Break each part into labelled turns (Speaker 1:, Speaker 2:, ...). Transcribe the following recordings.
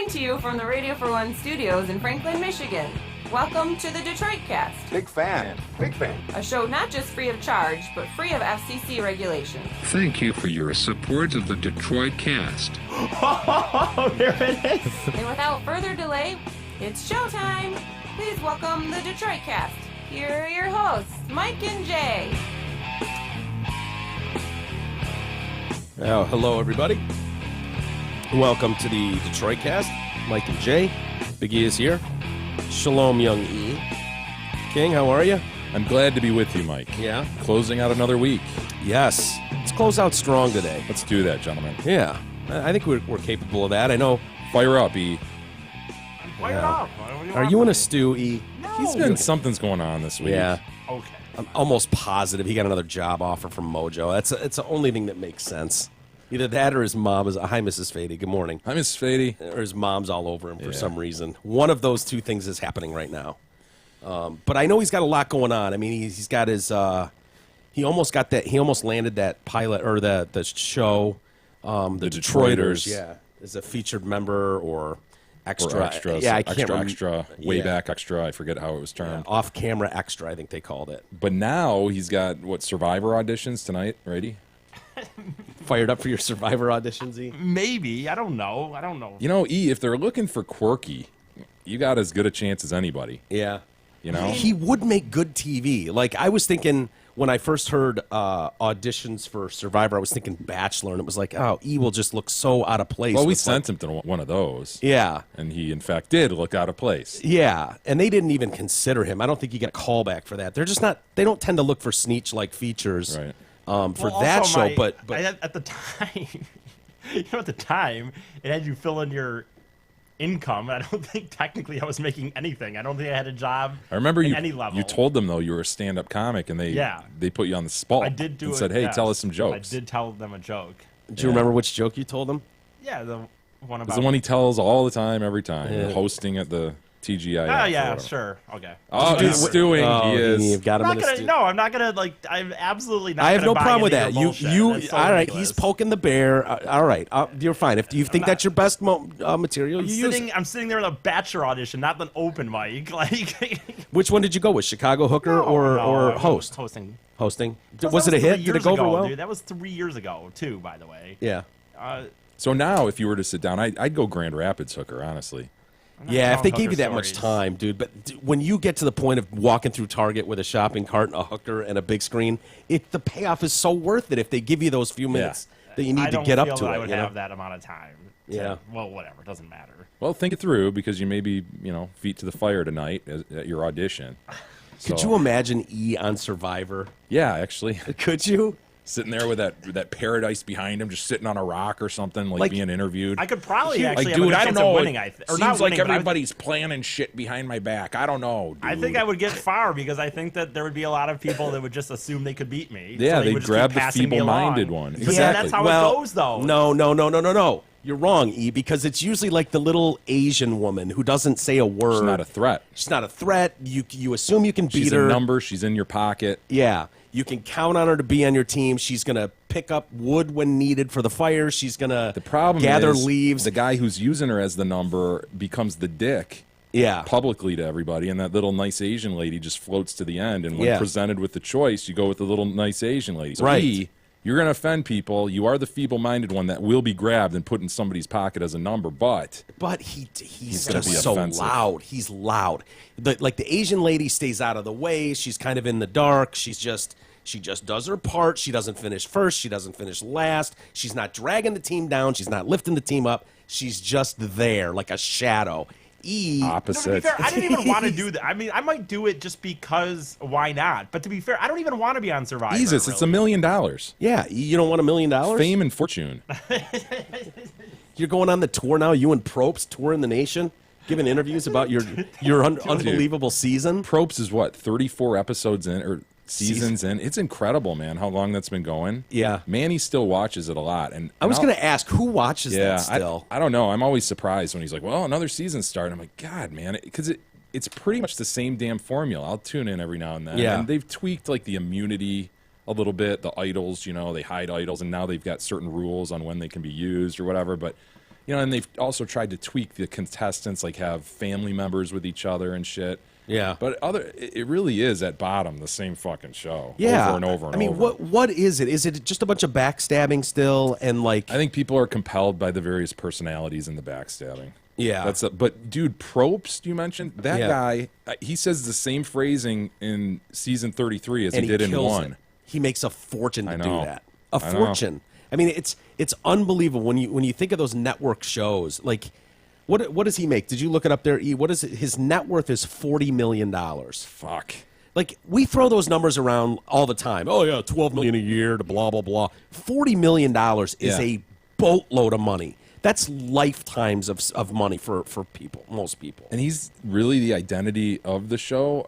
Speaker 1: Coming to you from the Radio for One studios in Franklin, Michigan. Welcome to the Detroit Cast.
Speaker 2: Big fan. Big fan.
Speaker 1: A show not just free of charge, but free of FCC regulations.
Speaker 3: Thank you for your support of the Detroit Cast.
Speaker 4: Oh, there it is.
Speaker 1: And without further delay, it's showtime. Please welcome the Detroit Cast. Here are your hosts, Mike and Jay.
Speaker 4: Oh, hello, everybody. Welcome to the Detroit Cast. Mike and Jay. Big E is here. Shalom, young E. King, how are you?
Speaker 5: I'm glad to be with you, Mike.
Speaker 4: Yeah?
Speaker 5: Closing out another week.
Speaker 4: Yes. Let's close out strong today.
Speaker 5: Let's do that, gentlemen.
Speaker 4: Yeah. I think we're capable of that. I know.
Speaker 5: Fire up, E.
Speaker 6: Fire up.
Speaker 4: Are you in a stew, E?
Speaker 5: Something's going on this week.
Speaker 4: Yeah.
Speaker 6: Okay.
Speaker 4: I'm almost positive he got another job offer from Mojo. It's the only thing that makes sense. Either that or his mom is. Hi, Mrs. Fady. Good morning.
Speaker 5: Hi, Miss Fady.
Speaker 4: Or his mom's all over him for some reason. One of those two things is happening right now. But I know he's got a lot going on. I mean, he's got his. He almost got that. He almost landed that pilot or the show. The Detroiters. Yeah, as a featured member or extra.
Speaker 5: Or extras.
Speaker 4: Yeah, I can't remember.
Speaker 5: Extra. Way back extra. I forget how it was termed.
Speaker 4: Off-camera extra, I think they called it.
Speaker 5: But now he's got Survivor auditions tonight, righty?
Speaker 4: Fired up for your Survivor auditions, E?
Speaker 6: Maybe. I don't know.
Speaker 5: You know, E, if they're looking for quirky, you got as good a chance as anybody.
Speaker 4: Yeah.
Speaker 5: You know?
Speaker 4: He would make good TV. Like, I was thinking when I first heard auditions for Survivor, I was thinking Bachelor, and it was like, oh, E will just look so out of place.
Speaker 5: Well, we sent him to one of those.
Speaker 4: Yeah.
Speaker 5: And he, in fact, did look out of place.
Speaker 4: Yeah. And they didn't even consider him. I don't think he got a callback for that. They're just not, they don't tend to look for Sneetch-like features.
Speaker 5: Right.
Speaker 4: For that show, but
Speaker 6: at the time, at the time, it had you fill in your income. I don't think technically I was making anything. I don't think I had a job.
Speaker 5: I remember
Speaker 6: at
Speaker 5: you.
Speaker 6: Any level.
Speaker 5: You told them though you were a stand-up comic, and they put you on the spot.
Speaker 6: I did do
Speaker 5: and
Speaker 6: it.
Speaker 5: said, "Hey,
Speaker 6: yes.
Speaker 5: tell us some jokes."
Speaker 6: I did tell them a joke.
Speaker 4: do you remember which joke you told them?
Speaker 6: Yeah, the one
Speaker 5: It's
Speaker 6: about
Speaker 5: the one he tells all the time, every time.
Speaker 4: Yeah.
Speaker 5: Hosting at the TGI.
Speaker 6: Oh yeah, sure. Okay.
Speaker 5: Oh, he's stewing.
Speaker 4: Oh,
Speaker 5: he is.
Speaker 4: You've got him in a stew.
Speaker 6: I'm not gonna I'm absolutely not.
Speaker 4: I have
Speaker 6: gonna
Speaker 4: no
Speaker 6: buy
Speaker 4: problem with
Speaker 6: any
Speaker 4: that.
Speaker 6: of your bullshit.
Speaker 4: You
Speaker 6: That's so
Speaker 4: all right?
Speaker 6: ridiculous.
Speaker 4: He's poking the bear. All right, you're fine. If you think that's your best material, you use it.
Speaker 6: I'm sitting there in a Bachelor audition, not an open mic. Like,
Speaker 4: Which one did you go with? Chicago Hooker or host?
Speaker 6: Hosting.
Speaker 4: Hosting.
Speaker 6: That
Speaker 4: Was it a
Speaker 6: 3
Speaker 4: hit? Did
Speaker 6: years
Speaker 4: it go over
Speaker 6: ago,
Speaker 4: well?
Speaker 6: Dude, that was 3 years ago, too. By the way.
Speaker 4: Yeah.
Speaker 5: So now, if you were to sit down, I'd go Grand Rapids Hooker, honestly.
Speaker 4: Yeah, if they gave you
Speaker 6: Hooker
Speaker 4: that much
Speaker 6: stories.
Speaker 4: time, dude. But when you get to the point of walking through Target with a shopping cart and a hooker and a big screen, the payoff is so worth it if they give you those few minutes that you need to get up to
Speaker 6: I
Speaker 4: it.
Speaker 6: would
Speaker 4: You know?
Speaker 6: have that amount of time.
Speaker 4: Yeah.
Speaker 6: Well, whatever. It doesn't matter.
Speaker 5: Well, think it through because you may be, feet to the fire tonight at your audition.
Speaker 4: Could
Speaker 5: So-
Speaker 4: you imagine E on Survivor?
Speaker 5: Yeah, actually,
Speaker 4: Could you?
Speaker 5: sitting there with that paradise behind him, just sitting on a rock or something, like being interviewed.
Speaker 6: I could probably actually
Speaker 5: like,
Speaker 6: have
Speaker 5: dude,
Speaker 6: a
Speaker 5: I
Speaker 6: chance
Speaker 5: don't know.
Speaker 6: of winning. Or
Speaker 5: Seems
Speaker 6: not
Speaker 5: like
Speaker 6: winning, but
Speaker 5: everybody's planning shit behind my back. I don't know, dude.
Speaker 6: I think I would get far because I think that there would be a lot of people that would just assume they could beat me.
Speaker 5: Yeah,
Speaker 6: so they
Speaker 5: they'd
Speaker 6: would just
Speaker 5: grab
Speaker 6: keep
Speaker 5: the
Speaker 6: passing me
Speaker 5: feeble-minded
Speaker 6: along.
Speaker 5: one.
Speaker 6: But
Speaker 5: Exactly.
Speaker 6: yeah, that's how
Speaker 4: well,
Speaker 6: it goes, though.
Speaker 4: No. You're wrong, E, because it's usually like the little Asian woman who doesn't say a word.
Speaker 5: She's not a threat.
Speaker 4: She's not a threat. You assume you can beat
Speaker 5: She's
Speaker 4: her.
Speaker 5: a number. She's in your pocket.
Speaker 4: Yeah. You can count on her to be on your team. She's going to pick up wood when needed for the fire. She's going to
Speaker 5: The problem
Speaker 4: gather
Speaker 5: is
Speaker 4: leaves.
Speaker 5: the guy who's using her as the number becomes the dick
Speaker 4: Yeah.
Speaker 5: publicly to everybody, and that little nice Asian lady just floats to the end. And when
Speaker 4: Yeah.
Speaker 5: presented with the choice, you go with the little nice Asian lady. So
Speaker 4: Right.
Speaker 5: E, you're going to offend people. You are the feeble-minded one that will be grabbed and put in somebody's pocket as a number, but
Speaker 4: But he's
Speaker 5: gonna
Speaker 4: just
Speaker 5: be
Speaker 4: so
Speaker 5: offensive.
Speaker 4: loud. He's loud. Like the Asian lady stays out of the way. She's kind of in the dark. She just does her part. She doesn't finish first. She doesn't finish last. She's not dragging the team down. She's not lifting the team up. She's just there like a shadow. E.
Speaker 6: No, to be
Speaker 5: opposite.
Speaker 6: fair, I didn't even want to do that. I mean, I might do it just because why not? But to be fair, I don't even want to be on Survivor.
Speaker 5: Jesus, it's $1
Speaker 6: really.
Speaker 5: million.
Speaker 4: Yeah, you don't want $1 million?
Speaker 5: Fame and fortune.
Speaker 4: You're going on the tour now. You and Probst touring the nation, giving interviews about your unbelievable season.
Speaker 5: Probst is what, 34 episodes in, or seasons in? It's incredible, man, how long that's been going.
Speaker 4: Yeah.
Speaker 5: Manny still watches it a lot. And
Speaker 4: I was going to ask, who watches that still?
Speaker 5: I don't know. I'm always surprised when he's like, well, another season's starting. I'm like, God, man, because it's pretty much the same damn formula. I'll tune in every now and then.
Speaker 4: Yeah.
Speaker 5: And they've tweaked like the immunity a little bit. The idols, they hide idols, and now they've got certain rules on when they can be used or whatever. But and they've also tried to tweak the contestants, like have family members with each other and shit.
Speaker 4: Yeah.
Speaker 5: But it really is at bottom the same fucking show.
Speaker 4: Yeah.
Speaker 5: Over and over and
Speaker 4: I mean,
Speaker 5: over.
Speaker 4: what is it? Is it just a bunch of backstabbing still and like?
Speaker 5: I think people are compelled by the various personalities in the backstabbing.
Speaker 4: Yeah.
Speaker 5: But dude, Probst, you mentioned that
Speaker 4: Yeah.
Speaker 5: guy. He says the same phrasing in season 33 as
Speaker 4: and
Speaker 5: he did in
Speaker 4: kills
Speaker 5: 1.
Speaker 4: it. He makes a fortune to
Speaker 5: I
Speaker 4: do
Speaker 5: know.
Speaker 4: that. A
Speaker 5: I know.
Speaker 4: fortune. I mean, it's unbelievable when you think of those network shows. Like, what does he make? Did you look it up there? E? What is it? His net worth is $40 million.
Speaker 5: Fuck.
Speaker 4: Like, we throw those numbers around all the time. Oh yeah, $12 million a year to blah blah blah. $40 million is
Speaker 5: Yeah.
Speaker 4: a boatload of money. That's lifetimes of money for people, most people.
Speaker 5: And he's really the identity of the show.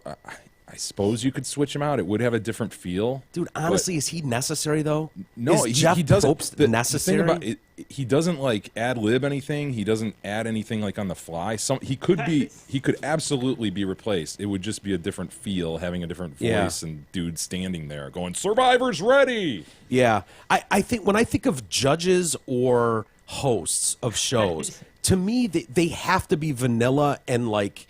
Speaker 5: I suppose you could switch him out. It would have a different feel.
Speaker 4: Dude, honestly, is he necessary though?
Speaker 5: No,
Speaker 4: is Jeff
Speaker 5: he doesn't.
Speaker 4: Probst necessary?
Speaker 5: The thing about it, he doesn't like ad lib anything. He doesn't add anything like on the fly. He could absolutely be replaced. It would just be a different feel, having a different
Speaker 4: Yeah.
Speaker 5: voice and dude standing there going, "Survivor's ready."
Speaker 4: Yeah, I think when I think of judges or hosts of shows, to me they have to be vanilla and like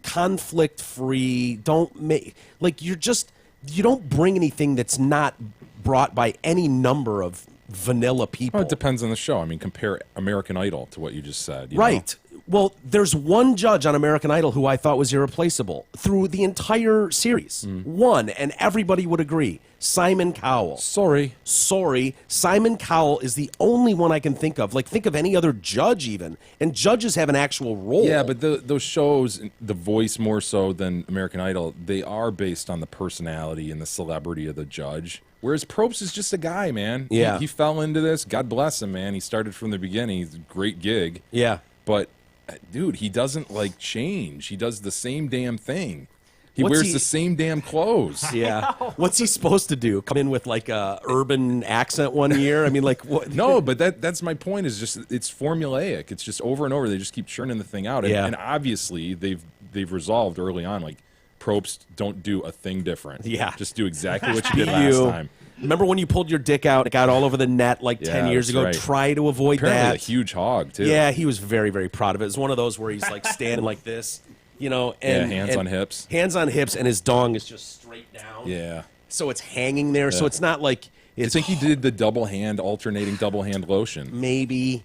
Speaker 4: conflict free. Don't make like you don't bring anything that's not brought by any number of vanilla people.
Speaker 5: Well, it depends on the show. I mean, compare American Idol to what you just said. you know?
Speaker 4: Right. Well, there's one judge on American Idol who I thought was irreplaceable through the entire series. One, and everybody would agree. Simon Cowell.
Speaker 5: Sorry.
Speaker 4: Sorry, Simon Cowell is the only one I can think of. Like, think of any other judge even. And judges have an actual role.
Speaker 5: Yeah, but those shows, The Voice more so than American Idol, they are based on the personality and the celebrity of the judge. Whereas Probst is just a guy, man.
Speaker 4: Yeah.
Speaker 5: He fell into this. God bless him, man. He started from the beginning. He's a great gig.
Speaker 4: Yeah.
Speaker 5: But, dude, he doesn't, like, change. He does the same damn thing. He
Speaker 4: What's
Speaker 5: wears
Speaker 4: he-
Speaker 5: the same damn clothes.
Speaker 4: Yeah. What's he supposed to do? Come in with like a urban accent one year? I mean, like what?
Speaker 5: No, but that's my point. Is just it's formulaic. It's just over and over. They just keep churning the thing out. And,
Speaker 4: Yeah.
Speaker 5: and obviously they've resolved early on. Like Probst, don't do a thing different.
Speaker 4: Yeah.
Speaker 5: just do exactly what you did
Speaker 4: Be
Speaker 5: last
Speaker 4: you.
Speaker 5: time.
Speaker 4: Remember when you pulled your dick out? It got all over the net like 10
Speaker 5: Yeah,
Speaker 4: years
Speaker 5: that's
Speaker 4: ago.
Speaker 5: right.
Speaker 4: Try to avoid
Speaker 5: Apparently
Speaker 4: that.
Speaker 5: a huge hog too.
Speaker 4: Yeah, he was very, very proud of it. It's one of those where he's like standing like this, you know, and
Speaker 5: hands on hips.
Speaker 4: Hands on hips, and his dong is just straight down.
Speaker 5: Yeah.
Speaker 4: So it's hanging there. So
Speaker 5: Yeah.
Speaker 4: it's not like
Speaker 5: I
Speaker 4: it's
Speaker 5: think he did the alternating double hand lotion.
Speaker 4: maybe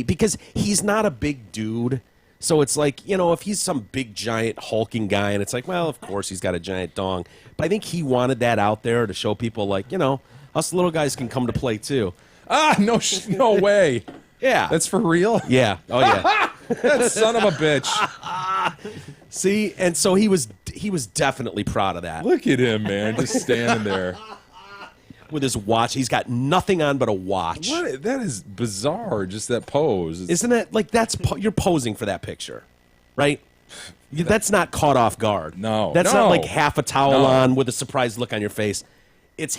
Speaker 4: because he's not a big dude. So it's like, you know, if he's some big giant hulking guy and it's like, well, of course he's got a giant dong. But I think he wanted that out there to show people like, you know, us little guys can come to play too.
Speaker 5: Ah, no way.
Speaker 4: Yeah.
Speaker 5: That's for real.
Speaker 4: yeah. Oh yeah.
Speaker 5: That son of a bitch.
Speaker 4: See, and so he was definitely proud of that.
Speaker 5: Look at him, man, just standing there.
Speaker 4: With his watch. He's got nothing on but a watch.
Speaker 5: What? That is bizarre. Just that pose.
Speaker 4: Isn't it like you're posing for that picture, right? That's not caught off guard.
Speaker 5: No.
Speaker 4: That's
Speaker 5: No.
Speaker 4: not like half a towel
Speaker 5: No.
Speaker 4: on with a surprised look on your face. It's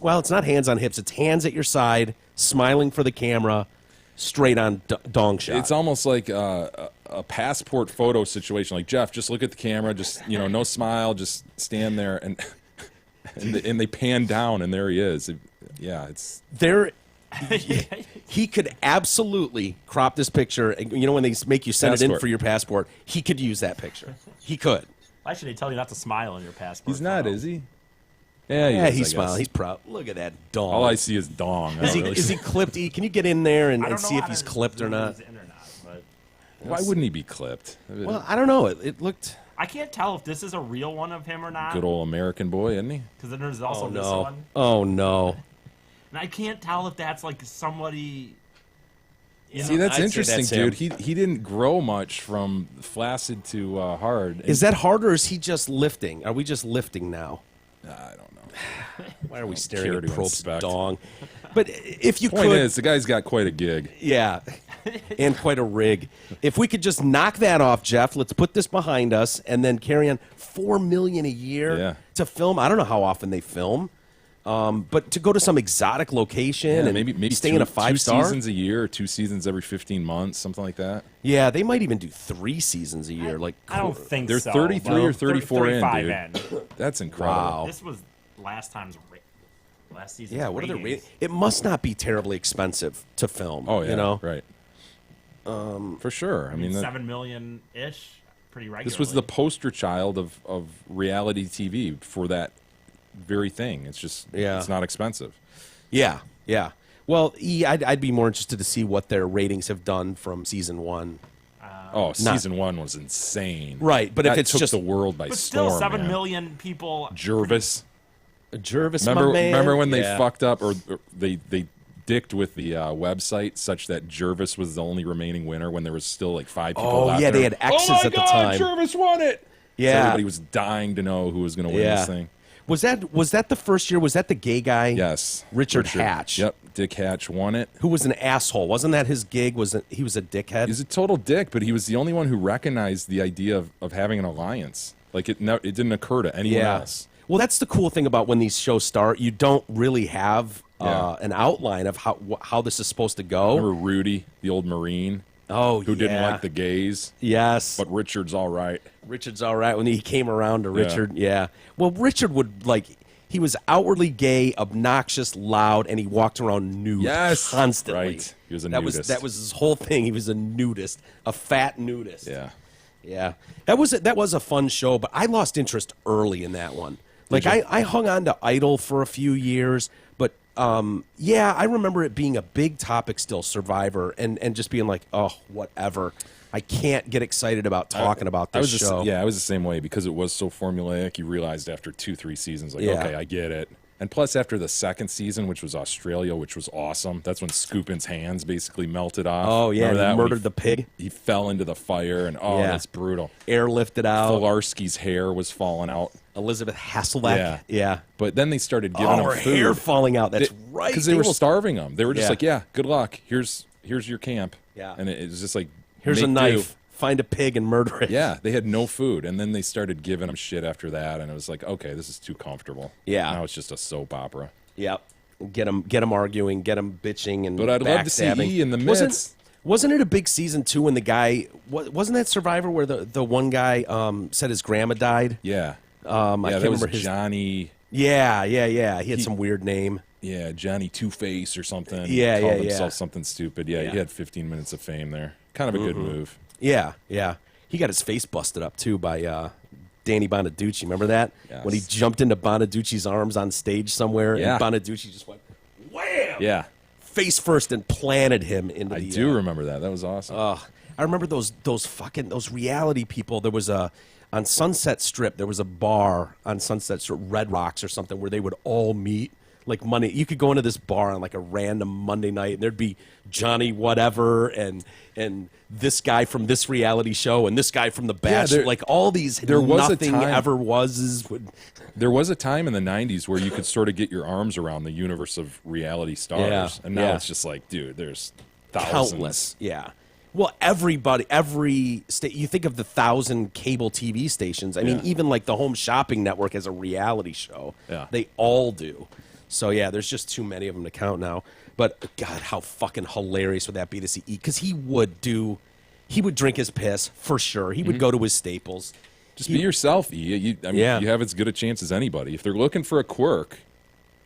Speaker 4: not hands on hips. It's hands at your side, smiling for the camera, straight on dong shot.
Speaker 5: It's almost like a passport photo situation. Like, Jeff, just look at the camera. Just, no smile. Just stand there. And they pan down, and there he is. It's...
Speaker 4: there. He could absolutely crop this picture. You know when they make you send it in
Speaker 5: Passport.
Speaker 4: for your passport, he could use that picture. He could.
Speaker 6: Why should they tell you not to smile on your passport?
Speaker 5: He's not,
Speaker 6: photo?
Speaker 5: is he? Yeah,
Speaker 4: Yeah,
Speaker 5: is,
Speaker 4: he's
Speaker 5: I
Speaker 4: smiling.
Speaker 5: guess.
Speaker 4: He's proud. Look at that dong.
Speaker 5: All I see is dong. I
Speaker 4: Is
Speaker 5: don't
Speaker 4: he,
Speaker 5: really
Speaker 4: is
Speaker 5: see-
Speaker 4: he clipped? Can you get in there
Speaker 6: I
Speaker 4: and
Speaker 6: don't know
Speaker 4: see if
Speaker 6: how
Speaker 4: he's
Speaker 6: to
Speaker 4: clipped or
Speaker 6: zoom
Speaker 4: not?
Speaker 6: in or not, but
Speaker 5: Why wouldn't he be clipped?
Speaker 4: Well, I don't know. It looked.
Speaker 6: I can't tell if this is a real one of him or not.
Speaker 5: Good old American boy, isn't he?
Speaker 6: Because then there's also
Speaker 4: Oh
Speaker 6: this
Speaker 4: no!
Speaker 6: one,
Speaker 4: Oh no!
Speaker 6: and I can't tell if that's like somebody.
Speaker 5: See, that's
Speaker 4: I'd say
Speaker 5: interesting,
Speaker 4: that's
Speaker 5: dude.
Speaker 4: him.
Speaker 5: He didn't grow much from flaccid to hard.
Speaker 4: Is that hard or is he just lifting? Are we just lifting now?
Speaker 5: I don't know.
Speaker 4: Why are we staring
Speaker 5: care
Speaker 4: at
Speaker 5: to
Speaker 4: Probst's
Speaker 5: inspect.
Speaker 4: dong? But if you
Speaker 5: Point
Speaker 4: could,
Speaker 5: is, the guy's got quite a gig.
Speaker 4: yeah, and quite a rig. If we could just knock that off, Jeff, let's put this behind us and then carry on. $4 million a year
Speaker 5: Yeah.
Speaker 4: to film. I don't know how often they film, but to go to some exotic location
Speaker 5: Yeah,
Speaker 4: and
Speaker 5: maybe
Speaker 4: stay
Speaker 5: two,
Speaker 4: in a
Speaker 5: 2
Speaker 4: 5-star.
Speaker 5: seasons a year, or 2 seasons every 15 months, something like that.
Speaker 4: Yeah, they might even do 3 seasons a year. Like
Speaker 6: I don't think
Speaker 5: They're
Speaker 6: so.
Speaker 5: 33
Speaker 6: but
Speaker 5: or 34 in,
Speaker 6: 35
Speaker 5: dude.
Speaker 6: in.
Speaker 5: That's incredible.
Speaker 4: Wow.
Speaker 6: This was last season.
Speaker 4: Yeah, what are the ratings? It must not be terribly expensive to film.
Speaker 5: Oh yeah,
Speaker 4: you know.
Speaker 5: right. For sure. I mean,
Speaker 6: 7 million ish, pretty regularly.
Speaker 5: this was the poster child of reality TV for that very thing. It's just,
Speaker 4: Yeah.
Speaker 5: it's not expensive.
Speaker 4: Yeah, yeah. Well, I'd be more interested to see what their ratings have done from season 1.
Speaker 5: Oh, season 1 was insane.
Speaker 4: Right, but if
Speaker 5: That
Speaker 4: it's
Speaker 5: took
Speaker 4: just-
Speaker 5: the world by
Speaker 6: But still,
Speaker 5: storm.
Speaker 6: 7
Speaker 5: man.
Speaker 6: million people.
Speaker 5: Jervis.
Speaker 4: Jervis,
Speaker 5: Remember,
Speaker 4: my man.
Speaker 5: remember when they
Speaker 4: Yeah.
Speaker 5: fucked up or they dicked with the website such that Jervis was the only remaining winner when there was still like 5 people
Speaker 4: Oh,
Speaker 5: out
Speaker 4: yeah,
Speaker 5: there.
Speaker 4: they had X's
Speaker 5: oh my
Speaker 4: at the
Speaker 5: God,
Speaker 4: time.
Speaker 5: Jervis won it. So
Speaker 4: Yeah.
Speaker 5: everybody was dying to know who was going to win
Speaker 4: Yeah.
Speaker 5: this thing.
Speaker 4: Was that the first year? Was that the gay guy?
Speaker 5: Yes,
Speaker 4: Richard Hatch.
Speaker 5: Yep, Dick Hatch won it.
Speaker 4: Who was an asshole? Wasn't that his gig? He was a dickhead?
Speaker 5: He's a total dick, but he was the only one who recognized the idea of having an alliance. Like it didn't occur to anyone else.
Speaker 4: Well, that's the cool thing about when these shows start. You don't really have
Speaker 5: Yeah.
Speaker 4: an outline of how this is supposed to go.
Speaker 5: Remember Rudy, the old Marine,
Speaker 4: Oh,
Speaker 5: who didn't
Speaker 4: yeah.
Speaker 5: like the gays,
Speaker 4: Yes.
Speaker 5: but Richard's all right.
Speaker 4: Richard's all right when he came around to Richard. Yeah. Well, Richard would he was outwardly gay, obnoxious, loud, and he walked around nude
Speaker 5: Yes,
Speaker 4: constantly.
Speaker 5: right. He was a
Speaker 4: that
Speaker 5: nudist.
Speaker 4: that was his whole thing. He was a nudist, a fat nudist.
Speaker 5: Yeah.
Speaker 4: Yeah. That was a fun show, but I lost interest early in that one. Like
Speaker 5: you?
Speaker 4: I hung on to Idol for a few years, but yeah, I remember it being a big topic still, Survivor, and just being like, oh, whatever. I can't get excited about talking about
Speaker 5: I
Speaker 4: this
Speaker 5: was
Speaker 4: show.
Speaker 5: I was the same way because it was so formulaic. You realized after 2-3 seasons, like,
Speaker 4: Yeah.
Speaker 5: okay, I get it. And plus, after the second season, which was Australia, which was awesome, that's when Scoopin's hands basically melted off.
Speaker 4: Oh yeah,
Speaker 5: Remember
Speaker 4: and
Speaker 5: that?
Speaker 4: he
Speaker 5: When
Speaker 4: murdered the pig,
Speaker 5: He fell into the fire, and oh,
Speaker 4: Yeah.
Speaker 5: that's brutal.
Speaker 4: airlifted out.
Speaker 5: Filarski's hair was falling out.
Speaker 4: Elizabeth Hasselbeck. Yeah.
Speaker 5: But then they started giving
Speaker 4: Oh,
Speaker 5: him
Speaker 4: her
Speaker 5: food.
Speaker 4: hair falling out. That's right.
Speaker 5: Because they were
Speaker 4: will-
Speaker 5: starving them. They were just
Speaker 4: Yeah.
Speaker 5: like, yeah, good luck. Here's your camp.
Speaker 4: Yeah.
Speaker 5: And it was just like,
Speaker 4: Here's a
Speaker 5: make
Speaker 4: knife.
Speaker 5: do.
Speaker 4: Find a pig and murder it.
Speaker 5: Yeah, they had no food, and then they started giving them shit after that, and it was like, okay, this is too comfortable.
Speaker 4: Yeah.
Speaker 5: Now it's just a soap opera.
Speaker 4: Yep. Get them arguing, get them bitching, and
Speaker 5: But I'd love to see
Speaker 4: backstabbing.
Speaker 5: E in the
Speaker 4: Wasn't-
Speaker 5: midst.
Speaker 4: Wasn't it a big season too when the guy wasn't that Survivor where the one guy said his grandma died?
Speaker 5: Yeah.
Speaker 4: I
Speaker 5: Yeah,
Speaker 4: can't
Speaker 5: that was
Speaker 4: remember his.
Speaker 5: Johnny.
Speaker 4: Yeah. He had some weird name.
Speaker 5: Yeah, Johnny Two Face or something.
Speaker 4: Yeah,
Speaker 5: He called
Speaker 4: yeah,
Speaker 5: himself
Speaker 4: yeah.
Speaker 5: something stupid. Yeah,
Speaker 4: Yeah.
Speaker 5: he had 15 minutes of fame there. Kind of a good move.
Speaker 4: Yeah. He got his face busted up too by Danny Bonaducci. Remember that
Speaker 5: Yes.
Speaker 4: when he jumped into Bonaducci's arms on stage somewhere,
Speaker 5: Yeah.
Speaker 4: and Bonaducci just went wham,
Speaker 5: Yeah,
Speaker 4: face first, and planted him into
Speaker 5: I
Speaker 4: the.
Speaker 5: do remember that. That was awesome.
Speaker 4: I remember those reality people. There was on Sunset Strip. There was a bar on Sunset Strip, Red Rocks or something, where they would all meet. Like Monday, you could go into this bar on like a random Monday night, and there'd be Johnny whatever and this guy from this reality show and this guy from The Bachelor.
Speaker 5: there-
Speaker 4: like all these
Speaker 5: there was a
Speaker 4: nothing
Speaker 5: time-
Speaker 4: ever was.
Speaker 5: There was a time in the 90s where you could sort of get your arms around the universe of reality stars.
Speaker 4: Yeah,
Speaker 5: And now
Speaker 4: yeah.
Speaker 5: it's just like, dude, there's thousands.
Speaker 4: Countless, yeah. Well, every state. You think of the 1,000 cable TV stations. I mean,
Speaker 5: Yeah.
Speaker 4: even like the Home Shopping Network has a reality show.
Speaker 5: Yeah.
Speaker 4: They all do. So yeah, there's just too many of them to count now. But God, how fucking hilarious would that be to see? Because he would drink his piss for sure. He
Speaker 5: Mm-hmm.
Speaker 4: would go to his Staples.
Speaker 5: Just be yourself, E. I mean,
Speaker 4: Yeah.
Speaker 5: you have as good a chance as anybody. If they're looking for a quirk,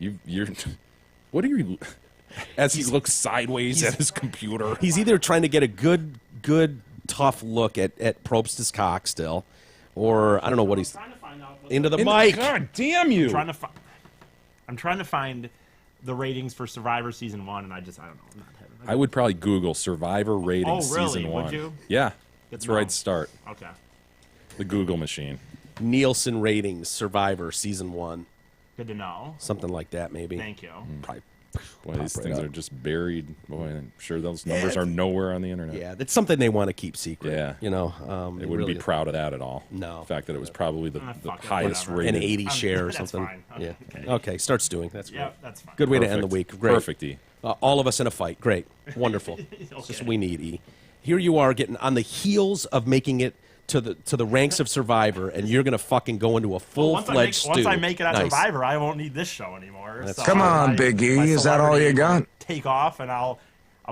Speaker 5: you're. What are you? As he looks sideways at his computer.
Speaker 4: He's either trying to get a good tough look at Probst's cock still, or I don't know what he's
Speaker 6: trying to find out.
Speaker 4: into the mic.
Speaker 5: God damn you!
Speaker 6: I'm trying to find the ratings for Survivor season 1, and I don't know. I'm not having
Speaker 5: I would probably Google Survivor ratings
Speaker 6: Oh, really?
Speaker 5: season
Speaker 6: Would
Speaker 5: 1.
Speaker 6: you?
Speaker 5: Yeah,
Speaker 6: Good
Speaker 5: that's
Speaker 6: to
Speaker 5: where
Speaker 6: know.
Speaker 5: I'd start.
Speaker 6: Okay.
Speaker 5: The Google machine.
Speaker 4: Nielsen ratings, Survivor season 1,
Speaker 6: Good to know.
Speaker 4: something like that maybe.
Speaker 6: Thank you.
Speaker 4: Probably.
Speaker 5: Boy, these
Speaker 4: right
Speaker 5: things
Speaker 4: up.
Speaker 5: are just buried. Boy, I'm sure those numbers are nowhere on the internet.
Speaker 4: Yeah, that's something they want to keep secret.
Speaker 5: Yeah.
Speaker 4: You know,
Speaker 5: They wouldn't
Speaker 4: really
Speaker 5: be proud of that at all.
Speaker 4: No.
Speaker 5: The fact that it was probably the
Speaker 6: Fuck it,
Speaker 5: highest
Speaker 6: whatever.
Speaker 4: an
Speaker 5: rated.
Speaker 4: 80 share or
Speaker 6: that's
Speaker 4: something.
Speaker 6: fine.
Speaker 4: Yeah.
Speaker 6: Okay.
Speaker 4: Okay, start stewing. That's great.
Speaker 6: Yeah, that's fine.
Speaker 4: Good way to end the week.
Speaker 5: Perfect.
Speaker 4: Great.
Speaker 5: Perfect, E.
Speaker 4: All of us in a fight. Great. Wonderful. It's just what we need, E. Here you are getting on the heels of making it to the ranks of Survivor, and you're going to fucking go into a full-fledged stew.
Speaker 6: Once I make it on
Speaker 4: Nice.
Speaker 6: Survivor, I won't need this show anymore. So
Speaker 2: Come on,
Speaker 6: my-
Speaker 2: Big E,
Speaker 6: my
Speaker 2: is that all you
Speaker 6: celebrity
Speaker 2: got?
Speaker 6: Take off, and I'll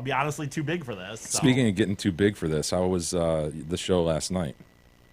Speaker 6: be honestly too big for this. So.
Speaker 5: Speaking of getting too big for this, how was the show last night?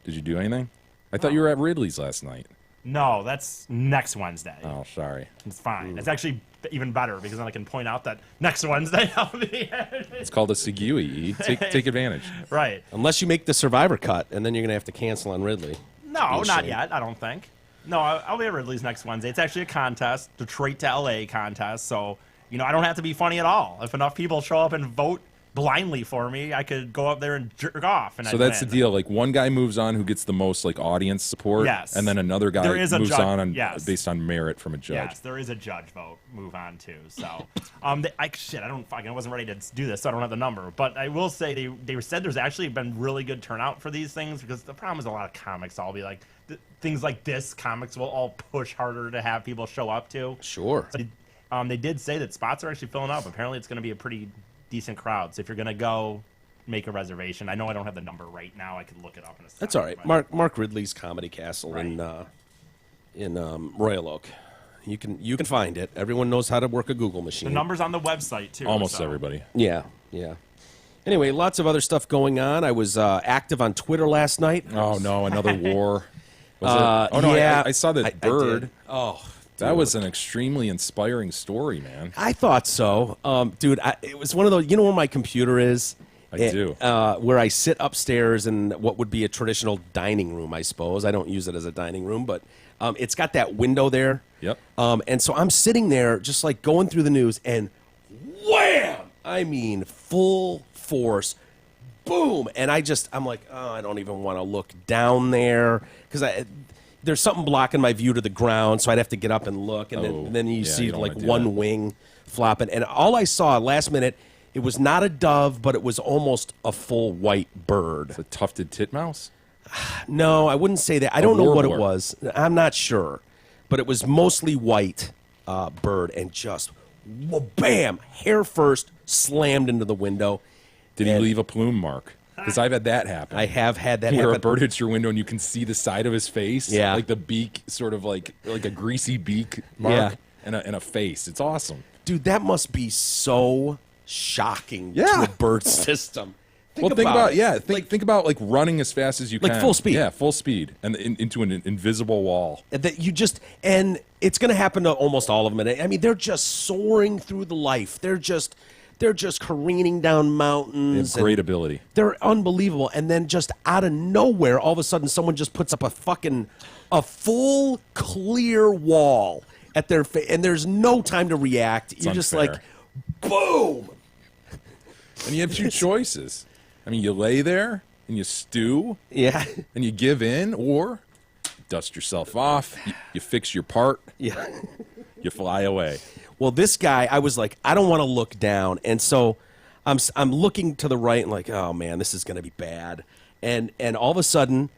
Speaker 5: Did you do anything? I thought you were at Ridley's last night.
Speaker 6: No, that's next Wednesday.
Speaker 5: Oh, sorry.
Speaker 6: It's fine. It's actually even better because then I can point out that next Wednesday I'll be
Speaker 5: It's called a Segui. Take advantage.
Speaker 6: right.
Speaker 4: Unless you make the Survivor cut, and then you're gonna have to cancel on Ridley.
Speaker 6: No,
Speaker 4: Be
Speaker 6: not
Speaker 4: ashamed.
Speaker 6: yet. I don't think. No, I'll be at Ridley's next Wednesday. It's actually a contest, Detroit to LA contest. So, I don't have to be funny at all. If enough people show up and vote blindly for me, I could go up there and jerk off. And
Speaker 5: So
Speaker 6: I'd
Speaker 5: that's the
Speaker 6: win.
Speaker 5: deal. Like one guy moves on who gets the most like audience support,
Speaker 6: Yes.
Speaker 5: and then another guy
Speaker 6: There is a
Speaker 5: moves
Speaker 6: judge-
Speaker 5: on
Speaker 6: yes.
Speaker 5: based on merit from a judge.
Speaker 6: Yes, there is a judge vote move on too. So, I wasn't ready to do this, so I don't have the number. But I will say they said there's actually been really good turnout for these things because the problem is a lot of comics. I'll be like things like this. Comics will all push harder to have people show up to.
Speaker 4: Sure.
Speaker 6: But they did say that spots are actually filling up. Apparently, it's going to be a pretty decent crowd. So if you're going to go, make a reservation. I know I don't have the number right now. I could look it up in a second.
Speaker 4: That's all right.
Speaker 6: but-
Speaker 4: Mark Ridley's Comedy Castle in Royal Oak. You can find it. Everyone knows how to work a Google machine.
Speaker 6: The number's on the website too.
Speaker 5: Almost
Speaker 6: so-
Speaker 5: everybody.
Speaker 4: Yeah. Anyway, lots of other stuff going on. I was active on Twitter last night.
Speaker 5: Oh no, another war. Was it? Oh no,
Speaker 4: yeah,
Speaker 5: I saw that
Speaker 4: I
Speaker 5: bird.
Speaker 4: did. Oh,
Speaker 5: That was an extremely inspiring story, man.
Speaker 4: I thought so, dude. It was one of those. You know where my computer is?
Speaker 5: I do.
Speaker 4: Where I sit upstairs in what would be a traditional dining room, I suppose. I don't use it as a dining room, but it's got that window there.
Speaker 5: Yep.
Speaker 4: And so I'm sitting there, just like going through the news, and wham! I mean, full force, boom! And I'm like, oh, I don't even want to look down there because there's something blocking my view to the ground, so I'd have to get up and look, and then you
Speaker 5: yeah,
Speaker 4: see
Speaker 5: you don't
Speaker 4: like
Speaker 5: wanna do
Speaker 4: one
Speaker 5: that.
Speaker 4: wing flopping, and all I saw last minute, it was not a dove, but it was almost a full white bird.
Speaker 5: The tufted titmouse.
Speaker 4: No, I wouldn't say that. I don't know what it
Speaker 5: warbler.
Speaker 4: was. I'm not sure, but it was mostly white bird, and just bam, hair first, slammed into the window.
Speaker 5: Did he
Speaker 4: And-
Speaker 5: leave a plume mark? Because I've had that happen.
Speaker 4: I have had that
Speaker 5: Where a
Speaker 4: happen.
Speaker 5: bird hits your window and you can see the side of his face.
Speaker 4: Yeah.
Speaker 5: Like the beak, sort of like a greasy beak mark and a face. It's awesome.
Speaker 4: Dude, that must be so shocking to
Speaker 5: Yeah.
Speaker 4: a bird system.
Speaker 5: Think about
Speaker 4: it.
Speaker 5: think about like running as fast as you
Speaker 4: Like
Speaker 5: can.
Speaker 4: full speed.
Speaker 5: Yeah, full speed and into an invisible wall.
Speaker 4: That you just, and it's going to happen to almost all of them. And I mean, they're just soaring through the life. They're just careening down
Speaker 5: They
Speaker 4: mountains.
Speaker 5: have great
Speaker 4: and
Speaker 5: ability.
Speaker 4: they're unbelievable. And then just out of nowhere, all of a sudden, someone just puts up a full clear wall at their face, and there's no time to react. You're just
Speaker 5: unfair.
Speaker 4: like, boom.
Speaker 5: And you have two choices. I mean, you lay there and you stew
Speaker 4: Yeah,
Speaker 5: and you give in, or dust yourself off, you fix your part,
Speaker 4: yeah.
Speaker 5: you fly away.
Speaker 4: Well, this guy, I was like, I don't want to look down, and so I'm looking to the right, and like, oh man, this is going to be bad. And all of a sudden,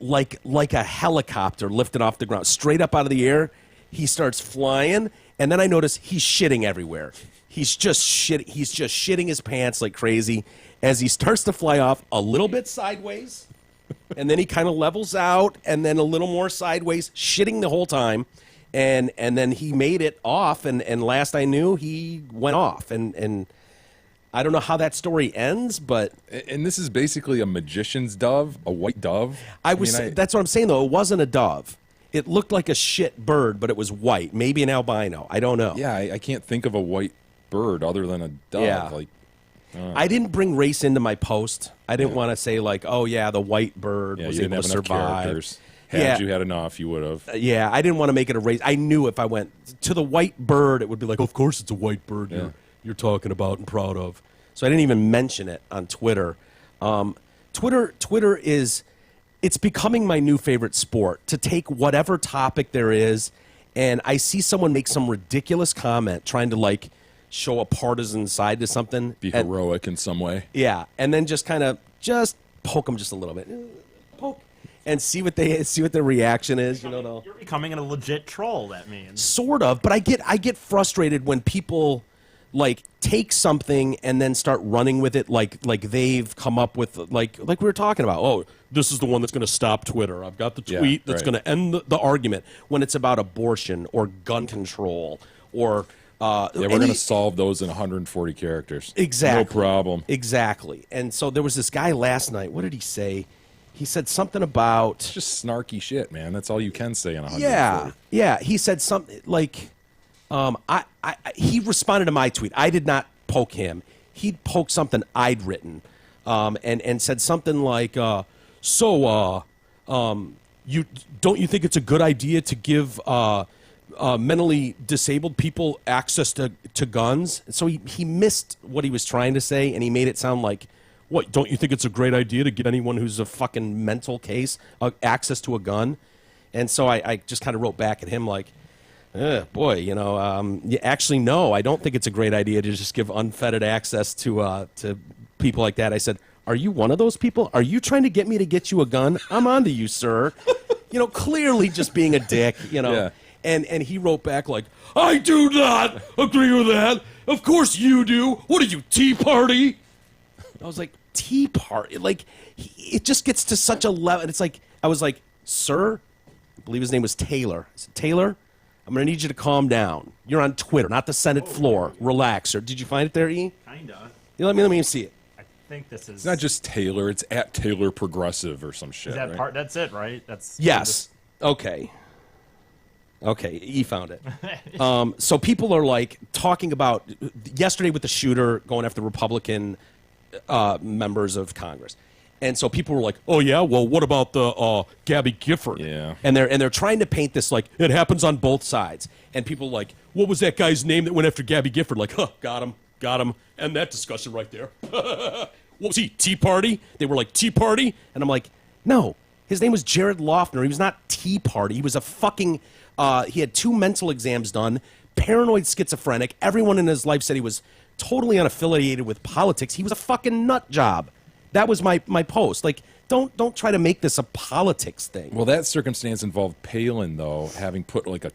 Speaker 4: like a helicopter lifted off the ground, straight up out of the air, he starts flying, and then I notice he's shitting everywhere. He's just shitting his pants like crazy as he starts to fly off a little bit sideways, and then he kind of levels out, and then a little more sideways, shitting the whole time. And then he made it off, and last I knew, he went off. And I don't know how that story ends, but
Speaker 5: And this is basically a magician's dove, a white dove.
Speaker 4: that's what I'm saying, though. It wasn't a dove. It looked like a shit bird, but it was white. Maybe an albino. I don't know.
Speaker 5: Yeah, I can't think of a white bird other than a dove.
Speaker 4: Yeah.
Speaker 5: Like,
Speaker 4: I didn't bring race into my post. I didn't want to say, like, oh, yeah, the white bird
Speaker 5: yeah,
Speaker 4: was
Speaker 5: you didn't
Speaker 4: able
Speaker 5: have
Speaker 4: to
Speaker 5: enough
Speaker 4: survive.
Speaker 5: characters. Had
Speaker 4: Yeah.
Speaker 5: you had enough, you would have.
Speaker 4: Yeah, I didn't want to make it a race. I knew if I went to the white bird, it would be like, of course it's a white bird
Speaker 5: Yeah.
Speaker 4: you're talking about and proud of. So I didn't even mention it on Twitter. Twitter is, it's becoming my new favorite sport, to take whatever topic there is, and I see someone make some ridiculous comment trying to like show a partisan side to something.
Speaker 5: Be
Speaker 4: and-
Speaker 5: heroic in some way.
Speaker 4: yeah, and then just kind of just poke them just a little bit, poke, and see what their reaction is. You know, they'll,
Speaker 6: You're becoming a legit troll. That means.
Speaker 4: sort of, but I get frustrated when people like take something and then start running with it like they've come up with like we were talking about. Oh, this is the one that's going to stop Twitter. I've got the
Speaker 5: Yeah,
Speaker 4: tweet that's
Speaker 5: right.
Speaker 4: going to end the argument, when it's about abortion or gun control or
Speaker 5: Yeah, we're going to solve those in 140 characters.
Speaker 4: Exactly.
Speaker 5: No problem.
Speaker 4: Exactly. And so there was this guy last night. What did he say? He said something about
Speaker 5: It's just snarky shit, man. That's all you can say in 140.
Speaker 4: yeah. He said something like He responded to my tweet. I did not poke him. He poked something I'd written, and said something like, you don't you think it's a good idea to give mentally disabled people access to guns? And so he missed what he was trying to say, and he made it sound like, what, don't you think it's a great idea to give anyone who's a fucking mental case access to a gun? And so I just kind of wrote back at him like, boy, actually, no, I don't think it's a great idea to just give unfettered access to people like that. I said, are you one of those people? Are you trying to get me to get you a gun? I'm on to you, sir. Clearly just being a dick,
Speaker 5: Yeah.
Speaker 4: And he wrote back like, I do not agree with that. Of course you do. What are you, Tea Party? I was like, Tea Party? Like, it just gets to such a level. And it's like, I was like, sir, I believe his name was Taylor. I said, Taylor, I'm going to need you to calm down. You're on Twitter, not the Senate floor. Relax. Or did you find it there, E?
Speaker 6: Kinda.
Speaker 4: Let me see it.
Speaker 6: I think this is.
Speaker 5: It's not just Taylor. It's at Taylor Progressive or some shit.
Speaker 6: Is that
Speaker 5: right?
Speaker 6: part? That's it, right? That's.
Speaker 4: Yes. Okay. Okay, E found it. So people are like talking about yesterday with the shooter going after Republican members of Congress, and so people were like, "Oh yeah, well, what about the Gabby Gifford?"
Speaker 5: Yeah.
Speaker 4: and they're trying to paint this like it happens on both sides, and people are like, "What was that guy's name that went after Gabby Gifford?" Like, got him, and that discussion right there. What was he? Tea Party? They were like Tea Party, and I'm like, no, his name was Jared Loeffner. He was not Tea Party. He was a fucking. He had 2 mental exams done, paranoid schizophrenic. Everyone in his life said he was totally unaffiliated with politics. He was a fucking nut job. That was my post. Like, don't try to make this a politics thing.
Speaker 5: Well, that circumstance involved Palin, though, having put like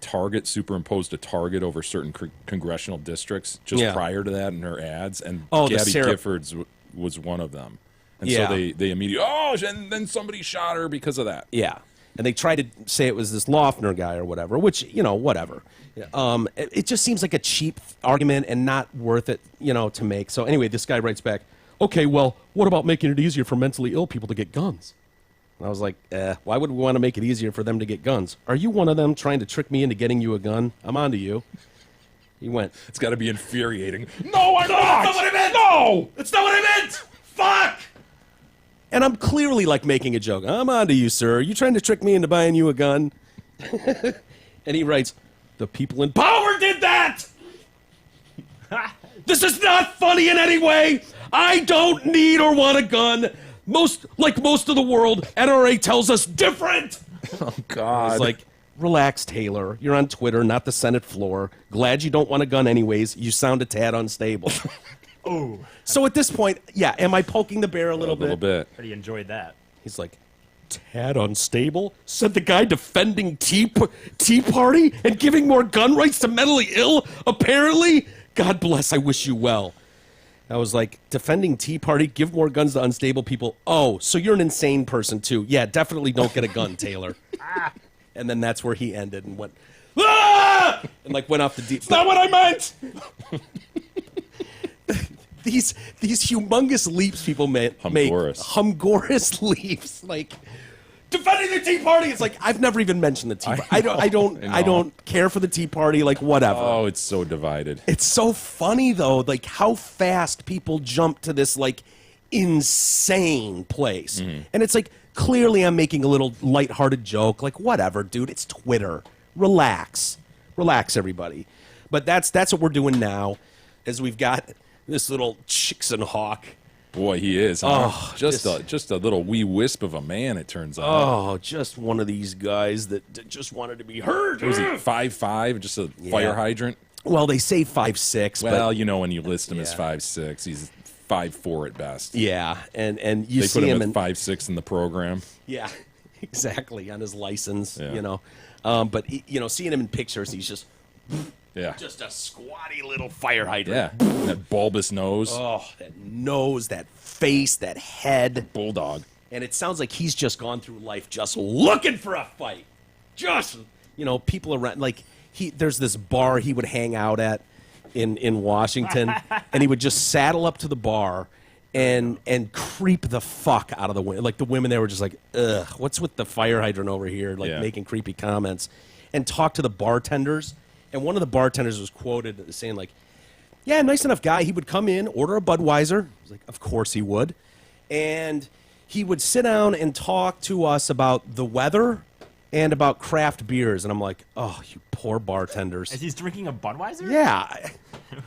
Speaker 5: superimposed a target over certain congressional districts just prior to that in her ads, and Gabby Giffords was one of them. And so they immediately, and then somebody shot her because of that.
Speaker 4: Yeah. And they tried to say it was this Loeffner guy or whatever, which, whatever. It just seems like a cheap argument and not worth it, to make. So anyway, this guy writes back, okay, well, what about making it easier for mentally ill people to get guns? And I was like, why would we want to make it easier for them to get guns? Are you one of them trying to trick me into getting you a gun? I'm on to you. He went,
Speaker 5: It's got to be infuriating. No, I'm not!
Speaker 4: That's not what I meant!
Speaker 5: No!
Speaker 4: That's not what I meant! Fuck! And I'm clearly like making a joke. I'm on to you, sir. Are you trying to trick me into buying you a gun? And he writes, the people in power did that! This is not funny in any way. I don't need or want a gun. Most of the world, NRA tells us different.
Speaker 5: Oh, God.
Speaker 4: It's like, relax, Taylor. You're on Twitter, not the Senate floor. Glad you don't want a gun anyways. You sound a tad unstable.
Speaker 6: Oh.
Speaker 4: So at this point, am I poking the bear a little bit?
Speaker 5: A little bit.
Speaker 6: Pretty enjoyed that.
Speaker 4: He's like, tad unstable? Said the guy defending Tea Party and giving more gun rights to mentally ill, apparently? God bless, I wish you well. I was like, defending Tea Party, give more guns to unstable people. Oh, so you're an insane person too. Yeah, definitely don't get a gun, Taylor. And then that's where he ended and went, ah! And like went off the deep. That's not what I meant! These humongous leaps people make humgorous leaps, like defending the Tea Party. It's like I've never even mentioned the Tea Party. I don't care for the Tea Party. Like whatever.
Speaker 5: Oh, it's so divided.
Speaker 4: It's so funny though, like how fast people jump to this like insane place, and it's like clearly I'm making a little lighthearted joke. Like whatever, dude. It's Twitter. Relax, everybody. But that's what we're doing now, as we've got this little Chickson Hawk.
Speaker 5: Boy, he is. Huh? Oh, just a little wee wisp of a man, it turns out.
Speaker 4: Oh, just one of these guys that just wanted to be heard.
Speaker 5: Was he 5'5", just a fire hydrant?
Speaker 4: Well, they say 5'6".
Speaker 5: Well,
Speaker 4: but,
Speaker 5: when you list him as 5'6", he's 5'4" at best.
Speaker 4: Yeah, and you
Speaker 5: they
Speaker 4: see
Speaker 5: put him
Speaker 4: at
Speaker 5: 5'6" in the program.
Speaker 4: Yeah, exactly, on his license,
Speaker 5: Yeah.
Speaker 4: But, seeing him in pictures, he's just...
Speaker 5: Yeah.
Speaker 4: Just a squatty little fire hydrant.
Speaker 5: Yeah. That bulbous nose.
Speaker 4: Oh, that nose, that face, that head.
Speaker 5: Bulldog.
Speaker 4: And it sounds like he's just gone through life just looking for a fight. Just, people around. Like, there's this bar he would hang out at in Washington, and he would just saddle up to the bar and creep the fuck out of the women. Like, the women there were just like, ugh, what's with the fire hydrant over here? Like, making creepy comments. And talk to the bartenders. And one of the bartenders was quoted as saying, like, yeah, nice enough guy. He would come in, order a Budweiser. I was like, of course he would. And he would sit down and talk to us about the weather and about craft beers. And I'm like, oh, you poor bartenders.
Speaker 6: As he's drinking a Budweiser?
Speaker 4: Yeah.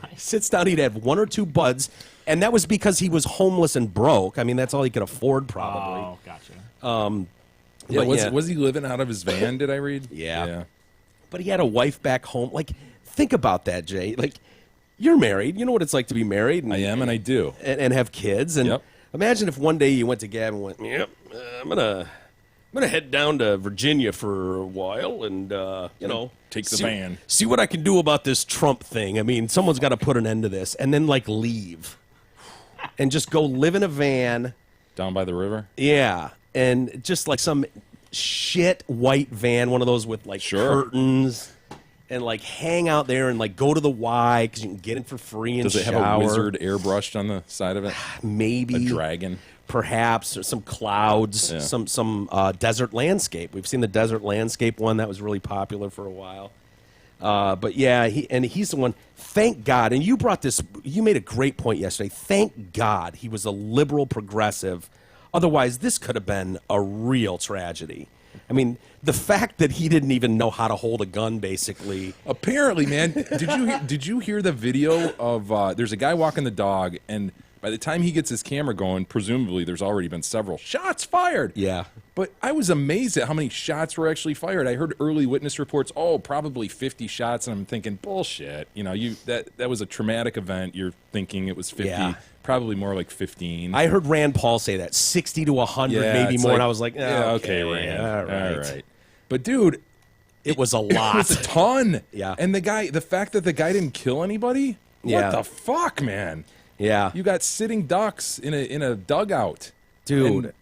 Speaker 4: He sits down, he'd have 1 or 2 Buds. And that was because he was homeless and broke. I mean, that's all he could afford, probably.
Speaker 6: Oh, gotcha.
Speaker 5: Was he living out of his van, did I read?
Speaker 4: Yeah. But he had a wife back home. Like, think about that, Jay. Like, you're married. You know what it's like to be married. And,
Speaker 5: I am, and I do.
Speaker 4: And have kids. And imagine if one day you went to Gab and went, yep, I'm gonna head down to Virginia for a while and,
Speaker 5: take the van.
Speaker 4: See what I can do about this Trump thing. I mean, someone's got to put an end to this. And then, like, leave. And just go live in a van.
Speaker 5: Down by the river?
Speaker 4: Yeah. And just like some shit white van, one of those with like curtains, and like hang out there and like go to the Y because you can get in for free and
Speaker 5: Does it have a wizard airbrushed on the side of it?
Speaker 4: Maybe.
Speaker 5: A dragon?
Speaker 4: Perhaps. Or some clouds, some desert landscape. We've seen the desert landscape one that was really popular for a while. But yeah, he's the one. Thank God. And you made a great point yesterday. Thank God he was a liberal progressive. Otherwise, this could have been a real tragedy. I mean, the fact that he didn't even know how to hold a gun, basically.
Speaker 5: Apparently, man. Did you hear the video of there's a guy walking the dog, and by the time he gets his camera going, presumably there's already been several shots fired.
Speaker 4: Yeah.
Speaker 5: But I was amazed at how many shots were actually fired. I heard early witness reports, probably 50 shots, and I'm thinking, bullshit. You know, that was a traumatic event. You're thinking it was 50.
Speaker 4: Yeah.
Speaker 5: Probably more like 15.
Speaker 4: I heard Rand Paul say that 60 to 100, maybe more, and I was like,
Speaker 5: okay, Rand. All right. But dude,
Speaker 4: it was a lot.
Speaker 5: It was a ton.
Speaker 4: Yeah.
Speaker 5: And the fact that the guy didn't kill anybody. What the fuck, man?
Speaker 4: Yeah.
Speaker 5: You got sitting ducks in a dugout,
Speaker 4: dude.
Speaker 5: And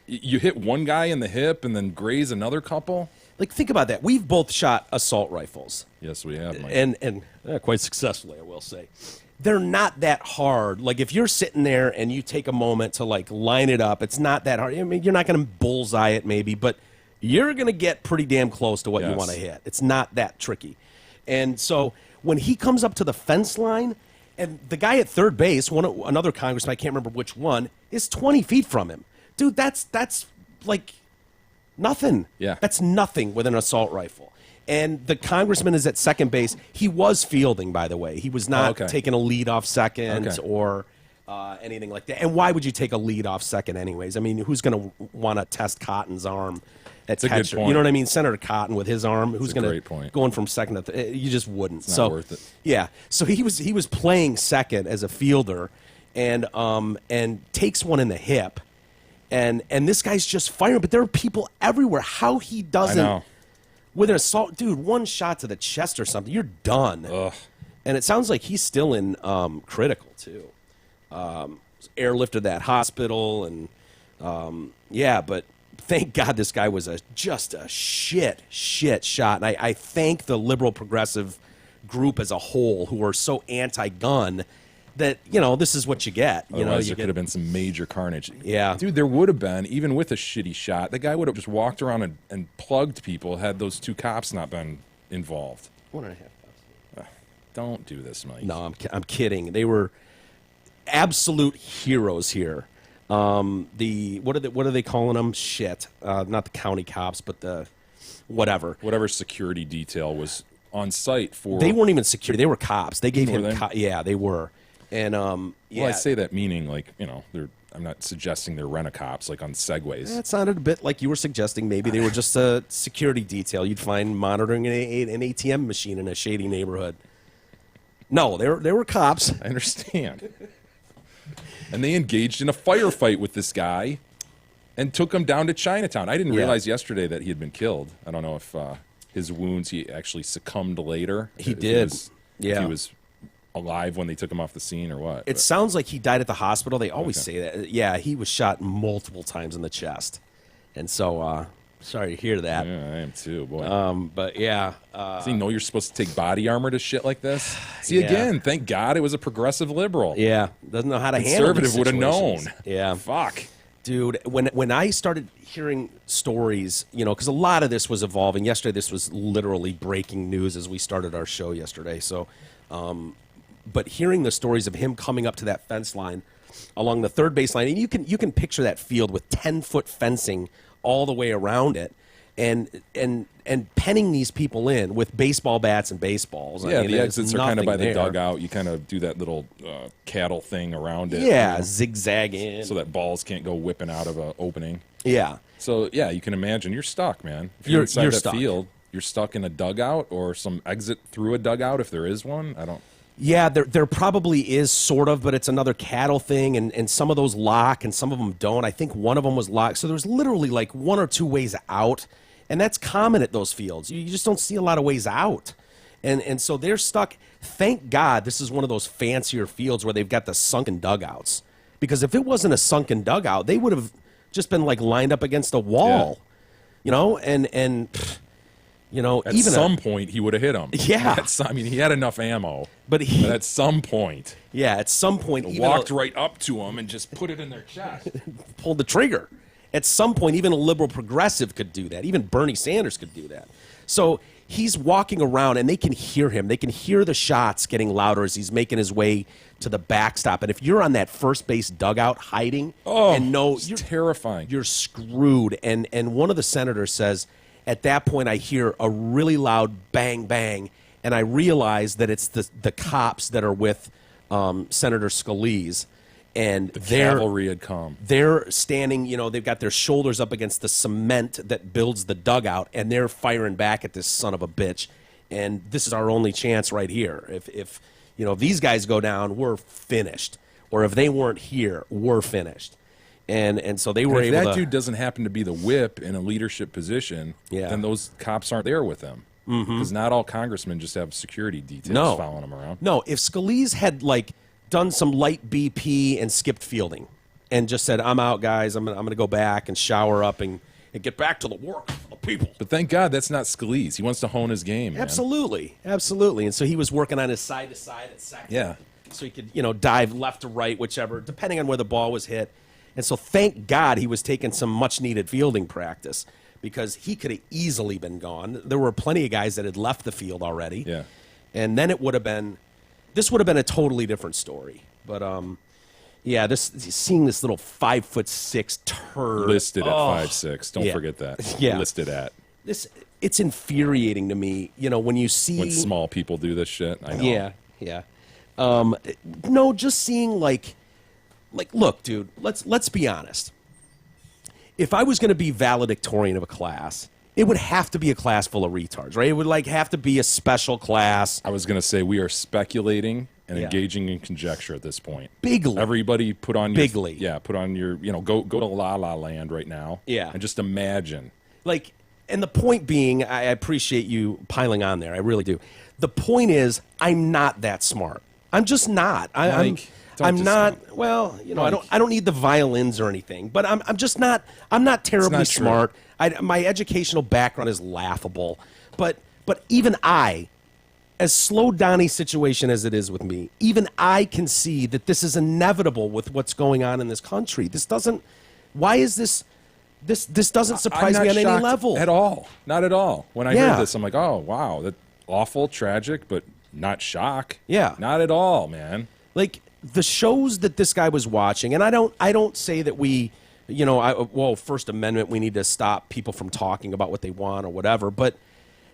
Speaker 5: you hit one guy in the hip and then graze another couple.
Speaker 4: Like, think about that. We've both shot assault rifles.
Speaker 5: Yes, we have, Mike.
Speaker 4: And quite successfully, I will say. They're not that hard. Like, if you're sitting there and you take a moment to, like, line it up, it's not that hard. I mean, you're not going to bullseye it, maybe, but you're going to get pretty damn close to what you want to hit. It's not that tricky. And so when he comes up to the fence line, and the guy at third base, another congressman, I can't remember which one, is 20 feet from him. Dude, that's like nothing.
Speaker 5: Yeah.
Speaker 4: That's nothing with an assault rifle. And the congressman is at second base. He was fielding, by the way. He was not taking a lead off second or anything like that. And why would you take a lead off second anyways? I mean, who's going to want to test Cotton's arm at catcher?
Speaker 5: That's a good point.
Speaker 4: You know what I mean? Senator Cotton with his arm. Who's going
Speaker 5: to
Speaker 4: going from second to you just wouldn't.
Speaker 5: It's not worth it.
Speaker 4: Yeah. So he was playing second as a fielder and takes one in the hip. And this guy's just firing, but there are people everywhere. How he doesn't.
Speaker 5: I know.
Speaker 4: With an assault, dude, one shot to the chest or something, you're done.
Speaker 5: Ugh.
Speaker 4: And it sounds like he's still in critical, too. Airlifted that hospital, and but thank God this guy was just a shit shot. And I thank the liberal progressive group as a whole who are so anti-gun that, this is what you get.
Speaker 5: Otherwise, there could have been some major carnage.
Speaker 4: Yeah.
Speaker 5: Dude, there would have been, even with a shitty shot, the guy would have just walked around and plugged people had those 2 cops not been involved.
Speaker 4: 1.5 cops.
Speaker 5: Don't do this, Mike.
Speaker 4: No, I'm kidding. They were absolute heroes here. What are they calling them? Shit. Not the county cops, but the whatever.
Speaker 5: Whatever security detail was on site for.
Speaker 4: They weren't even security. They were cops. They gave him. Yeah, they were. And
Speaker 5: Well, I say that meaning like I'm not suggesting they're rent-a-cops like on Segways.
Speaker 4: That sounded a bit like you were suggesting maybe they were just a security detail you'd find monitoring an ATM machine in a shady neighborhood. No, they were cops.
Speaker 5: I understand. And they engaged in a firefight with this guy and took him down to Chinatown. I didn't realize yesterday that he had been killed. I don't know if his wounds, he actually succumbed later.
Speaker 4: He did.
Speaker 5: If he was alive when they took him off the scene or what.
Speaker 4: It sounds like he died at the hospital. They always say that. Yeah, he was shot multiple times in the chest. And so, sorry to hear that.
Speaker 5: Yeah, I am too, boy.
Speaker 4: But yeah.
Speaker 5: So you know you're supposed to take body armor to shit like this? See, again, thank God it was a progressive liberal.
Speaker 4: Yeah. Doesn't know how to handle
Speaker 5: Conservative would have known.
Speaker 4: Yeah.
Speaker 5: Fuck.
Speaker 4: Dude, when I started hearing stories, because a lot of this was evolving. Yesterday, this was literally breaking news as we started our show yesterday. So, but hearing the stories of him coming up to that fence line along the third base line, and you can picture that field with 10-foot fencing all the way around it, and penning these people in with baseball bats and baseballs.
Speaker 5: Yeah, the exits are kind of by the dugout. You kind of do that little cattle thing around it.
Speaker 4: Yeah, zigzag in.
Speaker 5: So that balls can't go whipping out of an opening.
Speaker 4: Yeah.
Speaker 5: So, yeah, you can imagine you're stuck, man. If you're inside that field, you're stuck in a dugout or some exit through a dugout if there is one.
Speaker 4: Yeah, there probably is sort of, but it's another cattle thing, and some of those lock and some of them don't. I think one of them was locked. So there's literally like one or two ways out. And that's common at those fields. You just don't see a lot of ways out. And so they're stuck. Thank God this is one of those fancier fields where they've got the sunken dugouts. Because if it wasn't a sunken dugout, they would have just been like lined up against a wall. Yeah. And
Speaker 5: at some point he would have hit him.
Speaker 4: Yeah.
Speaker 5: He had enough ammo.
Speaker 4: But
Speaker 5: at some point.
Speaker 4: Yeah, at some point.
Speaker 5: Walked right up to him and just put it in their chest.
Speaker 4: Pulled the trigger. At some point, even a liberal progressive could do that. Even Bernie Sanders could do that. So he's walking around, and they can hear him. They can hear the shots getting louder as he's making his way to the backstop. And if you're on that first base dugout hiding,
Speaker 5: you're terrifying.
Speaker 4: You're screwed. And one of the senators says, at that point, I hear a really loud bang, bang, and I realize that it's the cops that are with Senator Scalise. And
Speaker 5: the cavalry had come.
Speaker 4: They're standing, they've got their shoulders up against the cement that builds the dugout, and they're firing back at this son of a bitch. And this is our only chance right here. If these guys go down, we're finished. Or if they weren't here, we're finished. And so they were able to.
Speaker 5: If that dude doesn't happen to be the whip in a leadership position, then those cops aren't there with him. Because not all congressmen just have security details following them around.
Speaker 4: No, if Scalise had done some light BP and skipped fielding and just said, I'm out, guys. I'm gonna go back and shower up and get back to the work of the people.
Speaker 5: But thank God that's not Scalise. He wants to hone his game, man.
Speaker 4: Absolutely. And so he was working on his side-to-side at second.
Speaker 5: Yeah.
Speaker 4: So he could, dive left to right, whichever, depending on where the ball was hit. And so thank God he was taking some much-needed fielding practice because he could have easily been gone. There were plenty of guys that had left the field already.
Speaker 5: Yeah.
Speaker 4: And then this would have been a totally different story. But, seeing this little 5'6" turd.
Speaker 5: Listed at 5'6". Don't forget that.
Speaker 4: Yeah.
Speaker 5: Listed at.
Speaker 4: It's infuriating to me, when you see.
Speaker 5: When small people do this shit, I know.
Speaker 4: Yeah. No, just seeing look, dude, let's be honest. If I was going to be valedictorian of a class, it would have to be a class full of retards, right? It would have to be a special class.
Speaker 5: I was going to say we are speculating and engaging in conjecture at this point.
Speaker 4: Bigly.
Speaker 5: Everybody put on your
Speaker 4: Bigly.
Speaker 5: Yeah, put on your, go to La La Land right now.
Speaker 4: Yeah.
Speaker 5: And just imagine.
Speaker 4: And the point being, I appreciate you piling on there. I really do. The point is, I'm not that smart. I'm just not. I'm not. Well, I don't need the violins or anything. But I'm just not. I'm not terribly smart. My educational background is laughable. But even I, as slow Donnie's situation as it is with me, even I can see that this is inevitable with what's going on in this country. This doesn't. Why is this? This doesn't surprise me on any level
Speaker 5: at all. Not at all. When I heard this, I'm like, oh wow, that's awful, tragic, but not shock.
Speaker 4: Yeah,
Speaker 5: not at all, man.
Speaker 4: The shows that this guy was watching, and I don't say that we, First Amendment, we need to stop people from talking about what they want or whatever. But,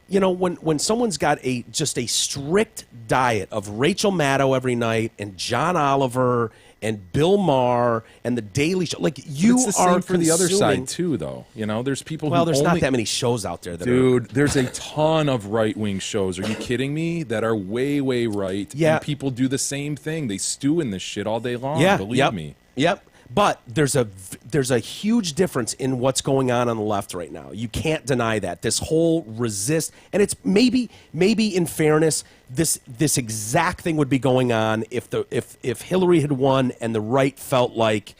Speaker 4: when someone's got just a strict diet of Rachel Maddow every night and John Oliver and Bill Maher and The Daily Show, you
Speaker 5: it's the
Speaker 4: are
Speaker 5: same for the other side too, though. There's people.
Speaker 4: Well, there's not that many shows out there.
Speaker 5: There's a ton of right-wing shows. Are you kidding me? That are way, way right.
Speaker 4: Yeah.
Speaker 5: And people do the same thing. They stew in this shit all day long.
Speaker 4: Yeah.
Speaker 5: Believe me.
Speaker 4: Yep. But there's a huge difference in what's going on the left right now. You can't deny that. This whole resist, and it's maybe in fairness, this exact thing would be going on if Hillary had won and the right felt like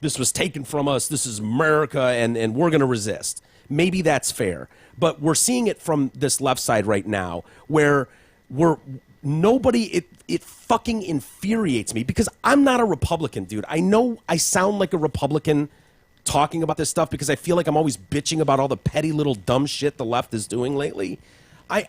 Speaker 4: this was taken from us, this is America, and we're going to resist. Maybe that's fair. But we're seeing it from this left side right now, where it fucking infuriates me because I'm not a Republican, dude. I know I sound like a Republican talking about this stuff because I feel like I'm always bitching about all the petty little dumb shit the left is doing lately. I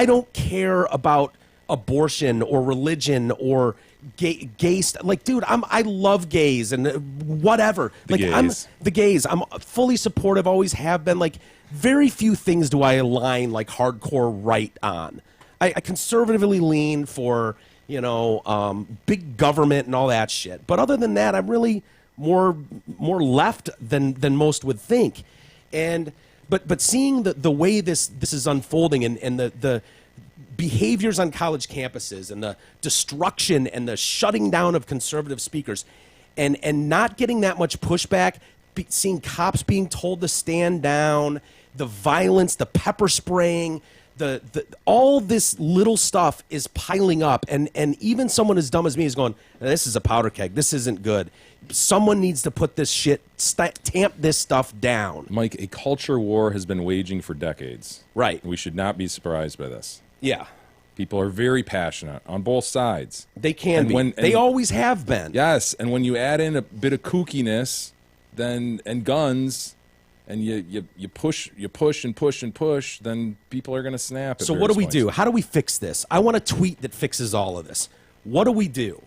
Speaker 4: don't care about abortion or religion or gay stuff. Like, dude, I love gays and whatever. I'm the gays. I'm fully supportive. Always have been. Like, very few things do I align like hardcore right on. I conservatively lean for big government and all that shit. But other than that, I'm really more left than most would think. But seeing the way this is unfolding and the behaviors on college campuses and the destruction and the shutting down of conservative speakers and not getting that much pushback, seeing cops being told to stand down, the violence, the pepper spraying, the all this little stuff is piling up, and even someone as dumb as me is going, this is a powder keg, this isn't good. Someone needs to put this shit, tamp this stuff down.
Speaker 5: Mike, a culture war has been waging for decades.
Speaker 4: Right.
Speaker 5: We should not be surprised by this.
Speaker 4: Yeah.
Speaker 5: People are very passionate on both sides.
Speaker 4: They can be. They always have been.
Speaker 5: Yes, and when you add in a bit of kookiness, and guns, and you push and push and push, then people are going to snap.
Speaker 4: So what do we do? How do we fix this? I want a tweet that fixes all of this. What do we do?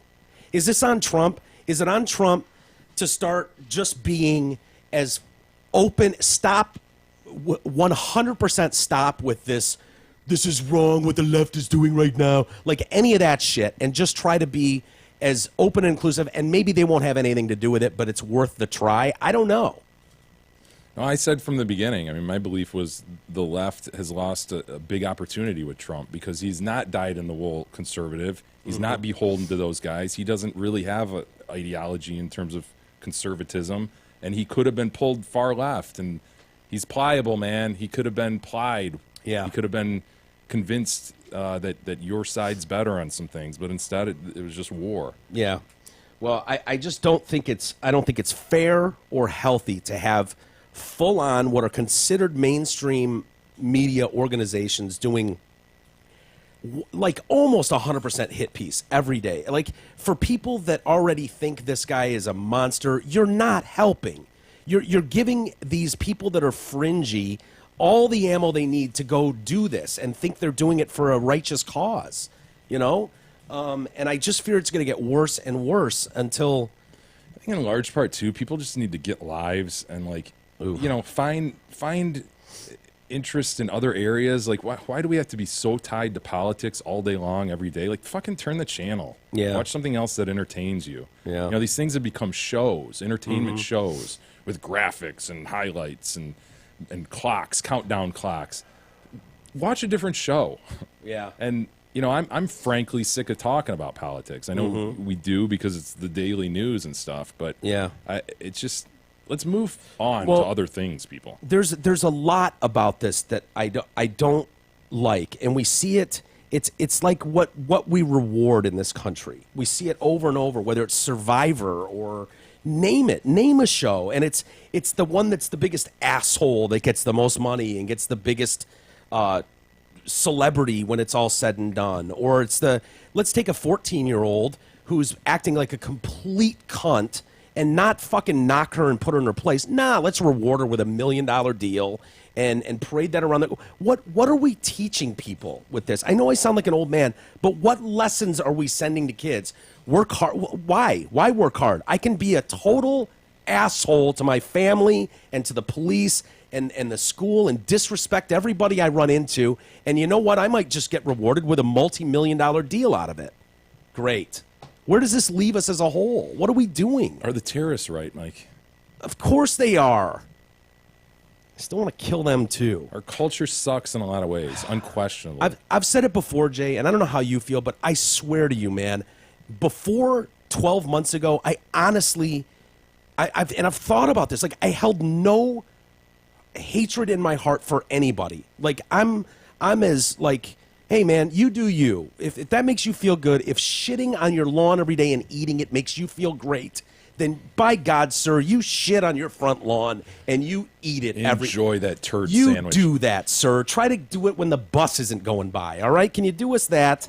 Speaker 4: Is this on Trump? Is it on Trump to start just being as open? Stop, 100% stop with this. This is wrong what the left is doing right now. Like any of that shit, and just try to be as open and inclusive. And maybe they won't have anything to do with it, but it's worth the try. I don't know.
Speaker 5: No, I said from the beginning, I mean, my belief was the left has lost a big opportunity with Trump because he's not dyed-in-the-wool conservative. He's not beholden to those guys. He doesn't really have an ideology in terms of conservatism, and he could have been pulled far left. And he's pliable, man. He could have been plied.
Speaker 4: Yeah.
Speaker 5: He could have been convinced that your side's better on some things, but instead it was just war.
Speaker 4: Yeah. Well, I just don't think it's fair or healthy to have full on what are considered mainstream media organizations doing like almost 100% hit piece every day. Like, for people that already think this guy is a monster, you're not helping. You're giving these people that are fringy all the ammo they need to go do this and think they're doing it for a righteous cause, And I just fear it's going to get worse and worse until...
Speaker 5: I think in large part, too, people just need to get lives and, like, find interest in other areas. Like, why do we have to be so tied to politics all day long, every day? Like, fucking turn the channel.
Speaker 4: Yeah.
Speaker 5: Watch something else that entertains you.
Speaker 4: Yeah.
Speaker 5: These things have become shows, entertainment shows with graphics and highlights and clocks, countdown clocks. Watch a different show.
Speaker 4: Yeah.
Speaker 5: And, I'm frankly sick of talking about politics. I know we do because it's the daily news and stuff, but
Speaker 4: yeah,
Speaker 5: it's just... Let's move on to other things, people.
Speaker 4: There's a lot about this that I don't like, and we see it. It's like what we reward in this country. We see it over and over, whether it's Survivor or name a show, and it's the one that's the biggest asshole that gets the most money and gets the biggest celebrity when it's all said and done, or let's take a 14-year-old who's acting like a complete cunt. And not fucking knock her and put her in her place. Nah, let's reward her with $1 million deal and parade that around. What are we teaching people with this? I know I sound like an old man, but what lessons are we sending to kids? Work hard. Why? Why work hard? I can be a total asshole to my family and to the police and the school and disrespect everybody I run into. And you know what? I might just get rewarded with a multi-million-dollar deal out of it. Great. Where does this leave us as a whole? What are we doing?
Speaker 5: Are the terrorists right, Mike?
Speaker 4: Of course they are. I still want to kill them too.
Speaker 5: Our culture sucks in a lot of ways, unquestionably.
Speaker 4: I've said it before, Jay, and I don't know how you feel, but I swear to you, man, before 12 months ago, I honestly, I've thought about this. Like, I held no hatred in my heart for anybody. Like, I'm as like... Hey, man, you do you. If that makes you feel good, if shitting on your lawn every day and eating it makes you feel great, then by God, sir, you shit on your front lawn and you eat it.
Speaker 5: Enjoy that turd
Speaker 4: sandwich.
Speaker 5: You
Speaker 4: do that, sir. Try to do it when the bus isn't going by, all right? Can you do us that?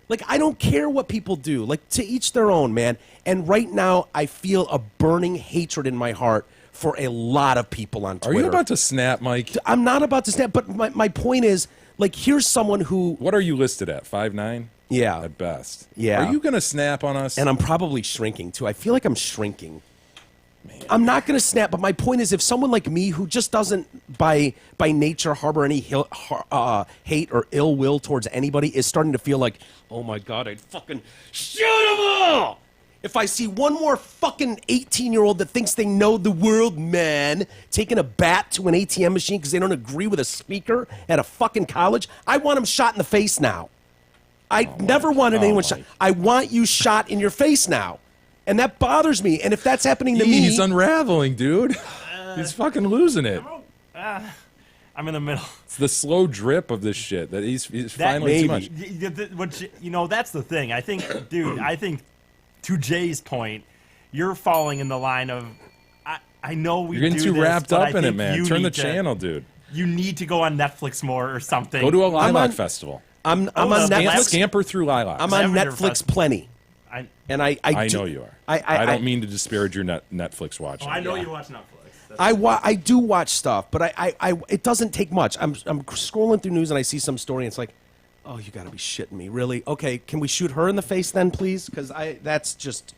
Speaker 4: Like, I don't care what people do. Like, to each their own, man. And right now, I feel a burning hatred in my heart for a lot of people on Twitter.
Speaker 5: Are you about to snap, Mike?
Speaker 4: I'm not about to snap, but my point is, like, here's someone who...
Speaker 5: What are you listed at, 5'9"?
Speaker 4: Yeah.
Speaker 5: At best.
Speaker 4: Yeah.
Speaker 5: Are you going to snap on us?
Speaker 4: And I'm probably shrinking, too. I feel like I'm shrinking. Man. I'm not going to snap, but my point is, if someone like me who just doesn't, by nature, harbor any hate or ill will towards anybody is starting to feel like, oh, my God, I'd fucking shoot them all! If I see one more fucking 18-year-old that thinks they know the world, man, taking a bat to an ATM machine because they don't agree with a speaker at a fucking college, I want them shot in the face now. I never wanted anyone shot. I want you shot in your face now. And that bothers me. And if that's happening to me...
Speaker 5: He's unraveling, dude. He's fucking losing it.
Speaker 6: I'm in the middle.
Speaker 5: It's the slow drip of this shit that he's finally too much.
Speaker 6: That's the thing. I think, dude, to Jay's point, you're falling in the line of, I know we do
Speaker 5: You're getting too wrapped up in it, man. Turn the channel, dude.
Speaker 6: You need to go on Netflix more or something.
Speaker 5: Go to a Lilac festival.
Speaker 4: I'm on Netflix.
Speaker 5: Scamper through Lilacs.
Speaker 4: I'm on Netflix plenty. I
Speaker 5: know you are. I don't mean to disparage your Netflix watching.
Speaker 6: I know you watch Netflix.
Speaker 4: I do watch stuff, but it doesn't take much. I'm scrolling through news and I see some story and it's like, oh, you got to be shitting me, really? Okay, can we shoot her in the face then, please? Because that's just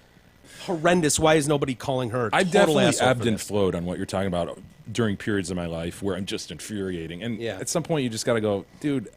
Speaker 4: horrendous. Why is nobody calling her?
Speaker 5: I definitely ebbed and flowed on what you're talking about during periods of my life where I'm just infuriating, and at some point you just got to go, dude.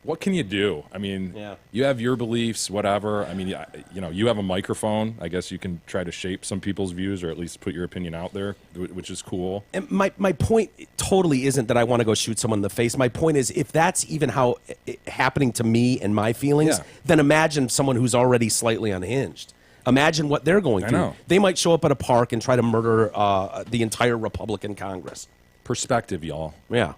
Speaker 5: What can you do? I mean, you have your beliefs, whatever. I mean, you have a microphone. I guess you can try to shape some people's views or at least put your opinion out there, which is cool.
Speaker 4: And my point totally isn't that I want to go shoot someone in the face. My point is, if that's even how happening to me and my feelings, then imagine someone who's already slightly unhinged. Imagine what they're going through. They might show up at a park and try to murder the entire Republican Congress.
Speaker 5: Perspective, y'all.
Speaker 4: Yeah.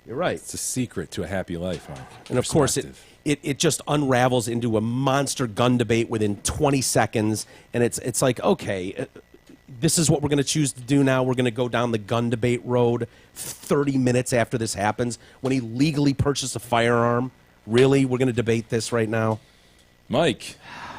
Speaker 4: You're right.
Speaker 5: It's a secret to a happy life, Mike.
Speaker 4: And of course, it just unravels into a monster gun debate within 20 seconds. And it's like, okay, this is what we're going to choose to do now. We're going to go down the gun debate road 30 minutes after this happens. When he legally purchased a firearm. Really? We're going to debate this right now?
Speaker 5: Mike,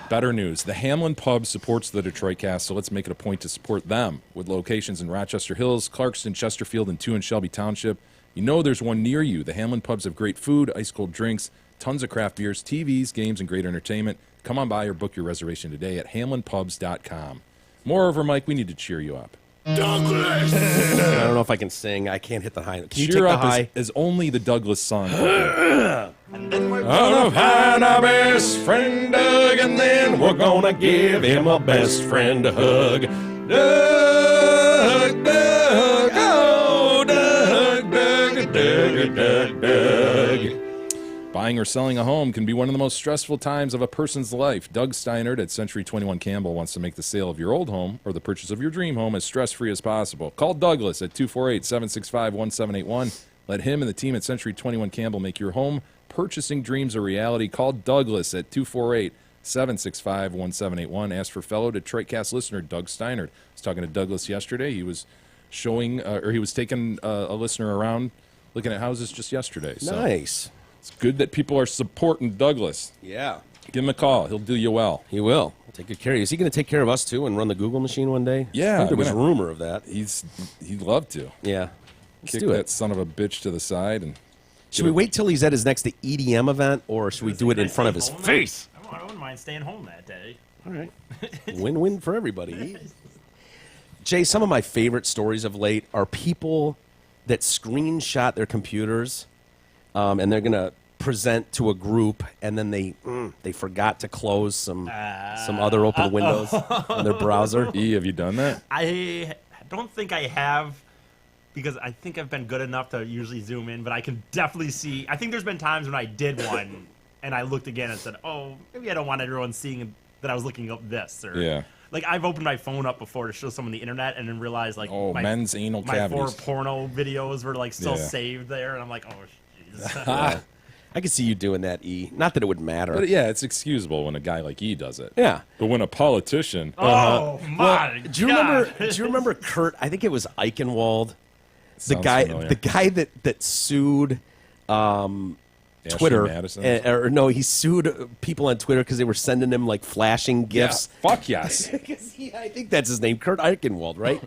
Speaker 5: better news. The Hamlin Pub supports the Detroit Cast, so let's make it a point to support them. With locations in Rochester Hills, Clarkston, Chesterfield, and 2 in Shelby Township. You know there's one near you. The Hamlin Pubs have great food, ice-cold drinks, tons of craft beers, TVs, games, and great entertainment. Come on by or book your reservation today at hamlinpubs.com. Moreover, Mike, we need to cheer you up.
Speaker 4: Douglas! I don't know if I can sing. I can't hit the high. Can you
Speaker 5: cheer
Speaker 4: take
Speaker 5: up
Speaker 4: the high?
Speaker 5: Is only the Douglas song.
Speaker 4: I'm gonna find our best friend Doug, and then we're gonna give him a best friend a hug. Doug, Doug, oh, Doug, Doug, Doug, Doug, Doug.
Speaker 5: Buying or selling a home can be one of the most stressful times of a person's life. Doug Steinert at Century 21 Campbell wants to make the sale of your old home or the purchase of your dream home as stress-free as possible. Call Douglas at 248-765-1781. Let him and the team at Century 21 Campbell make your home purchasing dreams a reality. Call Douglas at 248-765-1781. Ask for fellow Detroit Cast listener Doug Steinert. I was talking to Douglas yesterday. He was showing, he was taking a listener around looking at houses just yesterday. So
Speaker 4: nice.
Speaker 5: It's good that people are supporting Douglas.
Speaker 4: Yeah.
Speaker 5: Give him a call. He'll do you well.
Speaker 4: He will. Take good care of you. Is he going to take care of us, too, and run the Google machine one day?
Speaker 5: Yeah.
Speaker 4: I think there was a rumor of that.
Speaker 5: He'd love to.
Speaker 4: Yeah.
Speaker 5: Kick that son of a bitch to the side. And
Speaker 4: should we wait till he's at his next EDM event, or should we do it in front of his face?
Speaker 6: I wouldn't mind staying home that day.
Speaker 4: All right. Win-win for everybody. Jay, some of my favorite stories of late are people that screenshot their computers, and they're going to present to a group, and then they forgot to close some other open windows on their browser.
Speaker 5: E, have you done that?
Speaker 6: I don't think I have, because I think I've been good enough to usually zoom in, but I can definitely see. I think there's been times when I did one, and I looked again and said, oh, maybe I don't want everyone seeing that I was looking up this. Or,
Speaker 5: yeah.
Speaker 6: Like, I've opened my phone up before to show someone the internet and then realized, like,
Speaker 5: men's anal cavities.
Speaker 6: 4 porno videos were, like, still saved there, and I'm like, oh, jeez.
Speaker 4: I could see you doing that, E. Not that it would matter.
Speaker 5: But yeah, it's excusable when a guy like E does it.
Speaker 4: Yeah.
Speaker 5: But when a politician...
Speaker 6: Oh, my God.
Speaker 4: Do you remember Kurt, I think it was Eichenwald, the guy that sued Twitter. He sued people on Twitter because they were sending him, like, flashing gifts.
Speaker 5: Yeah, fuck yes.
Speaker 4: I think that's his name, Kurt Eichenwald, right?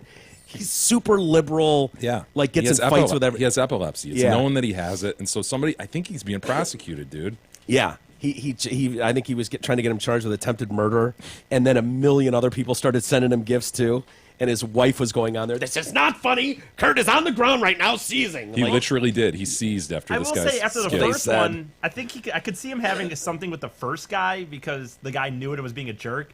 Speaker 4: He's super liberal.
Speaker 5: Yeah.
Speaker 4: Like gets in fights with everyone.
Speaker 5: He has epilepsy. It's known that he has it. And so I think he's being prosecuted, dude.
Speaker 4: Yeah. He I think he was trying to get him charged with attempted murder. And then a million other people started sending him gifts too. And his wife was going on there. This is not funny. Kurt is on the ground right now seizing.
Speaker 5: He literally did. He seized after this guy.
Speaker 6: I will say, after the first one, I think I could see him having something with the first guy because the guy knew it was being a jerk.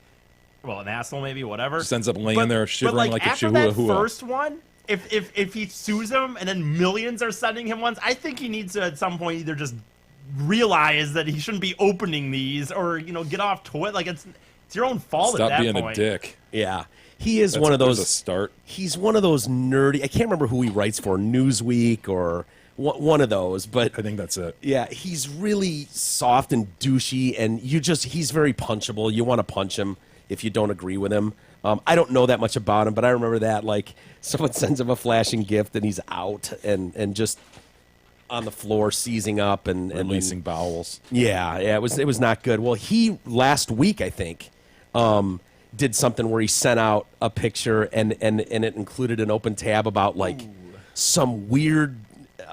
Speaker 6: Well, an asshole maybe, whatever.
Speaker 5: Just ends up laying there shivering like a
Speaker 6: after that first one, if he sues him and then millions are sending him ones, I think he needs to at some point either just realize that he shouldn't be opening these or get off Twitter. Like it's your own fault at that point.
Speaker 5: Stop being a dick.
Speaker 4: Yeah. He is one of those.
Speaker 5: A start.
Speaker 4: He's one of those nerdy. I can't remember who he writes for, Newsweek or one of those. But
Speaker 5: I think that's it.
Speaker 4: Yeah, he's really soft and douchey, and he's very punchable. You want to punch him if you don't agree with him. I don't know that much about him, but I remember that like someone sends him a flashing gift, and he's out and just on the floor seizing up and
Speaker 5: releasing bowels.
Speaker 4: Yeah, it was not good. Well, he last week I think. Did something where he sent out a picture and it included an open tab about like some weird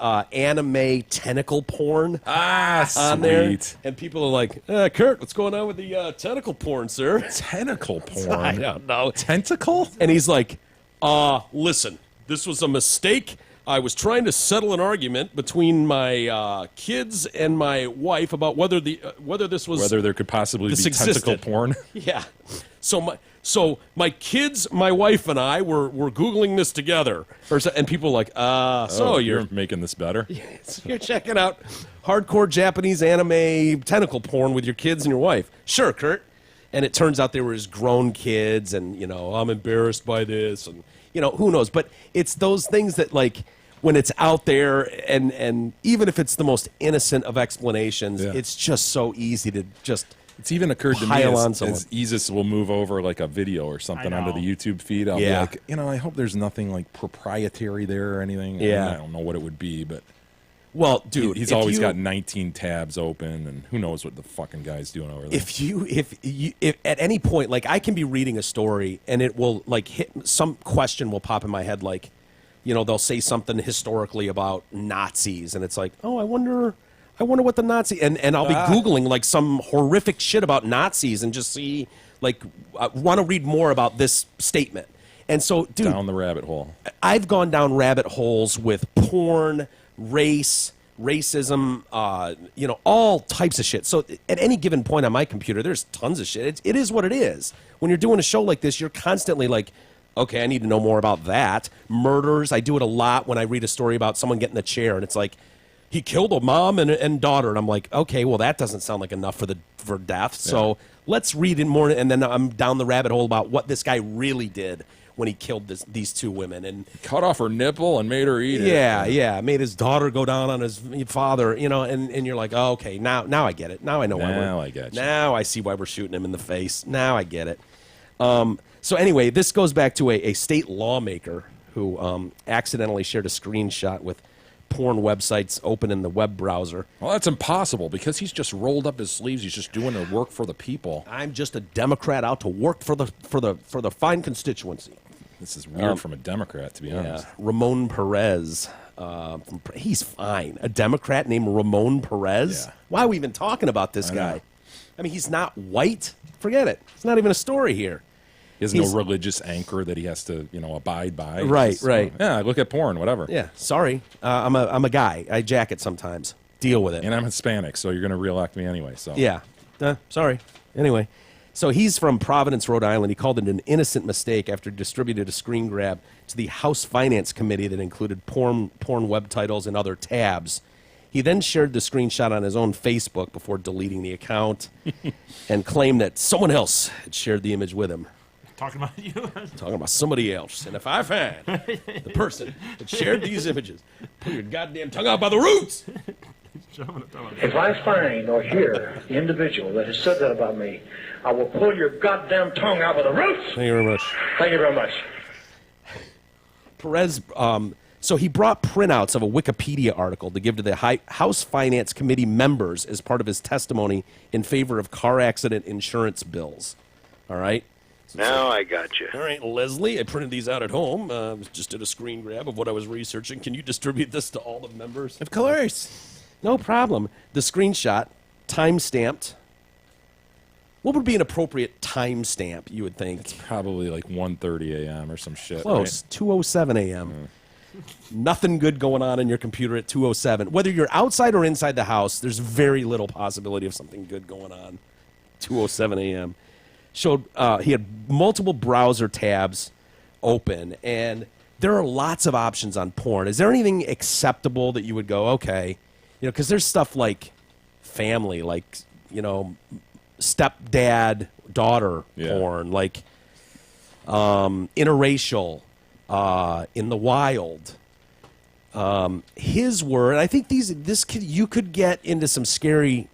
Speaker 4: anime tentacle porn on there. And people are like, Kurt, what's going on with the tentacle porn, sir?
Speaker 5: Tentacle porn?
Speaker 4: I don't know.
Speaker 5: Tentacle?
Speaker 4: And he's like, listen, this was a mistake. I was trying to settle an argument between my kids and my wife about whether there could possibly be tentacle porn. Yeah. So my kids, my wife, and I were Googling this together. And people are like, so
Speaker 5: you're making this better?
Speaker 4: Yes, you're checking out hardcore Japanese anime tentacle porn with your kids and your wife. Sure, Kurt. And it turns out they were his grown kids, and, I'm embarrassed by this, and, who knows. But it's those things that, like, when it's out there, and even if it's the most innocent of explanations, it's just so easy to just...
Speaker 5: It's even occurred to me as Isis will move over like a video or something onto the YouTube feed. I'll be like, I hope there's nothing like proprietary there or anything.
Speaker 4: Yeah.
Speaker 5: I don't know what it would be, but
Speaker 4: well, dude,
Speaker 5: he's always got 19 tabs open, and who knows what the fucking guy's doing over there.
Speaker 4: If at any point, like I can be reading a story and it will like hit some question will pop in my head, like, they'll say something historically about Nazis, and it's like, oh, I wonder what the Nazi and I'll be Googling like some horrific shit about Nazis and just see like I want to read more about this statement. And so, dude,
Speaker 5: down the rabbit hole.
Speaker 4: I've gone down rabbit holes with porn, racism, all types of shit. So at any given point on my computer, there's tons of shit. It is what it is. When you're doing a show like this, you're constantly like, okay, I need to know more about that. Murders, I do it a lot when I read a story about someone getting the chair, and it's like, he killed a mom and daughter. And I'm like, okay, well, that doesn't sound like enough for death. So let's read in more. And then I'm down the rabbit hole about what this guy really did when he killed these two women. And
Speaker 5: cut off her nipple and made her eat it.
Speaker 4: Yeah. Made his daughter go down on his father, and you're like, oh, okay, now I get it. Now I know why
Speaker 5: I get you.
Speaker 4: Now I see why we're shooting him in the face. Now I get it. So anyway, this goes back to a state lawmaker who accidentally shared a screenshot with porn websites open in the web browser.
Speaker 5: Well, that's impossible because he's just rolled up his sleeves. He's just doing the work for the people.
Speaker 4: I'm just a Democrat out to work for the fine constituency.
Speaker 5: This is weird from a Democrat, to be honest.
Speaker 4: Ramon Perez. He's fine. A Democrat named Ramon Perez? Yeah. Why are we even talking about this guy? I mean, he's not white. Forget it. It's not even a story here.
Speaker 5: He has no religious anchor that he has to, abide by.
Speaker 4: Right.
Speaker 5: Yeah, look at porn, whatever.
Speaker 4: Yeah, sorry. I'm a guy. I jack it sometimes. Deal with it.
Speaker 5: And I'm Hispanic, so you're going to reelect me anyway. So
Speaker 4: yeah. Sorry. Anyway, so he's from Providence, Rhode Island. He called it an innocent mistake after distributed a screen grab to the House Finance Committee that included porn web titles and other tabs. He then shared the screenshot on his own Facebook before deleting the account and claimed that someone else had shared the image with him.
Speaker 6: Talking about you?
Speaker 4: Talking about somebody else. And if I find the person that shared these images, pull your goddamn tongue out by the roots.
Speaker 2: If I find or hear the individual that has said that about me, I will pull your goddamn tongue out by the roots.
Speaker 4: Thank you very much.
Speaker 2: Thank you very much.
Speaker 4: Perez, so he brought printouts of a Wikipedia article to give to the House Finance Committee members as part of his testimony in favor of car accident insurance bills. All right?
Speaker 7: Now I got you.
Speaker 4: All right, Leslie, I printed these out at home. Just did a screen grab of what I was researching. Can you distribute this to all the members?
Speaker 8: Of course.
Speaker 4: No problem. The screenshot, time-stamped. What would be an appropriate timestamp, you would think?
Speaker 5: It's probably like 1:30 a.m. or some shit.
Speaker 4: Close.
Speaker 5: Right?
Speaker 4: 2:07 a.m. Nothing good going on in your computer at 2:07. Whether you're outside or inside the house, there's very little possibility of something good going on. 2:07 a.m. Showed he had multiple browser tabs open, and there are lots of options on porn. Is there anything acceptable that you would go, okay, because there's stuff like family, like stepdad daughter porn, like interracial, in the wild. His were, and I think you could get into some scary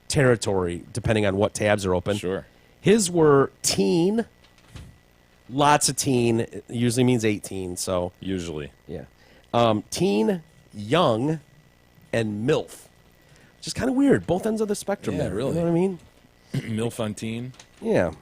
Speaker 4: territory depending on what tabs are open.
Speaker 5: Sure.
Speaker 4: His were teen, lots of teen. It usually means 18. So
Speaker 5: usually,
Speaker 4: yeah. Teen, young, and MILF. Which is kind of weird. Both ends of the spectrum.
Speaker 5: Yeah,
Speaker 4: there.
Speaker 5: really.
Speaker 4: You know what I mean?
Speaker 5: MILF on teen.
Speaker 4: Yeah.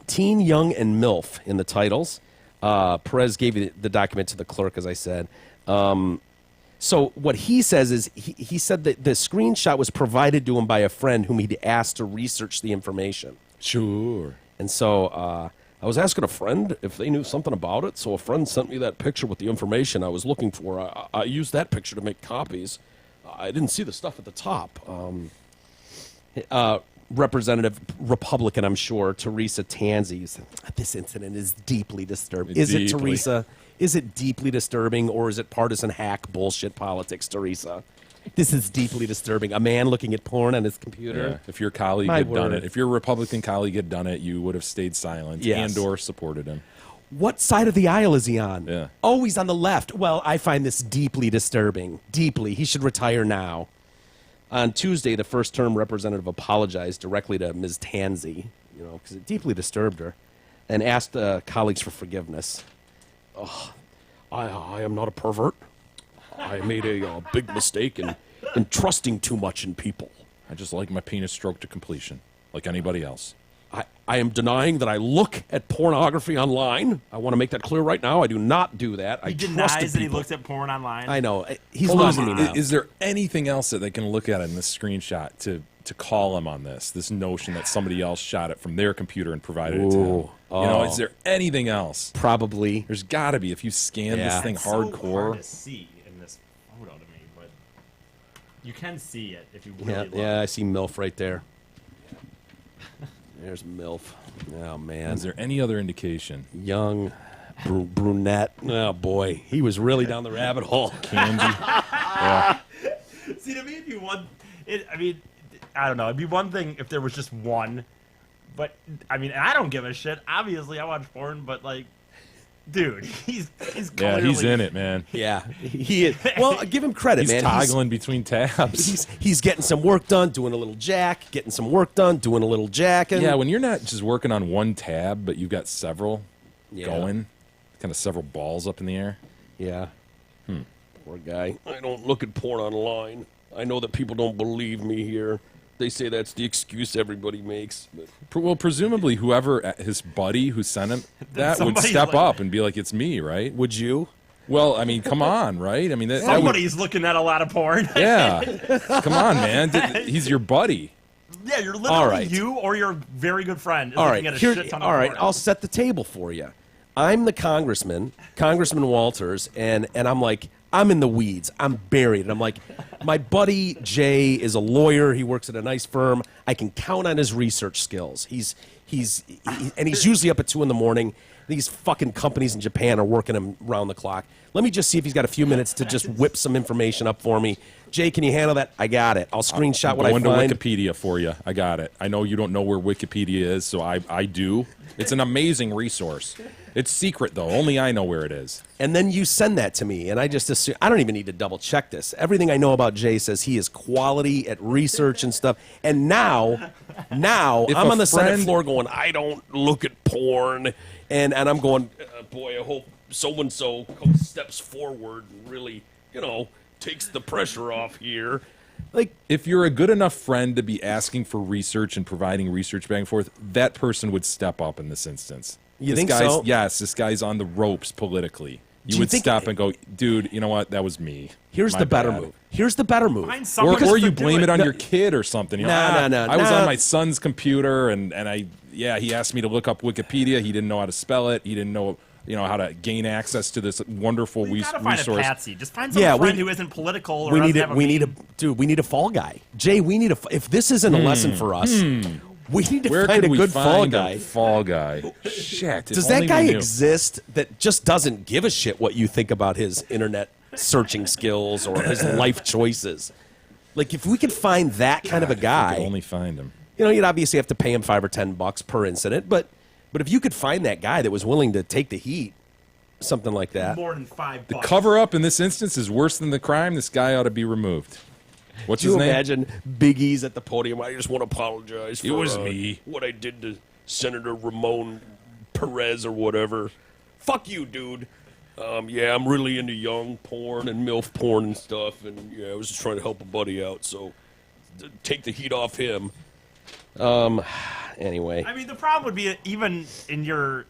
Speaker 4: Teen, young, and MILF in the titles. Perez gave the document to the clerk, as I said. So what he says is he said that the screenshot was provided to him by a friend whom he'd asked to research the information.
Speaker 5: Sure.
Speaker 4: And so I was asking a friend if they knew something about it. So a friend sent me that picture with the information I was looking for. I used that picture to make copies. I didn't see the stuff at the top. Representative Republican, I'm sure, Teresa Tanzi. This incident is deeply disturbing. Is it, Teresa? Is it deeply disturbing, or is it partisan hack bullshit politics, Teresa? This is deeply disturbing. A man looking at porn on his computer.
Speaker 5: Yeah. If your colleague had done it, if your Republican colleague had done it, you would have stayed silent and/or supported him.
Speaker 4: What side of the aisle is he on?
Speaker 5: Yeah.
Speaker 4: Oh, he's on the left. Well, I find this deeply disturbing. Deeply. He should retire now. On Tuesday, the first-term representative apologized directly to Ms. Tanzi, because it deeply disturbed her, and asked colleagues for forgiveness. I am not a pervert. I made a big mistake in trusting too much in people.
Speaker 5: I just like my penis stroked to completion, like anybody else.
Speaker 4: I am denying that I look at pornography online. I want to make that clear right now. I do not do that.
Speaker 6: He denies that he looks at porn online.
Speaker 4: I know. He's losing me now.
Speaker 5: Is there anything else that they can look at in this screenshot to call him on this notion that somebody else shot it from their computer and provided it to him? Is there anything else?
Speaker 4: Probably.
Speaker 5: There's got to be if you scan this thing hardcore.
Speaker 6: It's so hard to see in this photo to me, but you can see it if you really look.
Speaker 4: Yeah, I see MILF right there. There's MILF. Oh, man.
Speaker 5: Is there any other indication?
Speaker 4: Young, brunette. Oh, boy. He was really down the rabbit hole.
Speaker 5: Candy. Yeah.
Speaker 6: See, to me, it'd be one... I don't know. It'd be one thing if there was just one. But, I don't give a shit. Obviously, I watch porn, but, dude, he's clearly...
Speaker 5: Yeah, he's in it, man.
Speaker 4: Yeah, he is. Well, give him credit, man.
Speaker 5: He's toggling between tabs.
Speaker 4: He's getting some work done, doing a little jack, getting some work done, doing a little jacking.
Speaker 5: Yeah, when you're not just working on one tab, but you've got several going, kind of several balls up in the air.
Speaker 4: Yeah. Poor guy. I don't look at porn online. I know that people don't believe me here. They say that's the excuse everybody makes. But.
Speaker 5: Well, presumably whoever, his buddy who sent him that would step up and be like, it's me, right?
Speaker 4: Would you?
Speaker 5: Well, come on, right?
Speaker 6: Somebody's looking at a lot of porn.
Speaker 5: Yeah. Come on, man. He's your buddy.
Speaker 6: Yeah, you're literally you or your very good friend is looking at a shit ton of porn.
Speaker 4: I'll set the table for you. I'm the Congressman Walters, and I'm like, I'm in the weeds. I'm buried. And I'm like, my buddy Jay is a lawyer. He works at a nice firm. I can count on his research skills. He's usually up at 2 a.m. These fucking companies in Japan are working him round the clock. Let me just see if he's got a few minutes to just whip some information up for me. Jay, can you handle that? I got it. I'll screenshot what I find.
Speaker 5: Go into Wikipedia for you. I got it. I know you don't know where Wikipedia is, so I do. It's an amazing resource. It's secret, though. Only I know where it is.
Speaker 4: And then you send that to me, and I just assume, I don't even need to double check this. Everything I know about Jay says he is quality at research and stuff. And now I'm on the Senate floor going, I don't look at porn. And I'm going, boy, I hope so-and-so steps forward and really, takes the pressure off here. Like,
Speaker 5: if you're a good enough friend to be asking for research and providing research back and forth, that person would step up in this instance.
Speaker 4: You think so?
Speaker 5: Yes, this guy's on the ropes politically. You would stop and go, dude, you know what? That was me.
Speaker 4: Here's the better move. Here's the better move.
Speaker 5: Or you blame it on your kid or something. You know,
Speaker 4: no.
Speaker 5: I was on my son's computer, and he asked me to look up Wikipedia. He didn't know how to spell it. He didn't know how to gain access to this wonderful resource.
Speaker 6: Find a Patsy. Just find some friend who isn't political. Or we
Speaker 4: need a fall guy. Jay, if this isn't a lesson for us, we need to find a good fall guy.
Speaker 5: Fall guy. Shit.
Speaker 4: Does that guy exist that just doesn't give a shit what you think about his internet searching skills or his life choices? Like, if we could find that kind of a guy,
Speaker 5: we could only find him.
Speaker 4: You'd obviously have to pay him $5 or $10 per incident, but if you could find that guy that was willing to take the heat, something like that.
Speaker 6: More than $5.
Speaker 5: The cover up in this instance is worse than the crime. This guy ought to be removed. What's his name?
Speaker 4: Do you imagine Big E's at the podium? I just want to apologize for
Speaker 5: me.
Speaker 4: What I did to Senator Ramon Perez or whatever. Fuck you, dude. I'm really into young porn and MILF porn and stuff, and I was just trying to help a buddy out, so take the heat off him. Anyway.
Speaker 6: I mean, the problem would be, even in your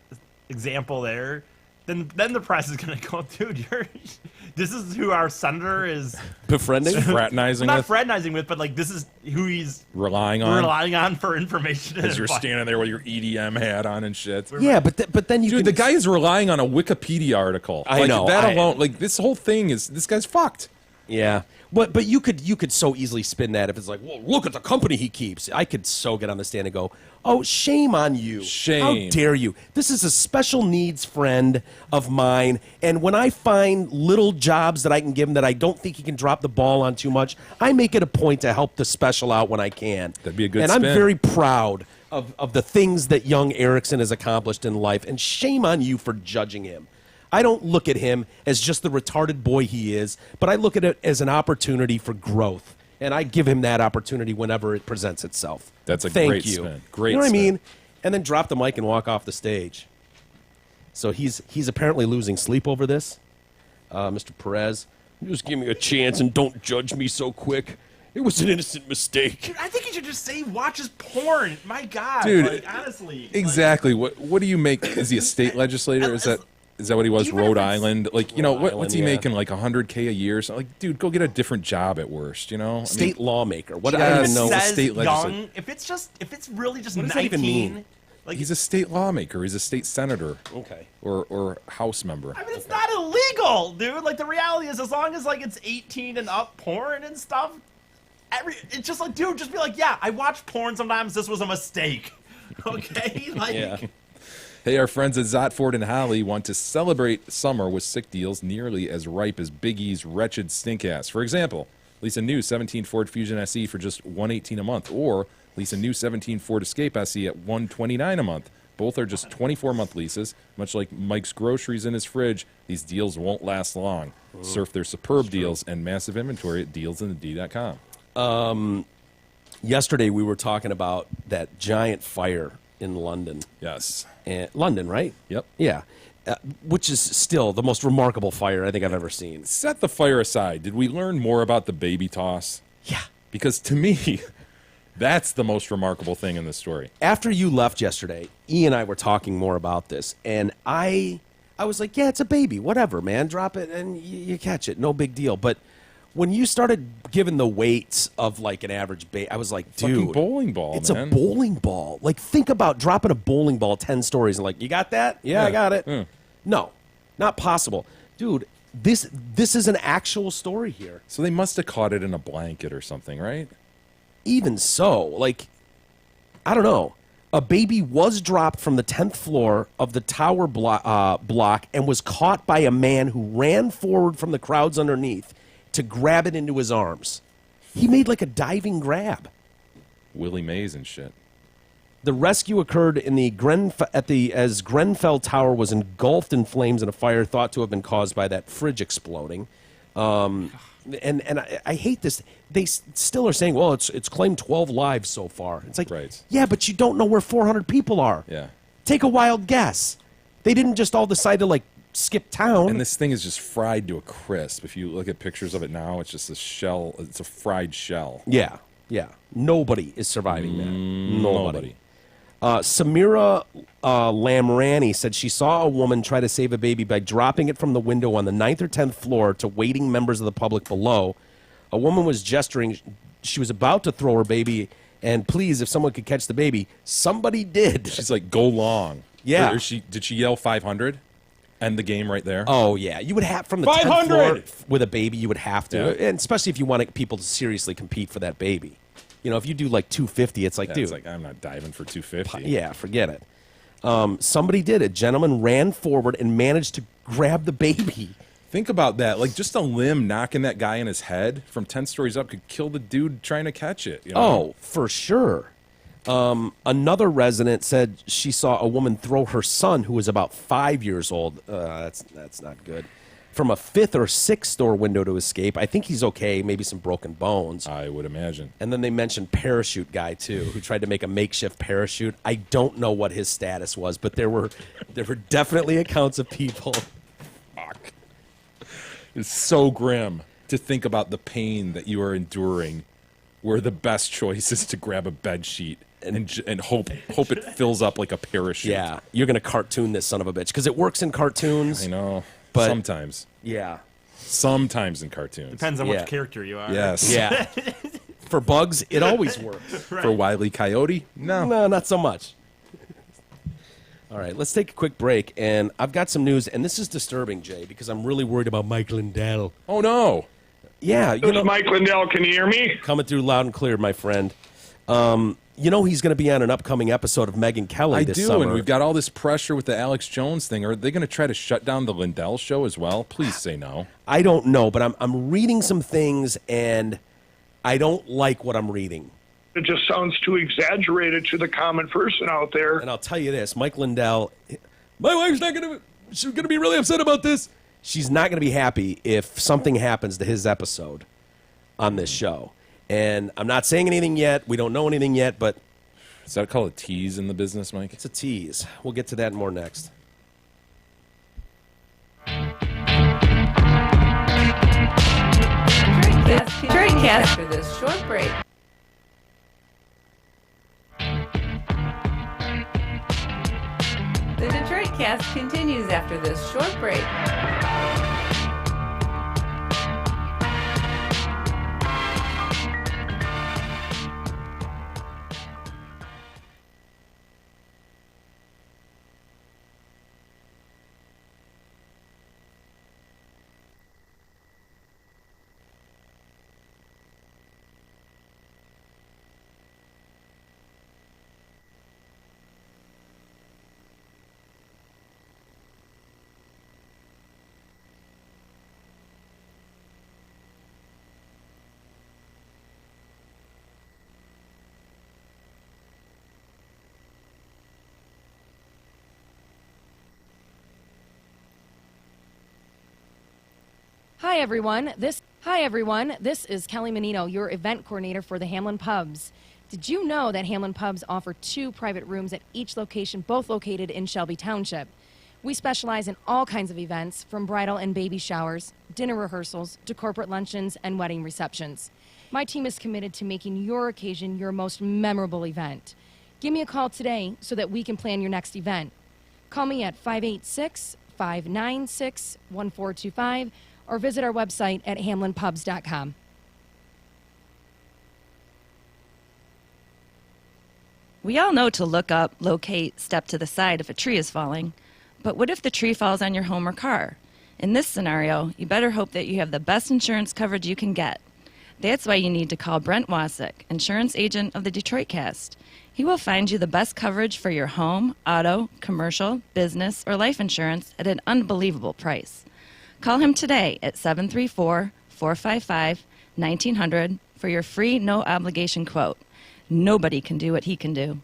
Speaker 6: example there, then the press is going to go, dude, this is who our senator is
Speaker 4: befriending,
Speaker 5: fraternizing
Speaker 6: not
Speaker 5: with,
Speaker 6: fraternizing with, but like this is who he's
Speaker 5: relying on
Speaker 6: for information.
Speaker 5: As you're standing there with your EDM hat on and shit.
Speaker 4: Yeah, but then
Speaker 5: the guy is relying on a Wikipedia article.
Speaker 4: I know
Speaker 5: that alone. Like, this whole thing is, this guy's fucked.
Speaker 4: Yeah. But you could so easily spin that if it's like, well, look at the company he keeps. I could so get on the stand and go, oh, shame on you.
Speaker 5: Shame.
Speaker 4: How dare you? This is a special needs friend of mine, and when I find little jobs that I can give him that I don't think he can drop the ball on too much, I make it a point to help the special out when I can.
Speaker 5: That'd be a good
Speaker 4: And
Speaker 5: spin.
Speaker 4: I'm very proud of the things that young Erickson has accomplished in life, and shame on you for judging him. I don't look at him as just the retarded boy he is, but I look at it as an opportunity for growth. And I give him that opportunity whenever it presents itself.
Speaker 5: That's a
Speaker 4: Thank
Speaker 5: great
Speaker 4: you.
Speaker 5: spin. Great
Speaker 4: You know what
Speaker 5: spin.
Speaker 4: I mean? And then drop the mic and walk off the stage. So he's apparently losing sleep over this. Mr. Perez, just give me a chance and don't judge me so quick. It was an innocent mistake.
Speaker 6: Dude, I think he should just say he watches porn. My God.
Speaker 5: Dude,
Speaker 6: honestly.
Speaker 5: Exactly. What do you make? Is he a state legislator? Is that what he was? Rhode Island? Like, what's he making? Like $100K a year? So, like, dude, go get a different job at worst,
Speaker 4: State lawmaker. What?
Speaker 5: Yes,
Speaker 4: I don't even know.
Speaker 6: Says
Speaker 5: state legislator.
Speaker 6: young, if it's really just
Speaker 4: What does
Speaker 6: 19.
Speaker 4: that even mean?
Speaker 6: Like,
Speaker 5: He's a state lawmaker. He's a state senator.
Speaker 4: Okay.
Speaker 5: Or House member.
Speaker 6: I mean, it's not illegal, dude. Like, the reality is, as long as like it's 18 and up porn and stuff, it's just like, dude, just be like, yeah, I watch porn sometimes. This was a mistake. Okay? Like.
Speaker 4: Yeah.
Speaker 5: Hey, our friends at Zotford and Holly want to celebrate summer with sick deals nearly as ripe as Big E's wretched stink ass. For example, lease a new 17 Ford Fusion SE for just $118 a month, or lease a new 17 Ford Escape SE at $129 a month. Both are just 24-month leases. Much like Mike's groceries in his fridge, these deals won't last long. Surf their superb deals and massive inventory at dealsinthed.com.
Speaker 4: Yesterday we were talking about that giant fire in London.
Speaker 5: Yes.
Speaker 4: London, right?
Speaker 5: Yep.
Speaker 4: Yeah. Which is still the most remarkable fire I think I've ever seen.
Speaker 5: Set the fire aside. Did we learn more about the baby toss?
Speaker 4: Yeah.
Speaker 5: Because to me, that's the most remarkable thing in this story.
Speaker 4: After you left yesterday, E and I were talking more about this, and I was like, yeah, it's a baby. Whatever, man. Drop it and you catch it. No big deal. But when you started giving the weights of like an average baby, I was like, dude.
Speaker 5: Fucking bowling ball,
Speaker 4: it's
Speaker 5: man.
Speaker 4: a bowling ball. Like, think about dropping a bowling ball 10 stories and like, you got that? Yeah, I got it. No, not possible. Dude, this is an actual story here.
Speaker 5: So they must have caught it in a blanket or something, right?
Speaker 4: Even so, like, I don't know. A baby was dropped from the 10th floor of the tower block and was caught by a man who ran forward from the crowds underneath to grab it into his arms. He made like a diving grab.
Speaker 5: Willie Mays and shit.
Speaker 4: The rescue occurred in as Grenfell Tower was engulfed in flames in a fire thought to have been caused by that fridge exploding. And I hate this. They still are saying, well, it's claimed 12 lives so far. It's like,
Speaker 5: right.
Speaker 4: Yeah, but you don't know where 400 people are.
Speaker 5: Yeah.
Speaker 4: Take a wild guess. They didn't just all decide to like skip town.
Speaker 5: And this thing is just fried to a crisp. If you look at pictures of it now, it's just a shell. It's a fried shell.
Speaker 4: Yeah. Nobody is surviving that. Nobody. Samira Lamrani said she saw a woman try to save a baby by dropping it from the window on the 9th or 10th floor to waiting members of the public below. A woman was gesturing. She was about to throw her baby, and please, if someone could catch the baby, somebody did.
Speaker 5: She's like, go long.
Speaker 4: Yeah.
Speaker 5: Did she yell 500? End the game right there?
Speaker 4: Oh, yeah. You would have, from the 10th floor with a baby, you would have to. Yeah. And especially if you want people to seriously compete for that baby. You know, if you do like 250, it's like, dude.
Speaker 5: It's like, I'm not diving for 250.
Speaker 4: Yeah, forget it. Somebody did. A gentleman ran forward and managed to grab the baby.
Speaker 5: Think about that. Like, just a limb knocking that guy in his head from 10 stories up could kill the dude trying to catch it. You know?
Speaker 4: Oh, for sure. Another resident said she saw a woman throw her son, who was about 5 years old. That's not good. From a 5th or 6th store window to escape. I think he's okay. Maybe some broken bones.
Speaker 5: I would imagine.
Speaker 4: And then they mentioned parachute guy too, who tried to make a makeshift parachute. I don't know what his status was, but there were definitely accounts of people.
Speaker 5: Fuck. It's so grim to think about the pain that you are enduring, where the best choice is to grab a bed sheet and hope it fills up like a parachute.
Speaker 4: Yeah, you're gonna cartoon this son of a bitch because it works in cartoons.
Speaker 5: I know. But sometimes.
Speaker 4: Yeah.
Speaker 5: Sometimes in cartoons.
Speaker 6: Depends on which character you are.
Speaker 5: Yes.
Speaker 4: Yeah. For Bugs, it always works.
Speaker 5: Right. For Wile E. Coyote, no,
Speaker 4: not so much. All right, let's take a quick break, and I've got some news, and this is disturbing, Jay, because I'm really worried about Mike Lindell.
Speaker 5: Oh no.
Speaker 4: Yeah,
Speaker 7: this is Mike Lindell. Can you hear me?
Speaker 4: Coming through loud and clear, my friend. You know he's going to be on an upcoming episode of Megyn Kelly this summer.
Speaker 5: And we've got all this pressure with the Alex Jones thing. Are they going to try to shut down the Lindell show as well? Please say no.
Speaker 4: I don't know, but I'm reading some things, and I don't like what I'm reading.
Speaker 7: It just sounds too exaggerated to the common person out there.
Speaker 4: And I'll tell you this, Mike Lindell, my wife's she's going to be really upset about this. She's not going to be happy if something happens to his episode on this show. And I'm not saying anything yet. We don't know anything yet, but...
Speaker 5: Is that called a tease in the business, Mike?
Speaker 4: It's a tease. We'll get to that and more next.
Speaker 1: Detroitcast after this short break. The Detroitcast continues after this short break.
Speaker 8: Hi everyone, this is Kelly Menino, your event coordinator for the Hamlin Pubs. Did you know that Hamlin Pubs offer 2 private rooms at each location, both located in Shelby Township? We specialize in all kinds of events, from bridal and baby showers, dinner rehearsals, to corporate luncheons and wedding receptions. My team is committed to making your occasion your most memorable event. Give me a call today so that we can plan your next event. Call me at 586-596-1425 or visit our website at hamlinpubs.com.
Speaker 9: We all know to look up, locate, step to the side if a tree is falling. But what if the tree falls on your home or car? In this scenario, you better hope that you have the best insurance coverage you can get. That's why you need to call Brent Wasik, insurance agent of the Detroit Cast. He will find you the best coverage for your home, auto, commercial, business, or life insurance at an unbelievable price. Call him today at 734-455-1900 for your free no-obligation quote. Nobody can do what he can do.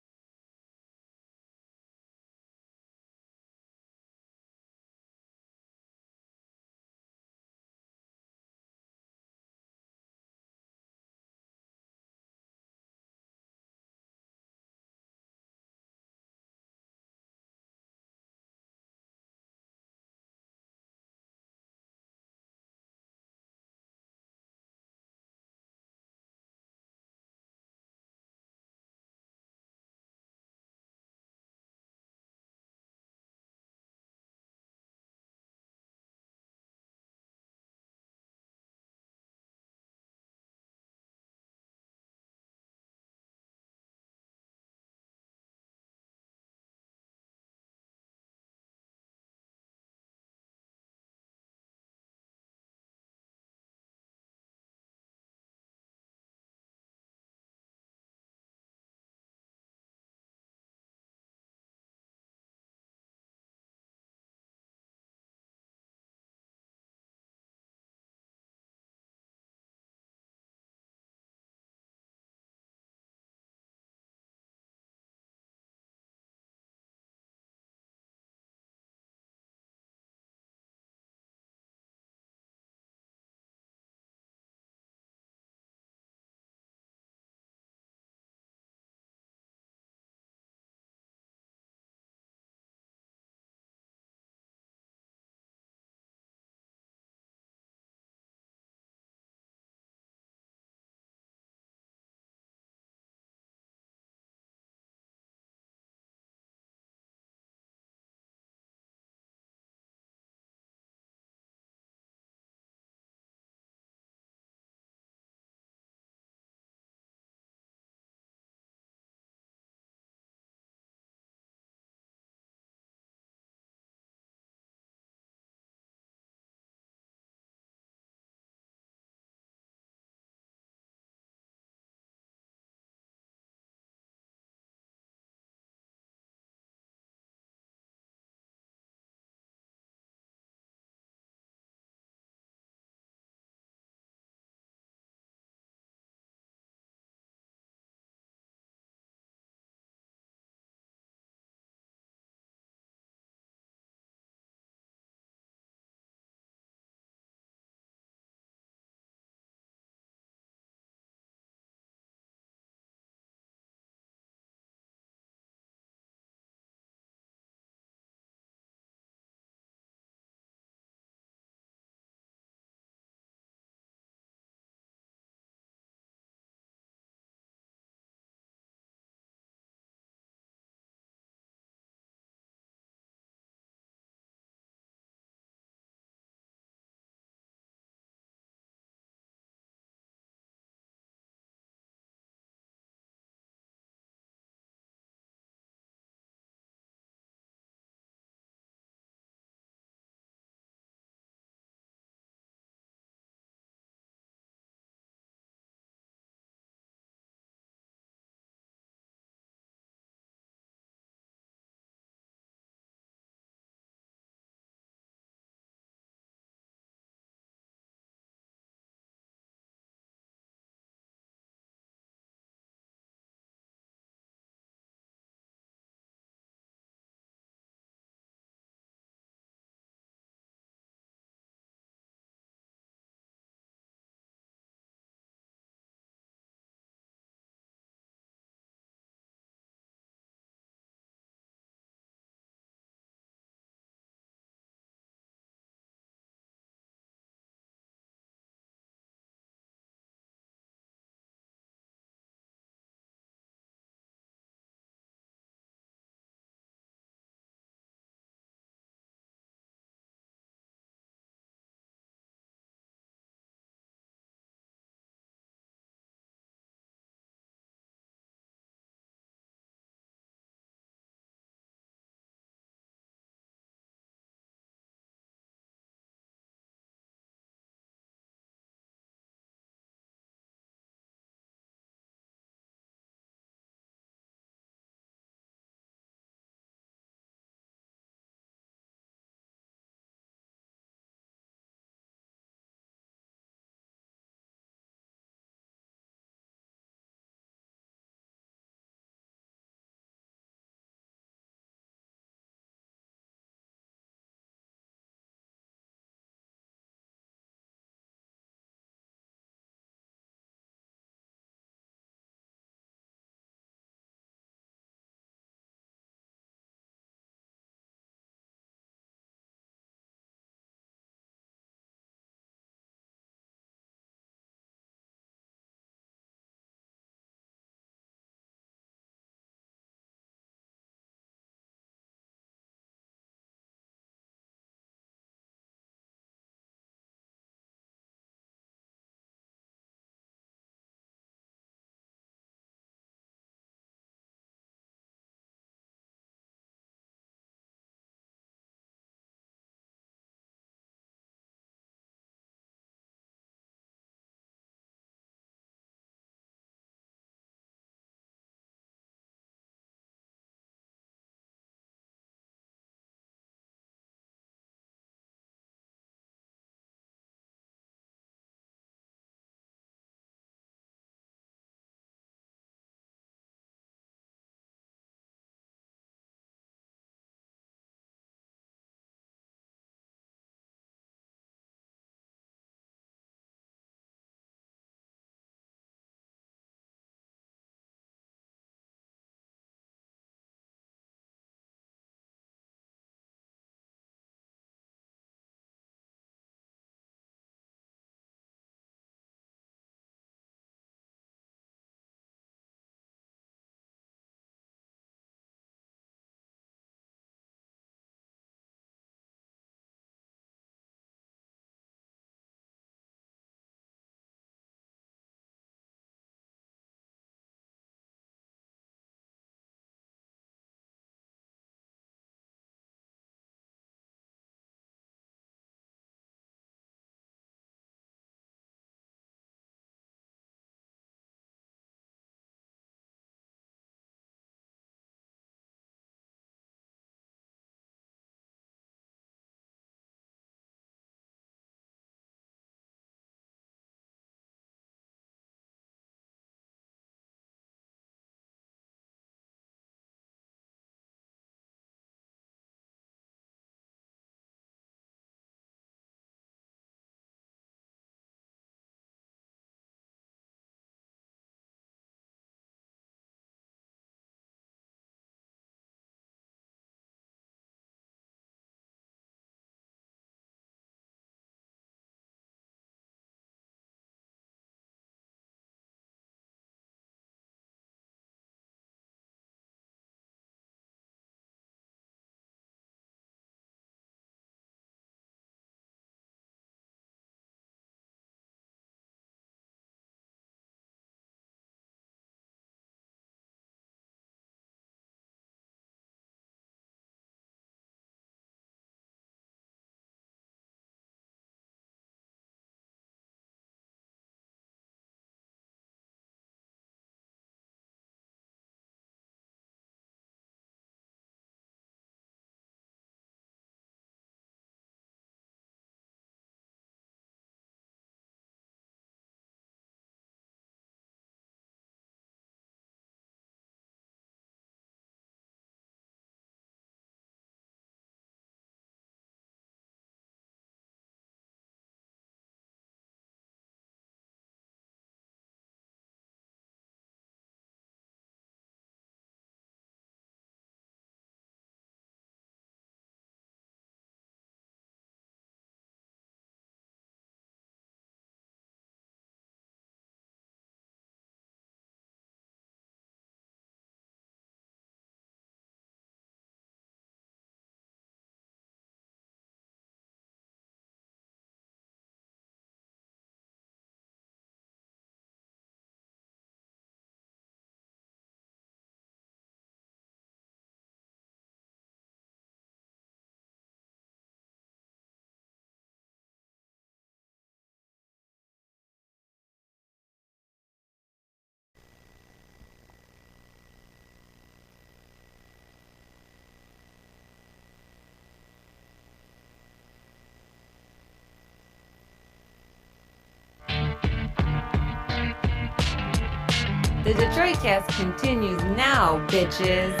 Speaker 1: The Detroit Cast continues now, bitches.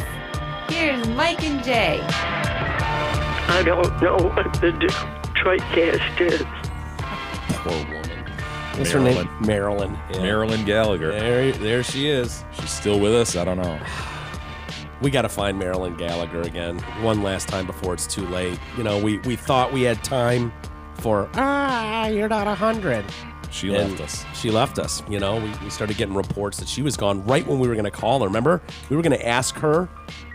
Speaker 1: Here's Mike and Jay.
Speaker 10: I don't know what the Detroit Cast is.
Speaker 4: Poor woman. What's her name? Marilyn.
Speaker 5: Yeah. Marilyn Gallagher.
Speaker 4: There she is.
Speaker 5: She's still with us? I don't know.
Speaker 4: We got to find Marilyn Gallagher again one last time before it's too late. You know, we thought we had time for, you're not 100.
Speaker 5: She left us.
Speaker 4: She left us. You know, we started getting reports that she was gone right when we were going to call her. Remember? We were going to ask her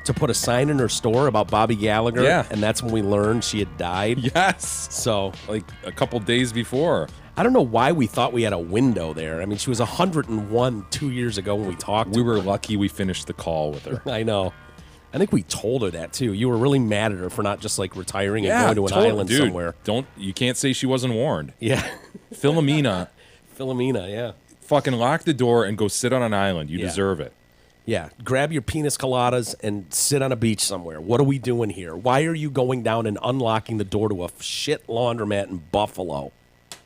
Speaker 4: to put a sign in her store about Bobby Gallagher.
Speaker 5: Yeah.
Speaker 4: And that's when we learned she had died.
Speaker 5: Yes.
Speaker 4: So,
Speaker 5: like a couple days before.
Speaker 4: I don't know why we thought we had a window there. I mean, she was 101 2 years ago when we talked.
Speaker 5: We were lucky we finished the call with her.
Speaker 4: I know. I think we told her that too. You were really mad at her for not just like retiring and going to an island somewhere.
Speaker 5: You can't say she wasn't warned.
Speaker 4: Yeah.
Speaker 5: Philomena,
Speaker 4: yeah.
Speaker 5: Fucking lock the door and go sit on an island. You deserve it.
Speaker 4: Yeah. Grab your penis coladas and sit on a beach somewhere. What are we doing here? Why are you going down and unlocking the door to a shit laundromat in Buffalo?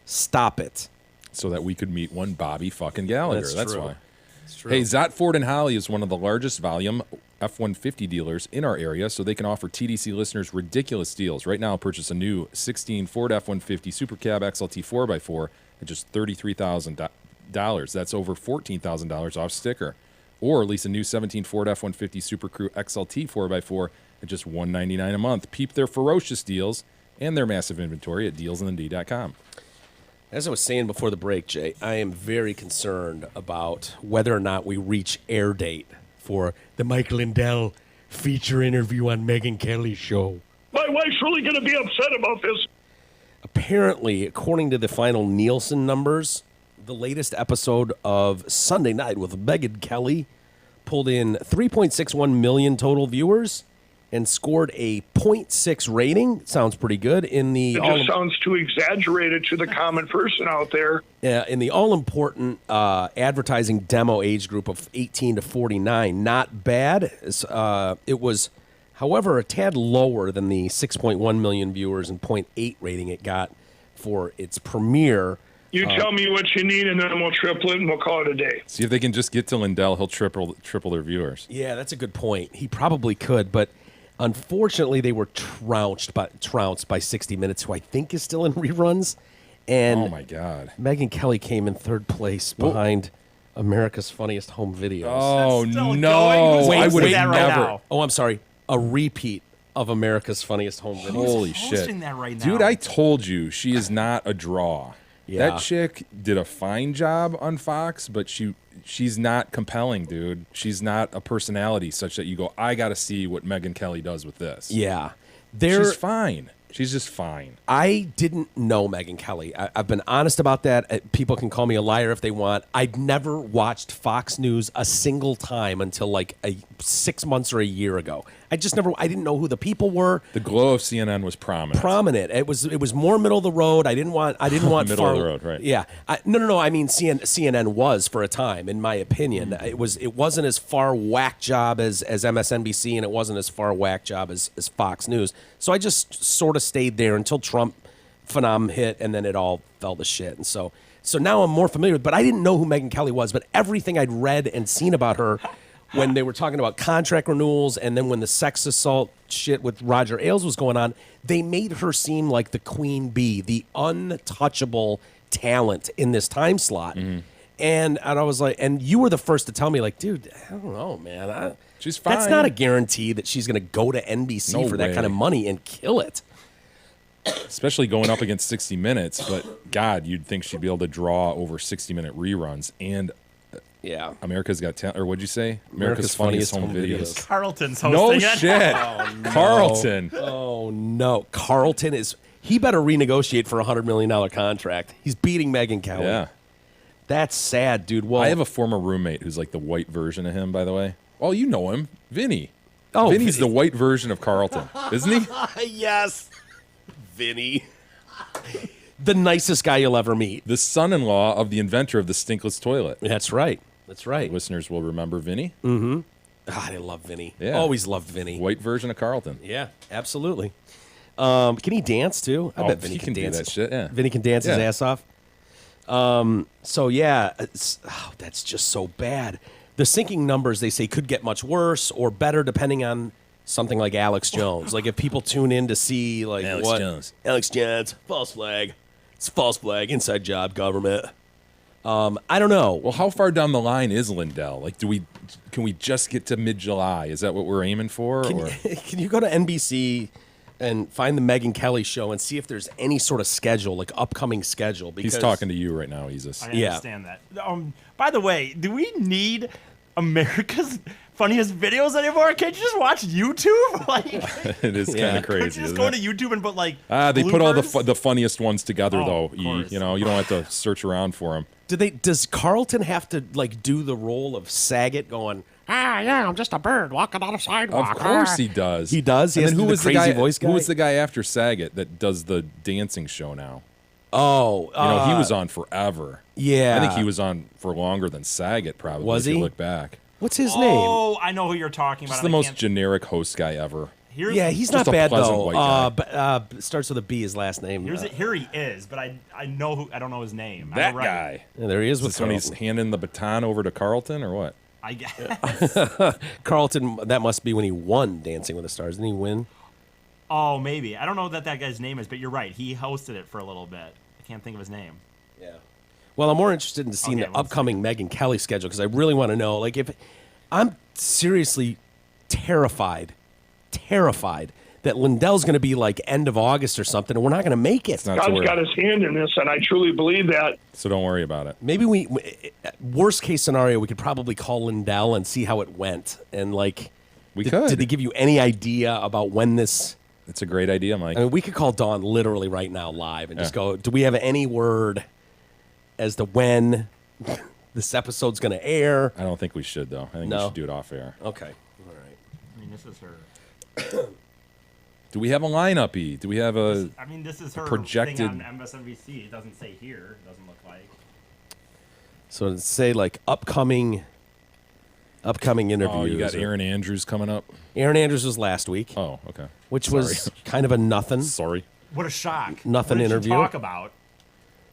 Speaker 4: Stop it.
Speaker 5: So that we could meet one Bobby fucking Gallagher. That's
Speaker 4: true.
Speaker 5: why.
Speaker 4: That's true.
Speaker 5: Hey, Zott Ford and Holly is one of the largest volume F-150 dealers in our area, so they can offer TDC listeners ridiculous deals. Right now, purchase a new 16 Ford F-150 Super Cab XLT 4x4 at just $33,000. That's over $14,000 off sticker. Or lease a new 17 Ford F-150 Super Crew XLT 4x4 at just $199 a month. Peep their ferocious deals and their massive inventory at dealsinthed.com.
Speaker 4: As I was saying before the break, Jay, I am very concerned about whether or not we reach air date for the Mike Lindell feature interview on Megyn Kelly's show.
Speaker 7: My wife's really going to be upset about this.
Speaker 4: Apparently, according to the final Nielsen numbers, the latest episode of Sunday Night with Megyn Kelly pulled in 3.61 million total viewers and scored a 0.6 rating. Sounds pretty good. It
Speaker 7: just sounds too exaggerated to the common person out there.
Speaker 4: In the all-important advertising demo age group of 18 to 49, not bad. It was, however, a tad lower than the 6.1 million viewers and 0.8 rating it got for its premiere.
Speaker 7: You tell me what you need, and then we'll triple it, and we'll call it a day.
Speaker 5: See if they can just get to Lindell. He'll triple their viewers.
Speaker 4: Yeah, that's a good point. He probably could, but unfortunately, they were trounced by 60 Minutes, who I think is still in reruns. And
Speaker 5: oh my God,
Speaker 4: Megyn Kelly came in third place behind America's Funniest Home Videos.
Speaker 5: Oh
Speaker 6: no!
Speaker 5: I would have never.
Speaker 6: Right,
Speaker 4: oh, I'm sorry. A repeat of America's Funniest Home Videos.
Speaker 5: Holy shit,
Speaker 6: that right now?
Speaker 5: Dude! I told you she is not a draw.
Speaker 4: Yeah.
Speaker 5: That chick did a fine job on Fox, but she's not compelling, dude. She's not a personality such that you go, I got to see what Megyn Kelly does with this.
Speaker 4: Yeah.
Speaker 5: She's fine. She's just fine.
Speaker 4: I didn't know Megyn Kelly. I've been honest about that. People can call me a liar if they want. I'd never watched Fox News a single time until like 6 months or a year ago. I didn't know who the people were.
Speaker 5: The glow of CNN was prominent.
Speaker 4: It was more middle of the road. I didn't want
Speaker 5: middle of the road, right?
Speaker 4: Yeah. No. I mean, CNN was for a time, in my opinion. It wasn't as far whack job as MSNBC, and it wasn't as far whack job as Fox News. So I just sort of stayed there until Trump phenom hit, and then it all fell to shit. And so now I'm more familiar with, but I didn't know who Megyn Kelly was. But everything I'd read and seen about her, when they were talking about contract renewals, and then when the sex assault shit with Roger Ailes was going on, they made her seem like the queen bee, the untouchable talent in this time slot. Mm-hmm. And I was like, and you were the first to tell me, like, dude, I don't know, man.
Speaker 5: She's fine.
Speaker 4: That's not a guarantee that she's going to go to NBC for that kind of money and kill it.
Speaker 5: Especially going up against 60 Minutes, but God, you'd think she'd be able to draw over 60-minute reruns and.
Speaker 4: Yeah,
Speaker 5: America's Got Talent, or what'd you say? America's Funniest Home Videos.
Speaker 6: Carlton's hosting
Speaker 5: it. No shit. Oh, no. Carlton.
Speaker 4: Oh no, Carlton he better renegotiate for a $100 million contract. He's beating Megyn Kelly.
Speaker 5: Yeah,
Speaker 4: that's sad, dude. Well,
Speaker 5: I have a former roommate who's like the white version of him, by the way. Oh, you know him, Vinny.
Speaker 4: Oh,
Speaker 5: Vinny's the white version of Carlton, isn't he?
Speaker 4: Yes, Vinny. The nicest guy you'll ever meet.
Speaker 5: The son-in-law of the inventor of the stinkless toilet.
Speaker 4: That's right.
Speaker 5: Listeners will remember Vinny.
Speaker 4: Mm-hmm. I love Vinny. Yeah. Always loved Vinny.
Speaker 5: White version of Carlton.
Speaker 4: Yeah, absolutely. Can he dance too? I bet Vinny can dance.
Speaker 5: Do that shit, yeah.
Speaker 4: Vinny can dance his ass off. So yeah, that's just so bad. the sinking numbers, they say, could get much worse or better depending on something like Alex Jones. Like if people tune in to see like Alex Jones, false flag. It's false flag, inside job, government. I don't know.
Speaker 5: Well, how far down the line is Lindell? Like, can we just get to mid-July? Is that what we're aiming for?
Speaker 4: Can you go to NBC and find the Megyn Kelly show and see if there's any sort of schedule, like upcoming schedule? Because
Speaker 5: he's talking to you right now, Isis.
Speaker 6: I understand that. By the way, do we need America's funniest videos anymore? Can't you just watch YouTube? Like,
Speaker 5: it is kind of crazy.
Speaker 6: Just go to YouTube and put like.
Speaker 5: They
Speaker 6: bloopers?
Speaker 5: put all the funniest ones together, though. You know, you don't have to search around for them.
Speaker 4: Does Carlton have to like do the role of Saget, going? Yeah, I'm just a bird walking on a sidewalk.
Speaker 5: Of course he does.
Speaker 4: He does.
Speaker 5: And then who was the crazy
Speaker 4: voice guy?
Speaker 5: Who was the guy after Saget that does the dancing show now?
Speaker 4: Oh,
Speaker 5: he was on forever.
Speaker 4: Yeah,
Speaker 5: I think he was on for longer than Saget. Probably.
Speaker 4: Was he?
Speaker 5: If you look back.
Speaker 4: What's his name?
Speaker 6: Oh, I know who you're talking about.
Speaker 5: He's the most generic host guy ever.
Speaker 4: He's not bad though. Starts with a B. His last name.
Speaker 6: Here he is, but I know who. I don't know his name.
Speaker 5: That guy.
Speaker 4: Yeah, there he is.
Speaker 5: When he's handing the baton over to Carlton, or what?
Speaker 6: I guess.
Speaker 4: Carlton. That must be when he won Dancing with the Stars. Didn't he win?
Speaker 6: Oh, maybe. I don't know what that guy's name is, but you're right. He hosted it for a little bit. I can't think of his name.
Speaker 4: Yeah. Well, I'm more interested in seeing the upcoming Megyn Kelly schedule because I really want to know. Like, if I'm seriously terrified that Lindell's going to be like end of August or something, and we're not going to make it.
Speaker 7: God's got his hand in this, and I truly believe that.
Speaker 5: So don't worry about it.
Speaker 4: Maybe worst case scenario, we could probably call Lindell and see how it went. And like, did they give you any idea about when this?
Speaker 5: It's a great idea, Mike.
Speaker 4: I mean, we could call Dawn literally right now live and just go, do we have any word as to when this episode's going to air?
Speaker 5: I don't think we should, though. I think we should do it off air.
Speaker 4: Okay. All right.
Speaker 6: I mean, this is her.
Speaker 5: Do we have a lineup, E? Do we have a
Speaker 6: I mean, this is her
Speaker 5: projected
Speaker 6: thing on MSNBC. It doesn't say here. It doesn't look like.
Speaker 4: So to say like upcoming interviews.
Speaker 5: Oh, you got Aaron Andrews coming up?
Speaker 4: Aaron Andrews was last week.
Speaker 5: Oh, okay.
Speaker 4: Which was kind of a nothing.
Speaker 5: Sorry.
Speaker 6: What a shock.
Speaker 4: Nothing
Speaker 6: what did
Speaker 4: interview.
Speaker 6: You talk about?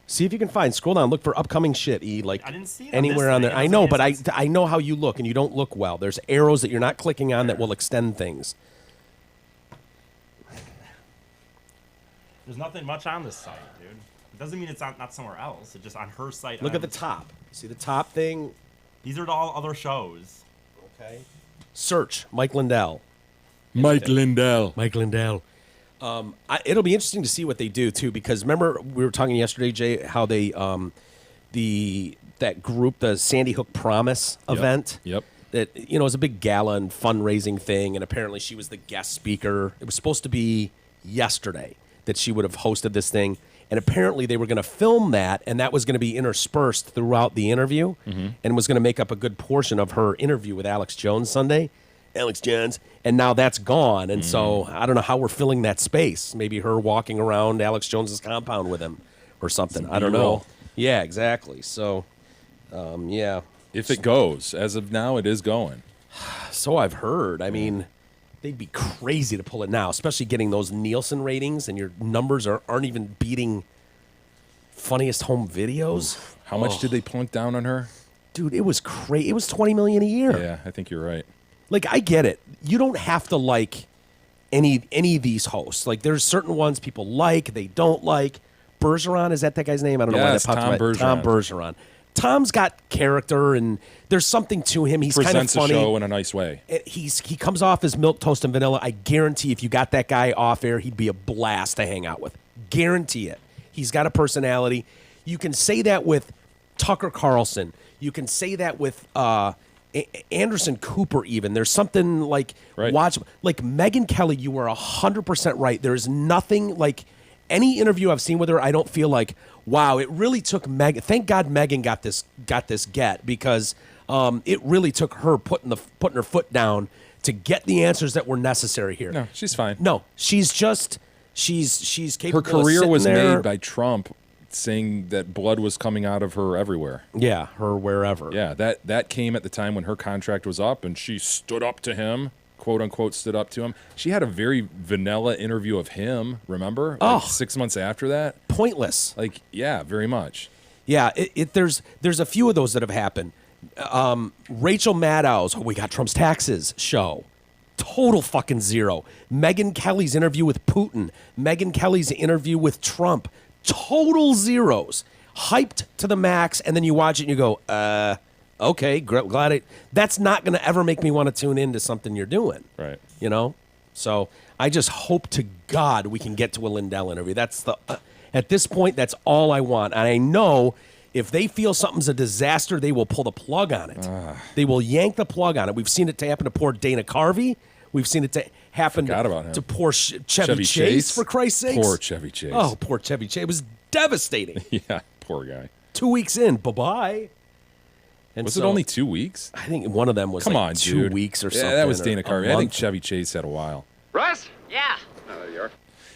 Speaker 4: See if you can scroll down, look for upcoming shit, E. Like
Speaker 6: I didn't see it
Speaker 4: anywhere on there. I know, but I know how you look, and you don't look well. There's arrows that you're not clicking on that will extend things.
Speaker 6: There's nothing much on this site, dude. It doesn't mean it's not somewhere else. It's just on her site.
Speaker 4: Look at the top. See the top thing?
Speaker 6: These are all other shows.
Speaker 4: Okay. Search Mike Lindell.
Speaker 5: Mike Lindell.
Speaker 4: It'll be interesting to see what they do too, because remember we were talking yesterday, Jay, how they that group, the Sandy Hook Promise event.
Speaker 5: Yep.
Speaker 4: That was a big gala and fundraising thing, and apparently she was the guest speaker. It was supposed to be yesterday that she would have hosted this thing, and apparently they were going to film that, and that was going to be interspersed throughout the interview, and was going to make up a good portion of her interview with Alex Jones Sunday. Alex Jones, and now that's gone, and so I don't know how we're filling that space. Maybe her walking around Alex Jones's compound with him or something. I don't know. Yeah, exactly. So, yeah.
Speaker 5: If it goes, as of now, it is going.
Speaker 4: So I've heard. I mean, they'd be crazy to pull it now, especially getting those Nielsen ratings, and your numbers aren't even beating funniest home videos.
Speaker 5: How much did they plunk down on her?
Speaker 4: Dude, it was crazy. It was $20 million a year.
Speaker 5: Yeah, I think you're right.
Speaker 4: Like, I get it. You don't have to like any of these hosts. Like, there's certain ones people like, they don't like. Bergeron, is that guy's name? I don't know why that popped
Speaker 5: Tom
Speaker 4: in my
Speaker 5: Bergeron.
Speaker 4: Tom Bergeron. Tom's got character, and there's something to him. He's kind of funny.
Speaker 5: Presents a show in a nice way.
Speaker 4: He comes off as milk toast and vanilla. I guarantee if you got that guy off air, he'd be a blast to hang out with. Guarantee it. He's got a personality. You can say that with Tucker Carlson. You can say that with Anderson Cooper even. There's something like watch like Megyn Kelly. You were 100% right. There's nothing like any interview I've seen with her. I don't feel like, wow, it really took Megyn. Thank God Megyn got this get, because it really took her putting her foot down to get the answers that were necessary here.
Speaker 5: No, she's fine.
Speaker 4: No, she's capable.
Speaker 5: Her career was
Speaker 4: there.
Speaker 5: made by Trump saying that blood was coming out of her everywhere.
Speaker 4: Yeah, her wherever.
Speaker 5: Yeah, that came at the time when her contract was up, and she stood up to him, quote unquote, stood up to him. She had a very vanilla interview of him, remember? Like 6 months after that.
Speaker 4: Pointless.
Speaker 5: Like, yeah, very much.
Speaker 4: Yeah, there's a few of those that have happened. Rachel Maddow's We Got Trump's Taxes show. Total fucking zero. Megyn Kelly's interview with Putin. Megyn Kelly's interview with Trump. Total zeros. Hyped to the max, and then you watch it and you go, okay, glad it. That's not going to ever make me want to tune into something you're doing.
Speaker 5: Right.
Speaker 4: You know? So I just hope to God we can get to a Lindell interview. That's the at this point, that's all I want. And I know if they feel something's a disaster, they will pull the plug on it. They will yank the plug on it. We've seen it happen to poor Dana Carvey. We've seen it happen to poor Chevy Chase, for Christ's sakes.
Speaker 5: Poor Chevy Chase.
Speaker 4: Oh, poor Chevy Chase. It was devastating.
Speaker 5: Yeah, poor guy.
Speaker 4: 2 weeks in, bye-bye. And
Speaker 5: was it only 2 weeks?
Speaker 4: I think one of them was 2 weeks or something.
Speaker 5: Yeah, that was Dana Carvey. I think Chevy Chase had a while.
Speaker 11: Russ?
Speaker 12: Yeah.
Speaker 11: There you are.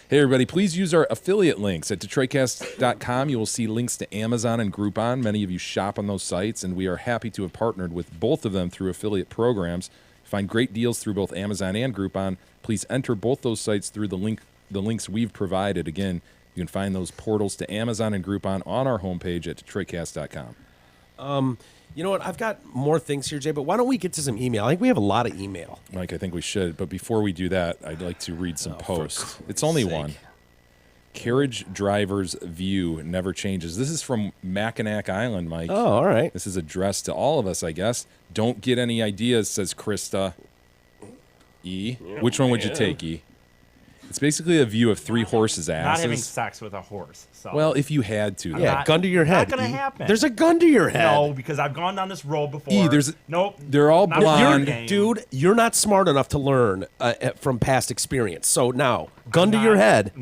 Speaker 5: Hey, everybody, please use our affiliate links at DetroitCast.com. You will see links to Amazon and Groupon. Many of you shop on those sites, and we are happy to have partnered with both of them through affiliate programs. Find great deals through both Amazon and Groupon. Please enter both those sites through the links we've provided. Again, you can find those portals to Amazon and Groupon on our homepage at DetroitCast.com.
Speaker 4: You know what? I've got more things here, Jay, but why don't we get to some email? I think we have a lot of email.
Speaker 5: Mike, I think we should. But before we do that, I'd like to read some posts. It's only one. Carriage driver's view never changes. This is from Mackinac Island, Mike.
Speaker 4: Oh, all right.
Speaker 5: This is addressed to all of us, I guess. Don't get any ideas, says Krista. E. Yeah, which one would you take, E? It's basically a view of three horses' asses.
Speaker 6: Not having sex with a horse. So.
Speaker 5: Well, if you had to.
Speaker 4: Yeah, gun to your head.
Speaker 6: Not going to happen.
Speaker 4: There's a gun to your head.
Speaker 6: No, because I've gone down this road before. Nope.
Speaker 5: They're all blonde.
Speaker 4: Dude, you're not smart enough to learn from past experience. So now, gun to your head.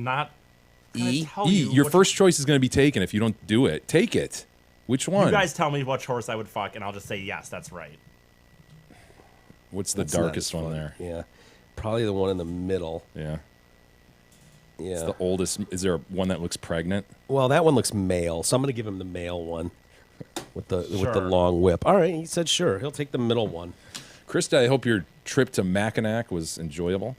Speaker 5: Your first choice is going to be taken if you don't do it. Take it. Which one?
Speaker 6: You guys tell me which horse I would fuck, and I'll just say, yes, that's right.
Speaker 5: What's the darkest one there?
Speaker 4: Yeah. Probably the one in the middle.
Speaker 5: Yeah.
Speaker 4: Yeah.
Speaker 5: It's the oldest. Is there one that looks pregnant?
Speaker 4: Well, that one looks male, so I'm going to give him the male one with the long whip. All right, he said sure. He'll take the middle one.
Speaker 5: Krista, I hope your trip to Mackinac was enjoyable,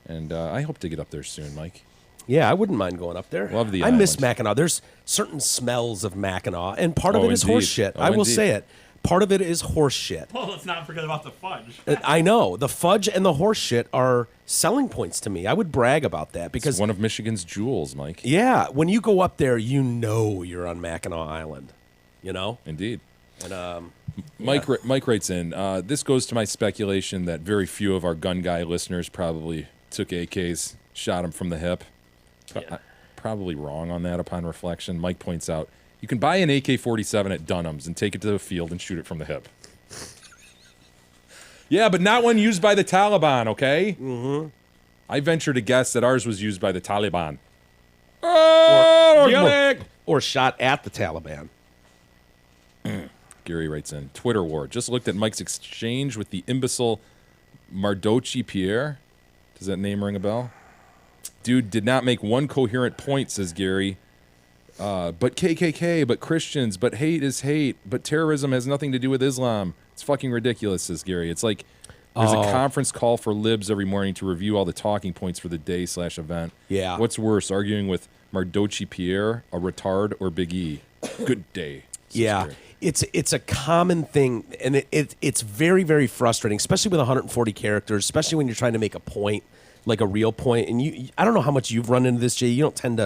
Speaker 5: and I hope to get up there soon, Mike.
Speaker 4: Yeah, I wouldn't mind going up there.
Speaker 5: Love the
Speaker 4: island. I miss Mackinac. There's certain smells of Mackinac, and part of it is horse shit. I will say it. Part of it is horse shit.
Speaker 6: Well, let's not forget about the fudge.
Speaker 4: I know. The fudge and the horse shit are selling points to me. I would brag about that because
Speaker 5: it's one of Michigan's jewels, Mike.
Speaker 4: Yeah. When you go up there, you know you're on Mackinac Island. You know?
Speaker 5: Indeed.
Speaker 4: And
Speaker 5: Mike writes in, this goes to my speculation that very few of our gun guy listeners probably took AKs, shot them from the hip. Yeah. Probably wrong on that upon reflection. Mike points out, you can buy an AK-47 at Dunham's and take it to the field and shoot it from the hip. Yeah, but not one used by the Taliban, okay?
Speaker 4: Mm-hmm.
Speaker 5: I venture to guess that ours was used by the Taliban.
Speaker 4: Or shot at the Taliban.
Speaker 5: Gary writes in, Twitter war. Just looked at Mike's exchange with the imbecile Mardochi Pierre. Does that name ring a bell? Dude did not make one coherent point, says Gary. But KKK, but Christians, but hate is hate, but terrorism has nothing to do with Islam. It's fucking ridiculous, says Gary. It's like there's a conference call for libs every morning to review all the talking points for the day/event.
Speaker 4: Yeah.
Speaker 5: What's worse, arguing with Mardochi Pierre, a retard, or Big E? Good day.
Speaker 4: Yeah.
Speaker 5: Gary.
Speaker 4: It's a common thing, and it's very, very frustrating, especially with 140 characters, especially when you're trying to make a point, like a real point. And I don't know how much you've run into this, Jay. You don't tend to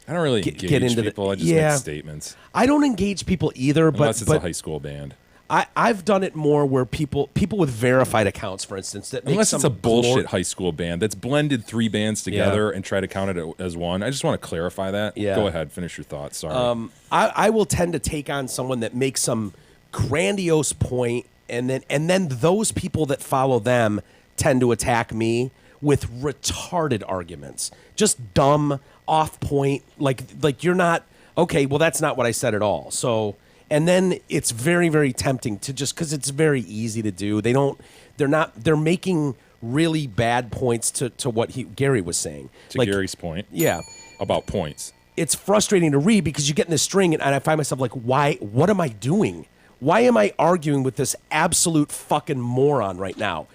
Speaker 5: I don't really engage
Speaker 4: into
Speaker 5: people. I just make statements.
Speaker 4: I don't engage people either,
Speaker 5: unless it's a high school band.
Speaker 4: I've done it more where people with verified accounts, for instance, that
Speaker 5: unless it's a bullshit high school band that's blended three bands together and try to count it as one. I just want to clarify that.
Speaker 4: Yeah.
Speaker 5: Go ahead, finish your thoughts. Sorry.
Speaker 4: I will tend to take on someone that makes some grandiose point, and then those people that follow them tend to attack me with retarded arguments, just dumb, off point, like you're not okay. Well, that's not what I said at all. So, and then it's very, very tempting to just because it's very easy to do. They're making really bad points to what Gary was saying.
Speaker 5: To Gary's point,
Speaker 4: yeah,
Speaker 5: about points.
Speaker 4: It's frustrating to read because you get in this string, and I find myself like, why? What am I doing? Why am I arguing with this absolute fucking moron right now?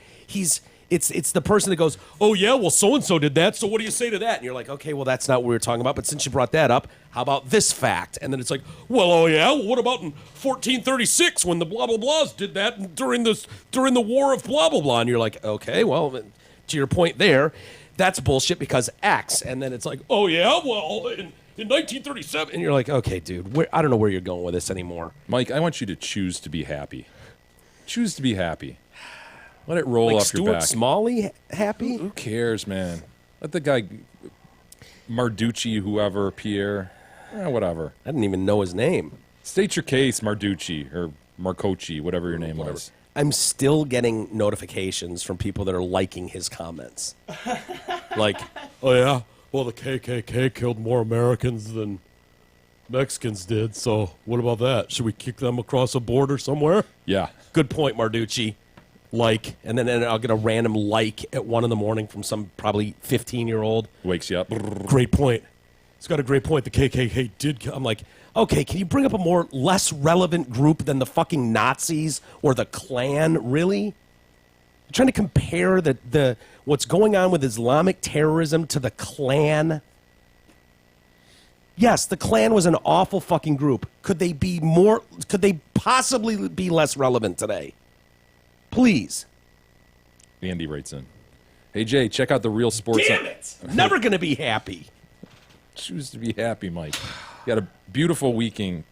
Speaker 4: It's the person that goes, oh, yeah, well, so-and-so did that, so what do you say to that? And you're like, okay, well, that's not what we were talking about, but since you brought that up, how about this fact? And then it's like, well, oh, yeah, well, what about in 1436 when the blah-blah-blahs did that during the war of blah-blah-blah? And you're like, okay, well, to your point there, that's bullshit because X. And then it's like, oh, yeah, well, in 1937. And you're like, okay, dude, I don't know where you're going with this anymore.
Speaker 5: Mike, I want you to choose to be happy. Choose to be happy. Let it roll off your back.
Speaker 4: Stuart Smalley happy?
Speaker 5: Who cares, man? Let the guy, Marducci, whoever, Pierre, whatever.
Speaker 4: I didn't even know his name.
Speaker 5: State your case, Marducci, or Marcochi, whatever your name was.
Speaker 4: I'm still getting notifications from people that are liking his comments. Like, oh, yeah, well, the KKK killed more Americans than Mexicans did, so what about that? Should we kick them across a border somewhere?
Speaker 5: Yeah.
Speaker 4: Good point, Marducci. Like, and then I'll get a random like at 1 a.m. from some probably 15-year-old.
Speaker 5: Wakes you up.
Speaker 4: Great point. It's got a great point. The KKK did. I'm like, okay, can you bring up a more less relevant group than the fucking Nazis or the Klan? Really? You're trying to compare the what's going on with Islamic terrorism to the Klan? Yes, the Klan was an awful fucking group. Could they possibly be less relevant today? Please.
Speaker 5: Andy writes in. Hey, Jay, check out the Real Sports.
Speaker 4: Damn it! Never going to be happy.
Speaker 5: Choose to be happy, Mike. You got a beautiful weekend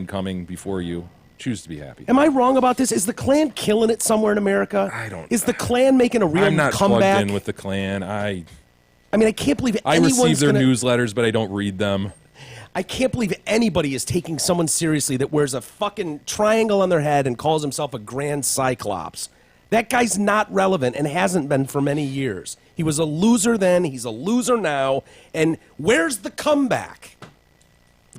Speaker 5: coming before you. Choose to be happy.
Speaker 4: Am I wrong about this? Is the Klan killing it somewhere in America?
Speaker 5: I don't.
Speaker 4: Is the Klan making a real
Speaker 5: I'm not
Speaker 4: comeback?
Speaker 5: plugged in with the Klan. I
Speaker 4: mean, I can't believe anyone's
Speaker 5: receive their newsletters, but I don't read them.
Speaker 4: I can't believe anybody is taking someone seriously that wears a fucking triangle on their head and calls himself a Grand Cyclops. That guy's not relevant and hasn't been for many years. He was a loser then, he's a loser now, and where's the comeback?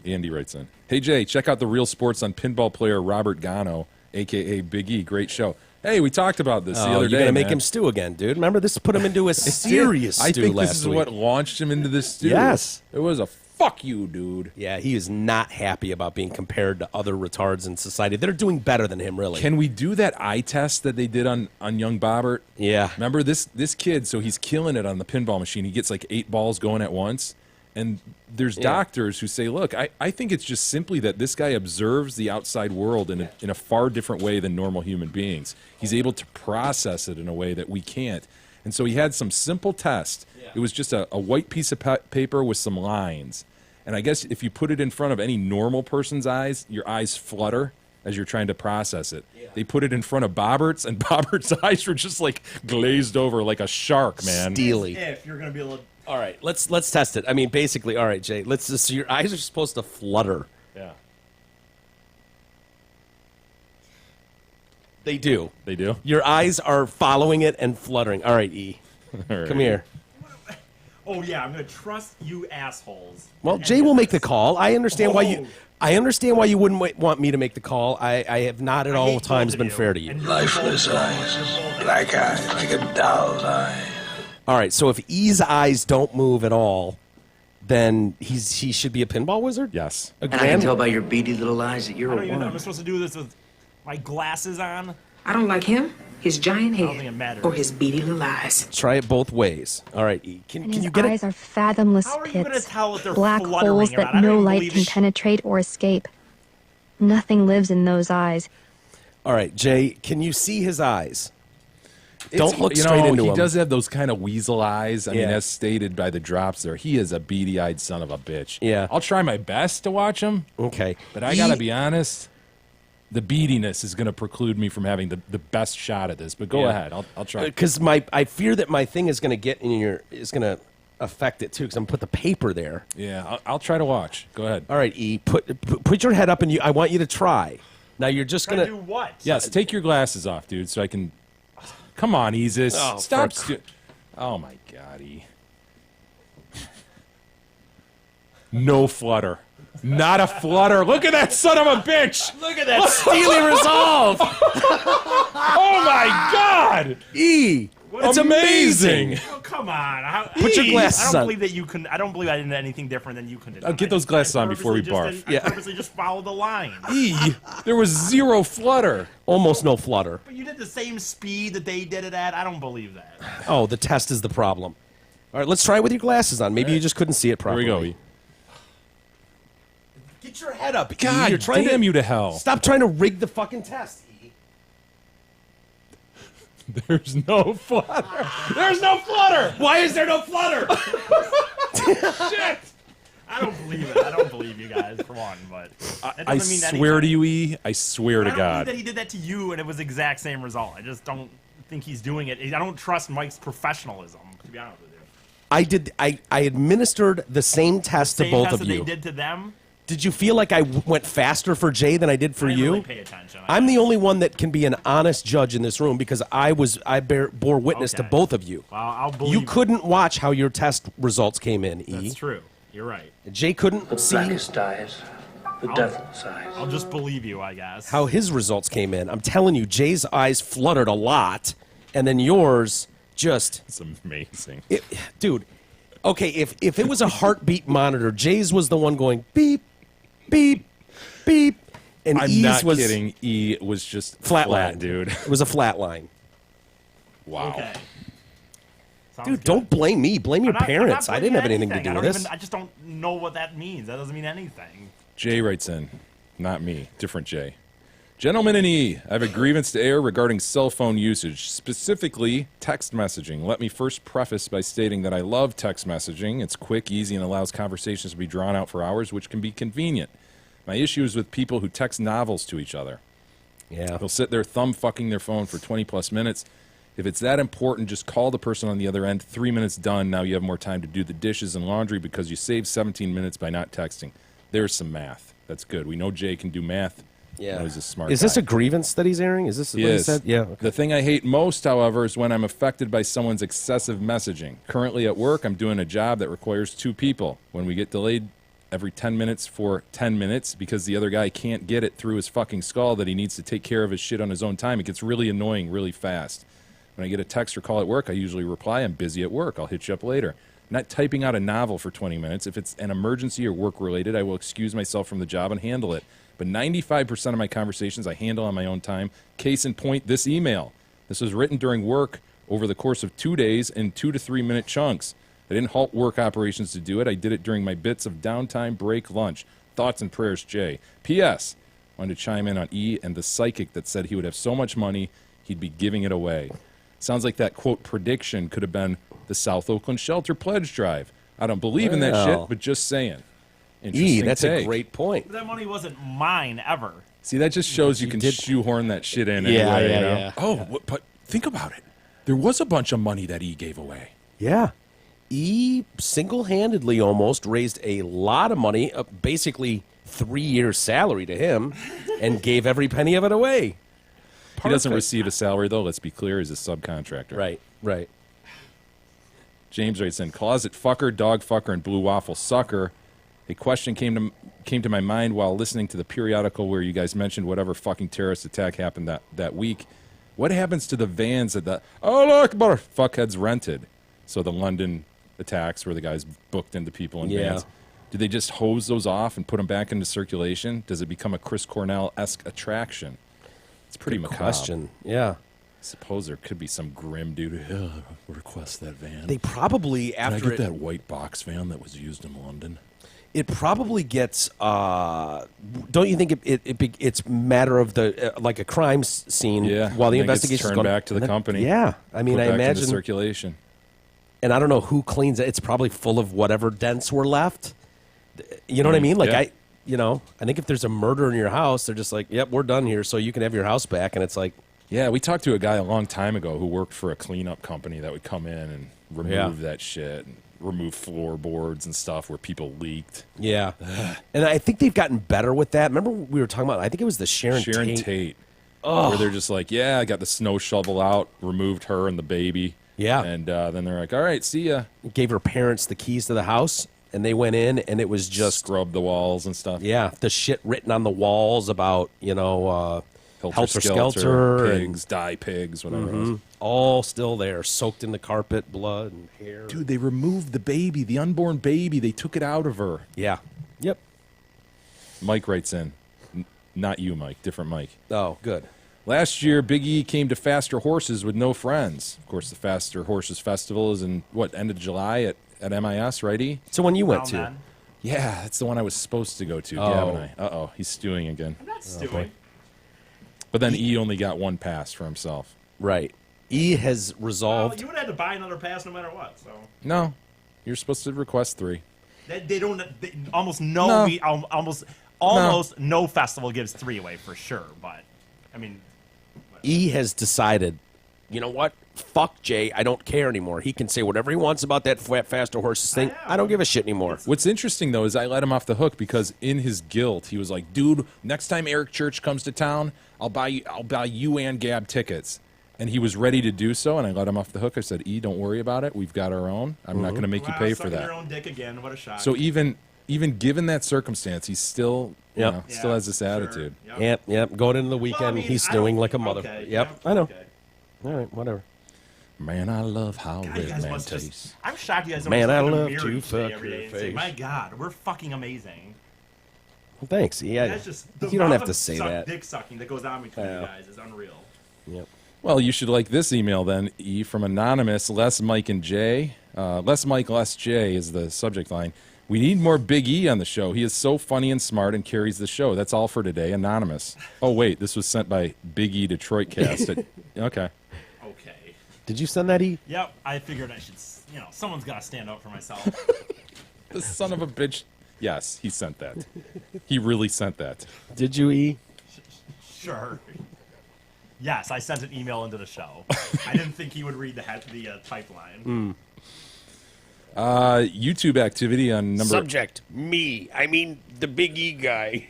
Speaker 5: Andy writes in. Hey, Jay, check out the Real Sports on pinball player Robert Gano, a.k.a. Big E. Great show. Hey, we talked about this the other day,
Speaker 4: you're going to make him stew again, dude. Remember, this put him into a serious stew last week.
Speaker 5: I think this is what launched him into this stew.
Speaker 4: Yes.
Speaker 5: It was a fuck you, dude.
Speaker 4: Yeah, he is not happy about being compared to other retards in society. They're doing better than him, really.
Speaker 5: Can we do that eye test that they did on young Bobbert?
Speaker 4: Yeah.
Speaker 5: Remember this kid, so he's killing it on the pinball machine. He gets like 8 balls going at once. And there's doctors who say, look, I think it's just simply that this guy observes the outside world in a far different way than normal human beings. He's able to process it in a way that we can't. And so he had some simple test. Yeah. It was just a white piece of paper with some lines. And I guess if you put it in front of any normal person's eyes, your eyes flutter as you're trying to process it. Yeah. They put it in front of Bobbert's, and Bobbert's eyes were just like glazed over like a shark, man.
Speaker 4: Steely.
Speaker 6: If you're going to be able to...
Speaker 4: All right, let's test it. I mean, basically, all right, Jay, so your eyes are supposed to flutter.
Speaker 5: Yeah.
Speaker 4: They do.
Speaker 5: They do?
Speaker 4: Your eyes are following it and fluttering. All right, E.
Speaker 5: All right.
Speaker 4: Come here.
Speaker 6: Oh, yeah, I'm going to trust you assholes.
Speaker 4: Well, Jay will make the call. I understand why you... I understand why you wouldn't want me to make the call. I have not at all times been fair to you.
Speaker 11: Lifeless eyes, black eyes, like a doll's eye.
Speaker 4: All right, so if E's eyes don't move at all, then he should be a pinball wizard?
Speaker 5: Yes.
Speaker 11: And I can tell by your beady little eyes that you're
Speaker 6: I
Speaker 11: a
Speaker 6: don't even know.
Speaker 11: woman.
Speaker 6: I'm supposed to do this with my glasses on.
Speaker 12: I don't like him, his giant
Speaker 6: I don't think it
Speaker 12: head,
Speaker 6: matters.
Speaker 12: or his beady little eyes.
Speaker 4: Try it both ways. All right, E. Can you get it?
Speaker 13: His eyes are fathomless
Speaker 6: How are you going to
Speaker 13: pits,
Speaker 6: tell what they're
Speaker 13: black
Speaker 6: fluttering
Speaker 13: holes
Speaker 6: about?
Speaker 13: that
Speaker 6: I don't
Speaker 13: no
Speaker 6: even
Speaker 13: light
Speaker 6: believe
Speaker 13: can
Speaker 6: this
Speaker 13: penetrate or escape. Nothing lives in those eyes.
Speaker 4: All right, Jay, can you see his eyes? Don't look straight into him.
Speaker 5: He does have those kind of weasel eyes. I mean, as stated by the drops there, he is a beady-eyed son of a bitch.
Speaker 4: Yeah.
Speaker 5: I'll try my best to watch him.
Speaker 4: Okay.
Speaker 5: But I got to be honest, the beadiness is going to preclude me from having the best shot at this. But go ahead. I'll try.
Speaker 4: Because I fear that my thing is going to get in is going to affect it, too, because I'm going to put the paper there.
Speaker 5: Yeah, I'll try to watch. Go ahead.
Speaker 4: All right, E, put your head up, and I want you to try. Now, you're just going to...
Speaker 6: do what?
Speaker 5: Yes, take your glasses off, dude, so I can... Come on, Isis.
Speaker 4: Oh,
Speaker 5: Stop. Oh, my God, E. No flutter. Not a flutter. Look at that son of a bitch.
Speaker 4: Look at that steely resolve.
Speaker 5: Oh, my God.
Speaker 4: E, It's amazing.
Speaker 6: Oh, come on.
Speaker 4: Put your glasses on.
Speaker 6: I don't believe that you can. I don't believe I did anything different than you could have.
Speaker 5: Get those glasses on before we barf.
Speaker 6: I purposely just followed the line.
Speaker 5: There was zero flutter.
Speaker 4: Almost no flutter.
Speaker 6: But you did the same speed that they did it at. I don't believe that.
Speaker 4: Oh, the test is the problem. All right, let's try it with your glasses on. Maybe you just couldn't see it properly.
Speaker 5: Here we go,
Speaker 4: Get your head up.
Speaker 5: God, you're trying
Speaker 4: damn
Speaker 5: you to hell.
Speaker 4: Stop trying to rig the fucking test.
Speaker 5: There's no flutter.
Speaker 4: There's no flutter. Why is there no flutter?
Speaker 6: Shit. I don't believe it. I don't believe you guys, for one. But
Speaker 5: I swear to you, E. I swear to God.
Speaker 6: I don't believe that he did that to you and it was the exact same result. I just don't think he's doing it. I don't trust Mike's professionalism, to be honest with you.
Speaker 4: I administered the same test to both of you.
Speaker 6: Same test that they did to them?
Speaker 4: Did you feel like I went faster for Jay than I did for you?
Speaker 6: Really pay attention.
Speaker 4: I'm the only one that can be an honest judge in this room because I bore witness to both of you.
Speaker 6: Well, I'll believe
Speaker 4: you couldn't watch how your test results came in, E.
Speaker 6: That's true. You're right.
Speaker 4: Jay couldn't see
Speaker 2: The blackest eyes, the devil's eyes.
Speaker 6: I'll just believe you, I guess.
Speaker 4: how his results came in. I'm telling you, Jay's eyes fluttered a lot, and then yours just...
Speaker 5: It's amazing.
Speaker 4: Dude, okay, if it was a heartbeat monitor, Jay's was the one going beep, beep, beep. And
Speaker 5: I'm
Speaker 4: E's
Speaker 5: not
Speaker 4: was
Speaker 5: kidding. E was just
Speaker 4: flat,
Speaker 5: dude.
Speaker 4: It was a flat line.
Speaker 5: Wow.
Speaker 6: Okay.
Speaker 4: Dude, don't blame me. Blame your parents. I didn't have anything to do with this.
Speaker 6: I just don't know what that means. That doesn't mean anything.
Speaker 5: Jay writes in. Not me. Different Jay. Gentlemen and E, I have a grievance to air regarding cell phone usage, specifically text messaging. Let me first preface by stating that I love text messaging. It's quick, easy, and allows conversations to be drawn out for hours, which can be convenient. My issue is with people who text novels to each other.
Speaker 4: Yeah.
Speaker 5: They'll sit there thumb-fucking their phone for 20-plus minutes. If it's that important, just call the person on the other end. 3 minutes done. Now you have more time to do the dishes and laundry because you saved 17 minutes by not texting. There's some math. That's good. We know Jay can do math.
Speaker 4: Yeah.
Speaker 5: He's a smart
Speaker 4: Is this
Speaker 5: guy.
Speaker 4: a grievance that he's airing? Is this what he said? Yeah. Okay.
Speaker 5: The thing I hate most, however, is when I'm affected by someone's excessive messaging. Currently at work, I'm doing a job that requires 2 people. When we get delayed every 10 minutes for 10 minutes because the other guy can't get it through his fucking skull that he needs to take care of his shit on his own time, it gets really annoying really fast. When I get a text or call at work, I usually reply, I'm busy at work. I'll hit you up later. I'm not typing out a novel for 20 minutes. If it's an emergency or work-related, I will excuse myself from the job and handle it. But 95% of my conversations I handle on my own time. Case in point, this email. This was written during work over the course of 2 days in 2 to 3 minute chunks. I didn't halt work operations to do it. I did it during my bits of downtime, break, lunch. Thoughts and prayers, Jay. P.S. Wanted to chime in on E and the psychic that said he would have so much money he'd be giving it away. Sounds like that, quote, prediction could have been the South Oakland Shelter Pledge Drive. I don't believe in that shit, but just saying. Interesting
Speaker 4: that's
Speaker 5: take.
Speaker 4: a great point.
Speaker 6: That money wasn't mine ever.
Speaker 5: See, that just shows you can shoehorn that shit in
Speaker 4: Yeah,
Speaker 5: anyway.
Speaker 4: yeah,
Speaker 5: you know?
Speaker 4: yeah.
Speaker 5: Oh, but think about it. There was a bunch of money that E gave away.
Speaker 4: Yeah. E single-handedly almost raised a lot of money, basically 3 years' salary to him, and gave every penny of it away.
Speaker 5: He doesn't receive a salary, though. Let's be clear. He's a subcontractor.
Speaker 4: Right, right.
Speaker 5: James writes in, closet fucker, dog fucker, and blue waffle sucker. A question came to my mind while listening to the periodical where you guys mentioned whatever fucking terrorist attack happened that week. What happens to the vans that the Allah fuckheads rented? So the London attacks where the guys booked into people in vans. Do they just hose those off and put them back into circulation? Does it become a Chris Cornell-esque attraction? It's pretty macabre.
Speaker 4: Question. Yeah.
Speaker 5: I suppose there could be some grim dude who request that van.
Speaker 4: They probably, after
Speaker 5: Can I get that white box van that was used in London?
Speaker 4: It probably gets. Don't you think it's a matter of the like a crime scene while the investigation
Speaker 5: turned back to the company?
Speaker 4: Yeah, I mean, I imagine
Speaker 5: circulation.
Speaker 4: And I don't know who cleans it. It's probably full of whatever dents were left. You know what I mean? Like I think if there's a murder in your house, they're just like, "Yep, we're done here, so you can have your house back." And it's like,
Speaker 5: yeah, we talked to a guy a long time ago who worked for a cleanup company that would come in and remove that shit. And remove floorboards and stuff where people leaked.
Speaker 4: Yeah. And I think they've gotten better with that. Remember we were talking about, I think it was the Sharon Tate.
Speaker 5: Oh. Where they're just like, yeah, I got the snow shovel out, removed her and the baby.
Speaker 4: Yeah.
Speaker 5: And then they're like, all right, see ya.
Speaker 4: Gave her parents the keys to the house, and they went in, and it was just...
Speaker 5: Scrubbed the walls and stuff.
Speaker 4: Yeah, the shit written on the walls about, Helter Skelter,
Speaker 5: pigs, die pigs, whatever.
Speaker 4: Mm-hmm. All still there, soaked in the carpet, blood and hair.
Speaker 5: Dude, they removed the baby, the unborn baby. They took it out of her.
Speaker 4: Yeah. Yep.
Speaker 5: Mike writes in. Not you, Mike. Different Mike.
Speaker 4: Oh, good.
Speaker 5: Last year, Big E came to Faster Horses with no friends. Of course, the Faster Horses Festival is in, end of July at MIS, right, E?
Speaker 4: It's the one you went to.
Speaker 6: Man.
Speaker 5: Yeah, that's the one I was supposed to go to,
Speaker 4: Oh.
Speaker 5: Gab and I. Uh-oh, he's stewing again.
Speaker 6: I'm not stewing.
Speaker 5: But then E only got one pass for himself.
Speaker 4: Right. E has resolved.
Speaker 6: Well, you would have had to buy another pass no matter what. So
Speaker 5: No, you're supposed to request 3.
Speaker 6: they don't. Almost no festival gives 3 away for sure. But I mean,
Speaker 4: E has decided, you know what? Fuck Jay. I don't care anymore. He can say whatever he wants about that Faster Horses thing. I don't give a shit anymore.
Speaker 5: What's interesting, though, is I let him off the hook because in his guilt, he was like, dude, next time Eric Church comes to town, I'll buy you and Gab tickets. And he was ready to do so, and I let him off the hook. I said, E, don't worry about it. We've got our own. I'm not going to make you pay for that.
Speaker 6: Your own dick again. What a shock.
Speaker 5: So even given that circumstance, he still still has this attitude.
Speaker 4: Sure. Yep. Going into the weekend, he's stewing like a mother.
Speaker 6: Okay,
Speaker 4: yep, I know. Okay. All right, whatever.
Speaker 5: Man, I love how red man tastes.
Speaker 6: Just, I'm shocked you guys don't
Speaker 4: Man, I
Speaker 6: look in the
Speaker 4: love
Speaker 6: mirror
Speaker 4: to
Speaker 6: each day,
Speaker 4: fuck
Speaker 6: every day
Speaker 4: your
Speaker 6: and say,
Speaker 4: face.
Speaker 6: my God, we're fucking amazing.
Speaker 4: Well, thanks. Yeah,
Speaker 6: That's just the
Speaker 4: you don't have
Speaker 6: amount
Speaker 4: to
Speaker 6: of
Speaker 4: say that.
Speaker 6: Dick sucking that goes on between you guys is unreal.
Speaker 4: Yep.
Speaker 5: Well, you should like this email then, E, from Anonymous, Less Mike and Jay. Less Mike, Less Jay is the subject line. We need more Big E on the show. He is so funny and smart and carries the show. That's all for today. Anonymous. Oh, wait, this was sent by Big E Detroit Cast. Okay.
Speaker 6: Okay.
Speaker 4: Did you send that, E?
Speaker 6: Yep, I figured I should, someone's got to stand up for myself.
Speaker 5: The son of a bitch. Yes, he sent that. He really sent that.
Speaker 4: Did you, E?
Speaker 6: Sure. Yes, I sent an email into the show. I didn't think he would read the pipeline.
Speaker 5: YouTube activity on number...
Speaker 4: Subject, me. I mean, the Big E guy.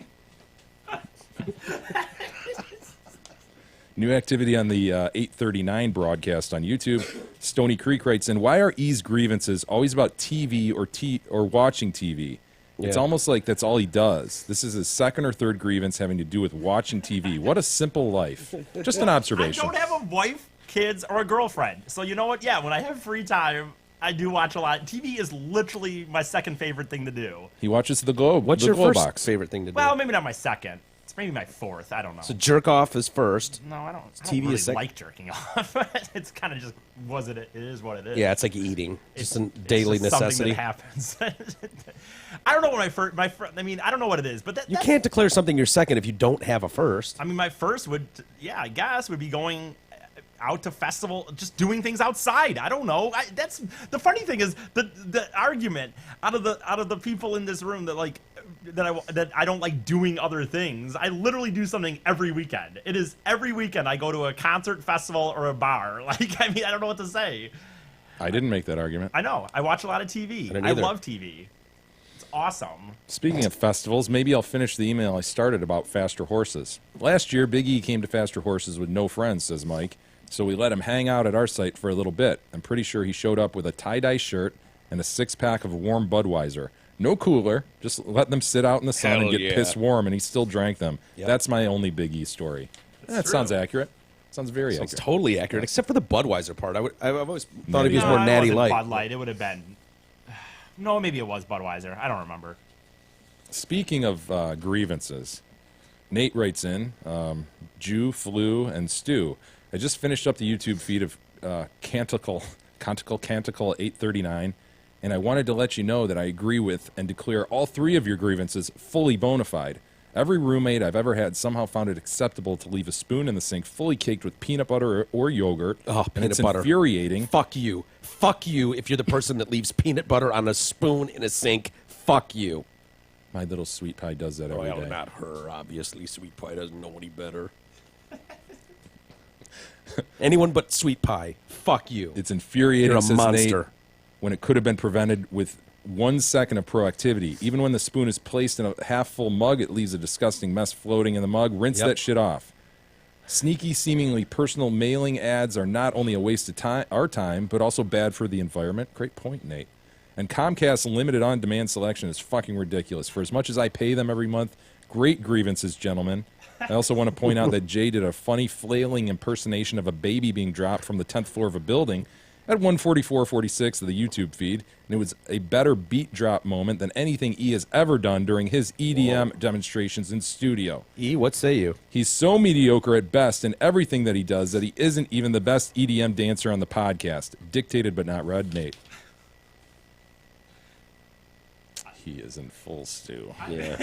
Speaker 5: New activity on the 839 broadcast on YouTube. Stony Creek writes in, why are E's grievances always about TV or watching TV? It's almost like that's all he does. This is his second or third grievance having to do with watching TV. What a simple life. Just an observation.
Speaker 6: I don't have a wife, kids, or a girlfriend. So you know what? Yeah, when I have free time, I do watch a lot. TV is literally my second favorite thing to do.
Speaker 5: He watches The Globe.
Speaker 4: What's
Speaker 5: the
Speaker 4: your
Speaker 5: Globe
Speaker 4: first
Speaker 5: box.
Speaker 4: favorite thing to do?
Speaker 6: Well, maybe not my second. It's maybe my fourth. I don't know.
Speaker 4: So jerk off is first.
Speaker 6: No, I don't.
Speaker 4: TV
Speaker 6: really
Speaker 4: is second.
Speaker 6: like jerking off. It's kind of just it is what it is.
Speaker 4: Yeah, it's like eating. Just a daily
Speaker 6: it's just
Speaker 4: necessity.
Speaker 6: Something that happens. I don't know what my first. I mean, I don't know what it is, but
Speaker 4: You can't declare something your second if you don't have a first.
Speaker 6: I mean, my first would, I guess, would be going out to festival, just doing things outside. I don't know. That's the funny thing is the argument out of the people in this room that I don't like doing other things. I literally do something every weekend. It is every weekend I go to a concert, festival, or a bar. Like, I mean, I don't know what to say.
Speaker 5: I didn't make that argument.
Speaker 6: I know. I watch a lot of TV. I love TV. It's awesome.
Speaker 5: Speaking of festivals, maybe I'll finish the email I started about Faster Horses. Last year, Big E came to Faster Horses with no friends, says Mike, so we let him hang out at our site for a little bit. I'm pretty sure he showed up with a tie-dye shirt and a 6-pack of warm Budweiser. No cooler, just let them sit out in the sun and get piss warm, and he still drank them. Yep. That's my only Big E story. That sounds accurate. Sounds very accurate.
Speaker 4: Totally accurate, except for the Budweiser part. I've always thought he was more natty light.
Speaker 6: Bud Light. It would have been. No, maybe it was Budweiser. I don't remember.
Speaker 5: Speaking of grievances, Nate writes in, Jew, Flu, and Stew. I just finished up the YouTube feed of Canticle 839, and I wanted to let you know that I agree with and declare all 3 of your grievances fully bona fide. Every roommate I've ever had somehow found it acceptable to leave a spoon in the sink fully caked with peanut butter or yogurt.
Speaker 4: Oh,
Speaker 5: and it's
Speaker 4: peanut butter.
Speaker 5: Infuriating.
Speaker 4: Fuck you. Fuck you if you're the person that leaves peanut butter on a spoon in a sink. Fuck you.
Speaker 5: My little sweet pie does that every day.
Speaker 4: Not her, obviously. Sweet pie doesn't know any better. Anyone but Sweet Pie. Fuck you.
Speaker 5: It's infuriating,
Speaker 4: You're a
Speaker 5: says
Speaker 4: monster.
Speaker 5: Nate, when it could have been prevented with 1 second of proactivity. Even when the spoon is placed in a half-full mug, it leaves a disgusting mess floating in the mug. Rinse that shit off. Sneaky, seemingly personal mailing ads are not only a waste of our time, but also bad for the environment. Great point, Nate. And Comcast's limited on-demand selection is fucking ridiculous. For as much as I pay them every month, Great grievances, gentlemen. I also want to point out that Jay did a funny flailing impersonation of a baby being dropped from the 10th floor of a building at 1:44:46 of the YouTube feed, and it was a better beat drop moment than anything E has ever done during his EDM demonstrations in studio.
Speaker 4: E, what say you?
Speaker 5: He's so mediocre at best in everything that he does that he isn't even the best EDM dancer on the podcast. Dictated but not read, Nate. He is in full stew.
Speaker 4: Yeah.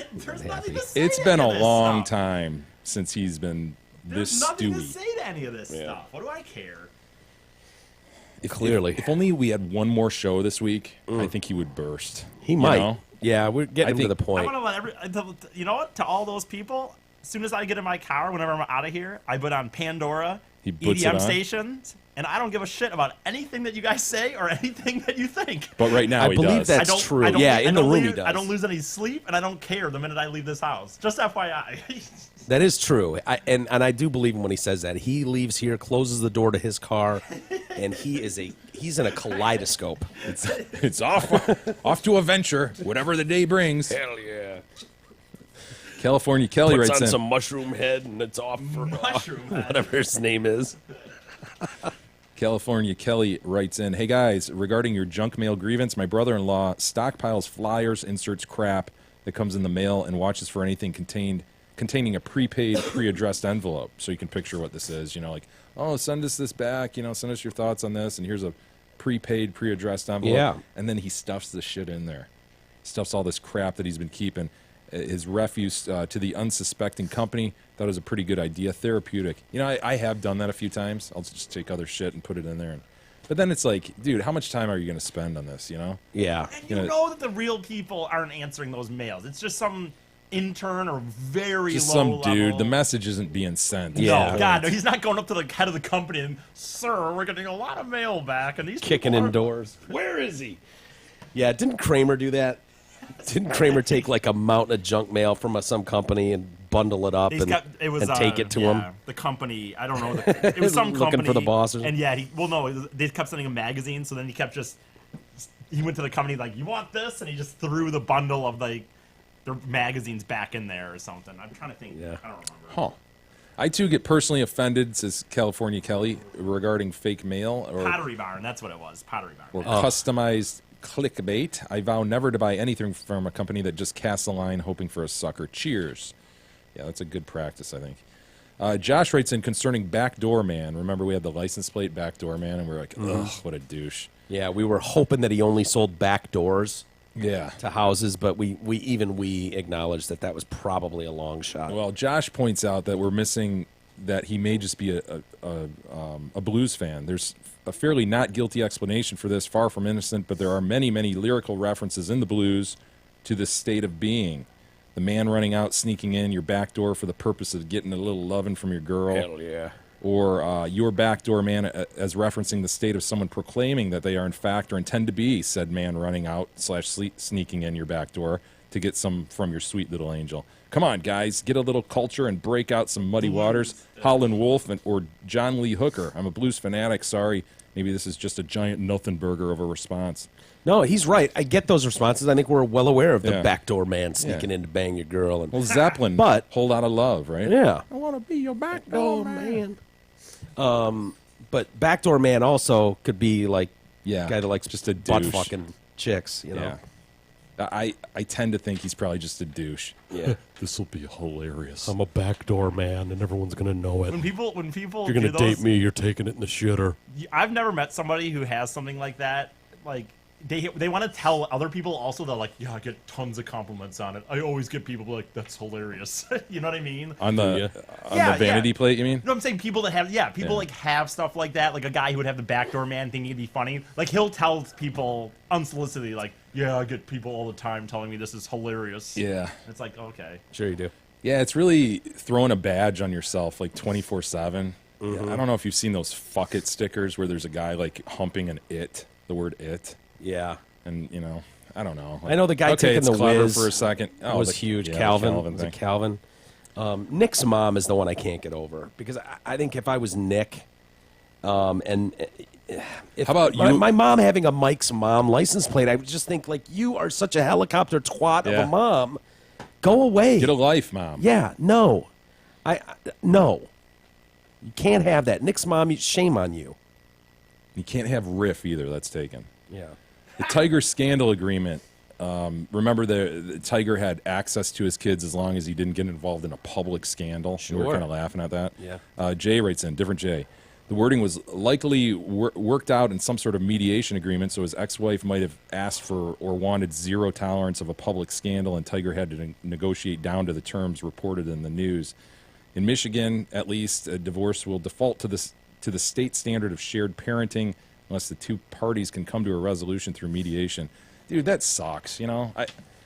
Speaker 5: It's been a long time since he's been this stewy.
Speaker 6: There's nothing to say to any of this stuff. What do I care?
Speaker 4: Clearly.
Speaker 5: If only we had one more show this week, I think he would burst.
Speaker 4: He might.
Speaker 5: Know?
Speaker 4: Yeah, we're getting to the point.
Speaker 6: I'm gonna let you know what? To all those people, as soon as I get in my car, whenever I'm out of here, I put on Pandora, EDM stations, and I don't give a shit about anything that you guys say or anything that you think.
Speaker 5: But right now,
Speaker 4: I believe that's true. Yeah, in the room he does.
Speaker 6: I don't lose any sleep, and I don't care the minute I leave this house. Just FYI.
Speaker 4: That is true. And I do believe him when he says that. He leaves here, closes the door to his car, and he's in a kaleidoscope.
Speaker 5: It's off to a venture, whatever the day brings.
Speaker 4: Hell yeah.
Speaker 5: California Kelly
Speaker 4: Puts
Speaker 5: writes
Speaker 4: on
Speaker 5: in
Speaker 4: some mushroom head, and it's off for whatever his name is.
Speaker 5: California Kelly writes in, hey guys, regarding your junk mail grievance, my brother-in-law stockpiles flyers, inserts crap that comes in the mail, and watches for anything containing a prepaid, pre-addressed envelope. So you can picture what this is, like, oh, send us this back, send us your thoughts on this, and here's a prepaid, pre-addressed envelope.
Speaker 4: Yeah.
Speaker 5: And then he stuffs the shit in there. Stuffs all this crap that he's been keeping. His refuse to the unsuspecting company, thought it was a pretty good idea. Therapeutic. I have done that a few times. I'll just take other shit and put it in there. But then it's like, dude, how much time are you going to spend on this,
Speaker 4: Yeah.
Speaker 6: And you know that the real people aren't answering those mails. It's just some intern or very
Speaker 5: just
Speaker 6: low
Speaker 5: some
Speaker 6: level.
Speaker 5: dude. The message isn't being sent.
Speaker 6: Yeah. No, God, no, he's not going up to the head of the company and, sir, we're getting a lot of mail back. And these
Speaker 4: kicking indoors. Where is he? Yeah, didn't Kramer do that? Didn't Kramer take like a mountain of junk mail from some company and bundle it up and take it to him?
Speaker 6: The company, I don't know. It was some company.
Speaker 4: Looking for the boss.
Speaker 6: And yeah, they kept sending him magazines, so then he went to the company like, you want this? And he just threw the bundle of their magazines back in there or something. I'm trying to think. Yeah. I don't remember.
Speaker 5: Huh. I too get personally offended, says California Kelly, regarding fake mail. Or
Speaker 6: Pottery Barn, that's what it was. Pottery Barn.
Speaker 5: Or customized clickbait. I vow never to buy anything from a company that just casts a line hoping for a sucker. Cheers. Yeah, that's a good practice, I think. Josh writes in concerning Backdoor Man. Remember we had the license plate Backdoor Man, and we were like, ugh, what a douche.
Speaker 4: Yeah, we were hoping that he only sold back doors to houses, but we acknowledged that was probably a long shot.
Speaker 5: Well, Josh points out that we're missing that he may just be a blues fan. There's a fairly not guilty explanation for this, far from innocent, but there are many, many lyrical references in the blues to this state of being. The man running out, sneaking in your back door for the purpose of getting a little loving from your girl.
Speaker 4: Hell yeah.
Speaker 5: Or your backdoor man as referencing the state of someone proclaiming that they are in fact or intend to be said man running out / sneaking in your back door to get some from your sweet little angel. Come on, guys, get a little culture and break out some Muddy Waters, Howlin' Wolf, or John Lee Hooker. I'm a blues fanatic. Sorry. Maybe this is just a giant nothing burger of a response.
Speaker 4: No, he's right. I get those responses. I think we're well aware of the backdoor man sneaking in to bang your girl. And,
Speaker 5: well, Zeppelin,
Speaker 4: but
Speaker 5: Hold Out of Love, right?
Speaker 4: Yeah.
Speaker 5: I want to be your backdoor man.
Speaker 4: But backdoor man also could be like a guy that likes
Speaker 5: just a
Speaker 4: butt
Speaker 5: douche.
Speaker 4: fucking chicks,
Speaker 5: Yeah. I tend to think he's probably just a douche.
Speaker 4: Yeah.
Speaker 5: This will be hilarious.
Speaker 14: I'm a backdoor man, and everyone's gonna know it.
Speaker 6: When people,
Speaker 14: if you're gonna date me, you're taking it in the shitter.
Speaker 6: I've never met somebody who has something like that. Like they want to tell other people also that like, yeah, I get tons of compliments on it. I always get people like, that's hilarious. You know what I mean?
Speaker 5: On the vanity plate, you mean?
Speaker 6: You know what I'm saying? People that have like have stuff like that. Like a guy who would have the backdoor man thinking it'd be funny. Like he'll tell people unsolicitedly, like, yeah, I get people all the time telling me this is hilarious.
Speaker 5: Yeah.
Speaker 6: It's like, okay.
Speaker 4: Sure you do.
Speaker 5: Yeah, it's really throwing a badge on yourself like 24/7.
Speaker 4: Mm-hmm.
Speaker 5: I don't know if you've seen those fuck it stickers where there's a guy like humping the word it.
Speaker 4: Yeah.
Speaker 5: And, I don't know. Like,
Speaker 4: I know the guy taking the
Speaker 5: clever
Speaker 4: whiz
Speaker 5: for a second.
Speaker 4: Oh, was huge.
Speaker 5: Yeah,
Speaker 4: Calvin. Was
Speaker 5: thing.
Speaker 4: it Calvin? Nick's mom is the one I can't get over because I think if I was Nick, and if
Speaker 5: how about you?
Speaker 4: My mom having a Mike's mom license plate, I would just think like you are such a helicopter twat of a mom Go away.
Speaker 5: Get a life, Mom.
Speaker 4: Yeah, no. No. You can't have that. Nick's mom, shame on you.
Speaker 5: You can't have Riff either. That's taken.
Speaker 4: Yeah.
Speaker 5: The Tiger scandal agreement. Remember, the Tiger had access to his kids as long as he didn't get involved in a public scandal.
Speaker 4: Sure.
Speaker 5: We were kind of laughing at that.
Speaker 4: Yeah.
Speaker 5: Jay writes in, different Jay. The wording was likely worked out in some sort of mediation agreement, so his ex-wife might have asked for or wanted zero tolerance of a public scandal, and Tiger had to negotiate down to the terms reported in the news. In Michigan, at least, a divorce will default to the state standard of shared parenting unless the two parties can come to a resolution through mediation. Dude, that sucks, you know?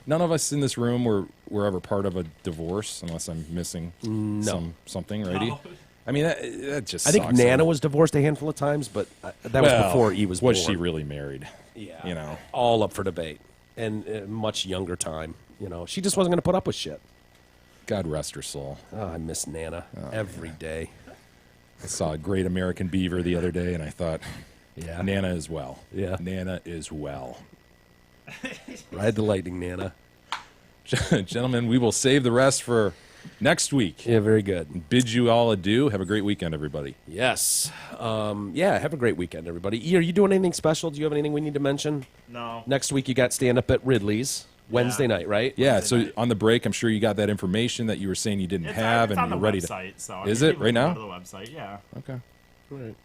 Speaker 5: None of us in this room were ever part of a divorce, unless I'm missing something, righty? No. I mean, that just
Speaker 4: I
Speaker 5: sucks.
Speaker 4: think Nana was divorced a handful of times, but that was before he was born.
Speaker 5: Was she really married?
Speaker 4: Yeah.
Speaker 5: You know?
Speaker 4: All up for debate. And a much younger time. You know, she just wasn't going to put up with shit.
Speaker 5: God rest her soul.
Speaker 4: Oh, I miss Nana every day.
Speaker 5: I saw a Great American Beaver the other day, and I thought,
Speaker 4: yeah,
Speaker 5: Nana is well.
Speaker 4: Yeah.
Speaker 5: Nana is well.
Speaker 4: Ride the lightning, Nana.
Speaker 5: Gentlemen, we will save the rest for next week.
Speaker 4: Yeah, very good.
Speaker 5: Bid you all adieu. Have a great weekend, everybody.
Speaker 4: Yes. Yeah, have a great weekend, everybody. E, are you doing anything special? Do you have anything we need to mention?
Speaker 6: No.
Speaker 4: Next week you got stand-up at Ridley's. Wednesday night, right?
Speaker 5: Yeah,
Speaker 6: Wednesday
Speaker 5: night. On the break, I'm sure you got that information that you were saying you didn't have,
Speaker 6: it's
Speaker 5: and
Speaker 6: on
Speaker 5: you're ready
Speaker 6: website,
Speaker 5: to.
Speaker 6: So
Speaker 5: is it right now?
Speaker 6: Go to the website, yeah.
Speaker 5: Okay.
Speaker 4: Right.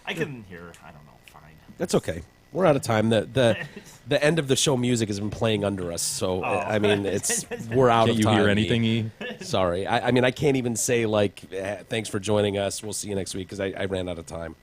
Speaker 6: I can hear. I don't know. Fine.
Speaker 4: That's okay. We're out of time. The end of the show music has been playing under us, so I mean, we're out of time.
Speaker 5: Can't you hear anything, E?
Speaker 4: Sorry. I mean, I can't even say like, thanks for joining us. We'll see you next week because I ran out of time.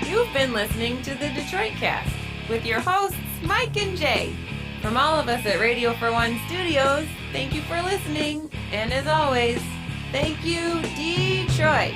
Speaker 1: You've been listening to the Detroit Cast with your hosts, Mike and Jay. From all of us at Radio for One Studios, thank you for listening. And as always, thank you, Detroit.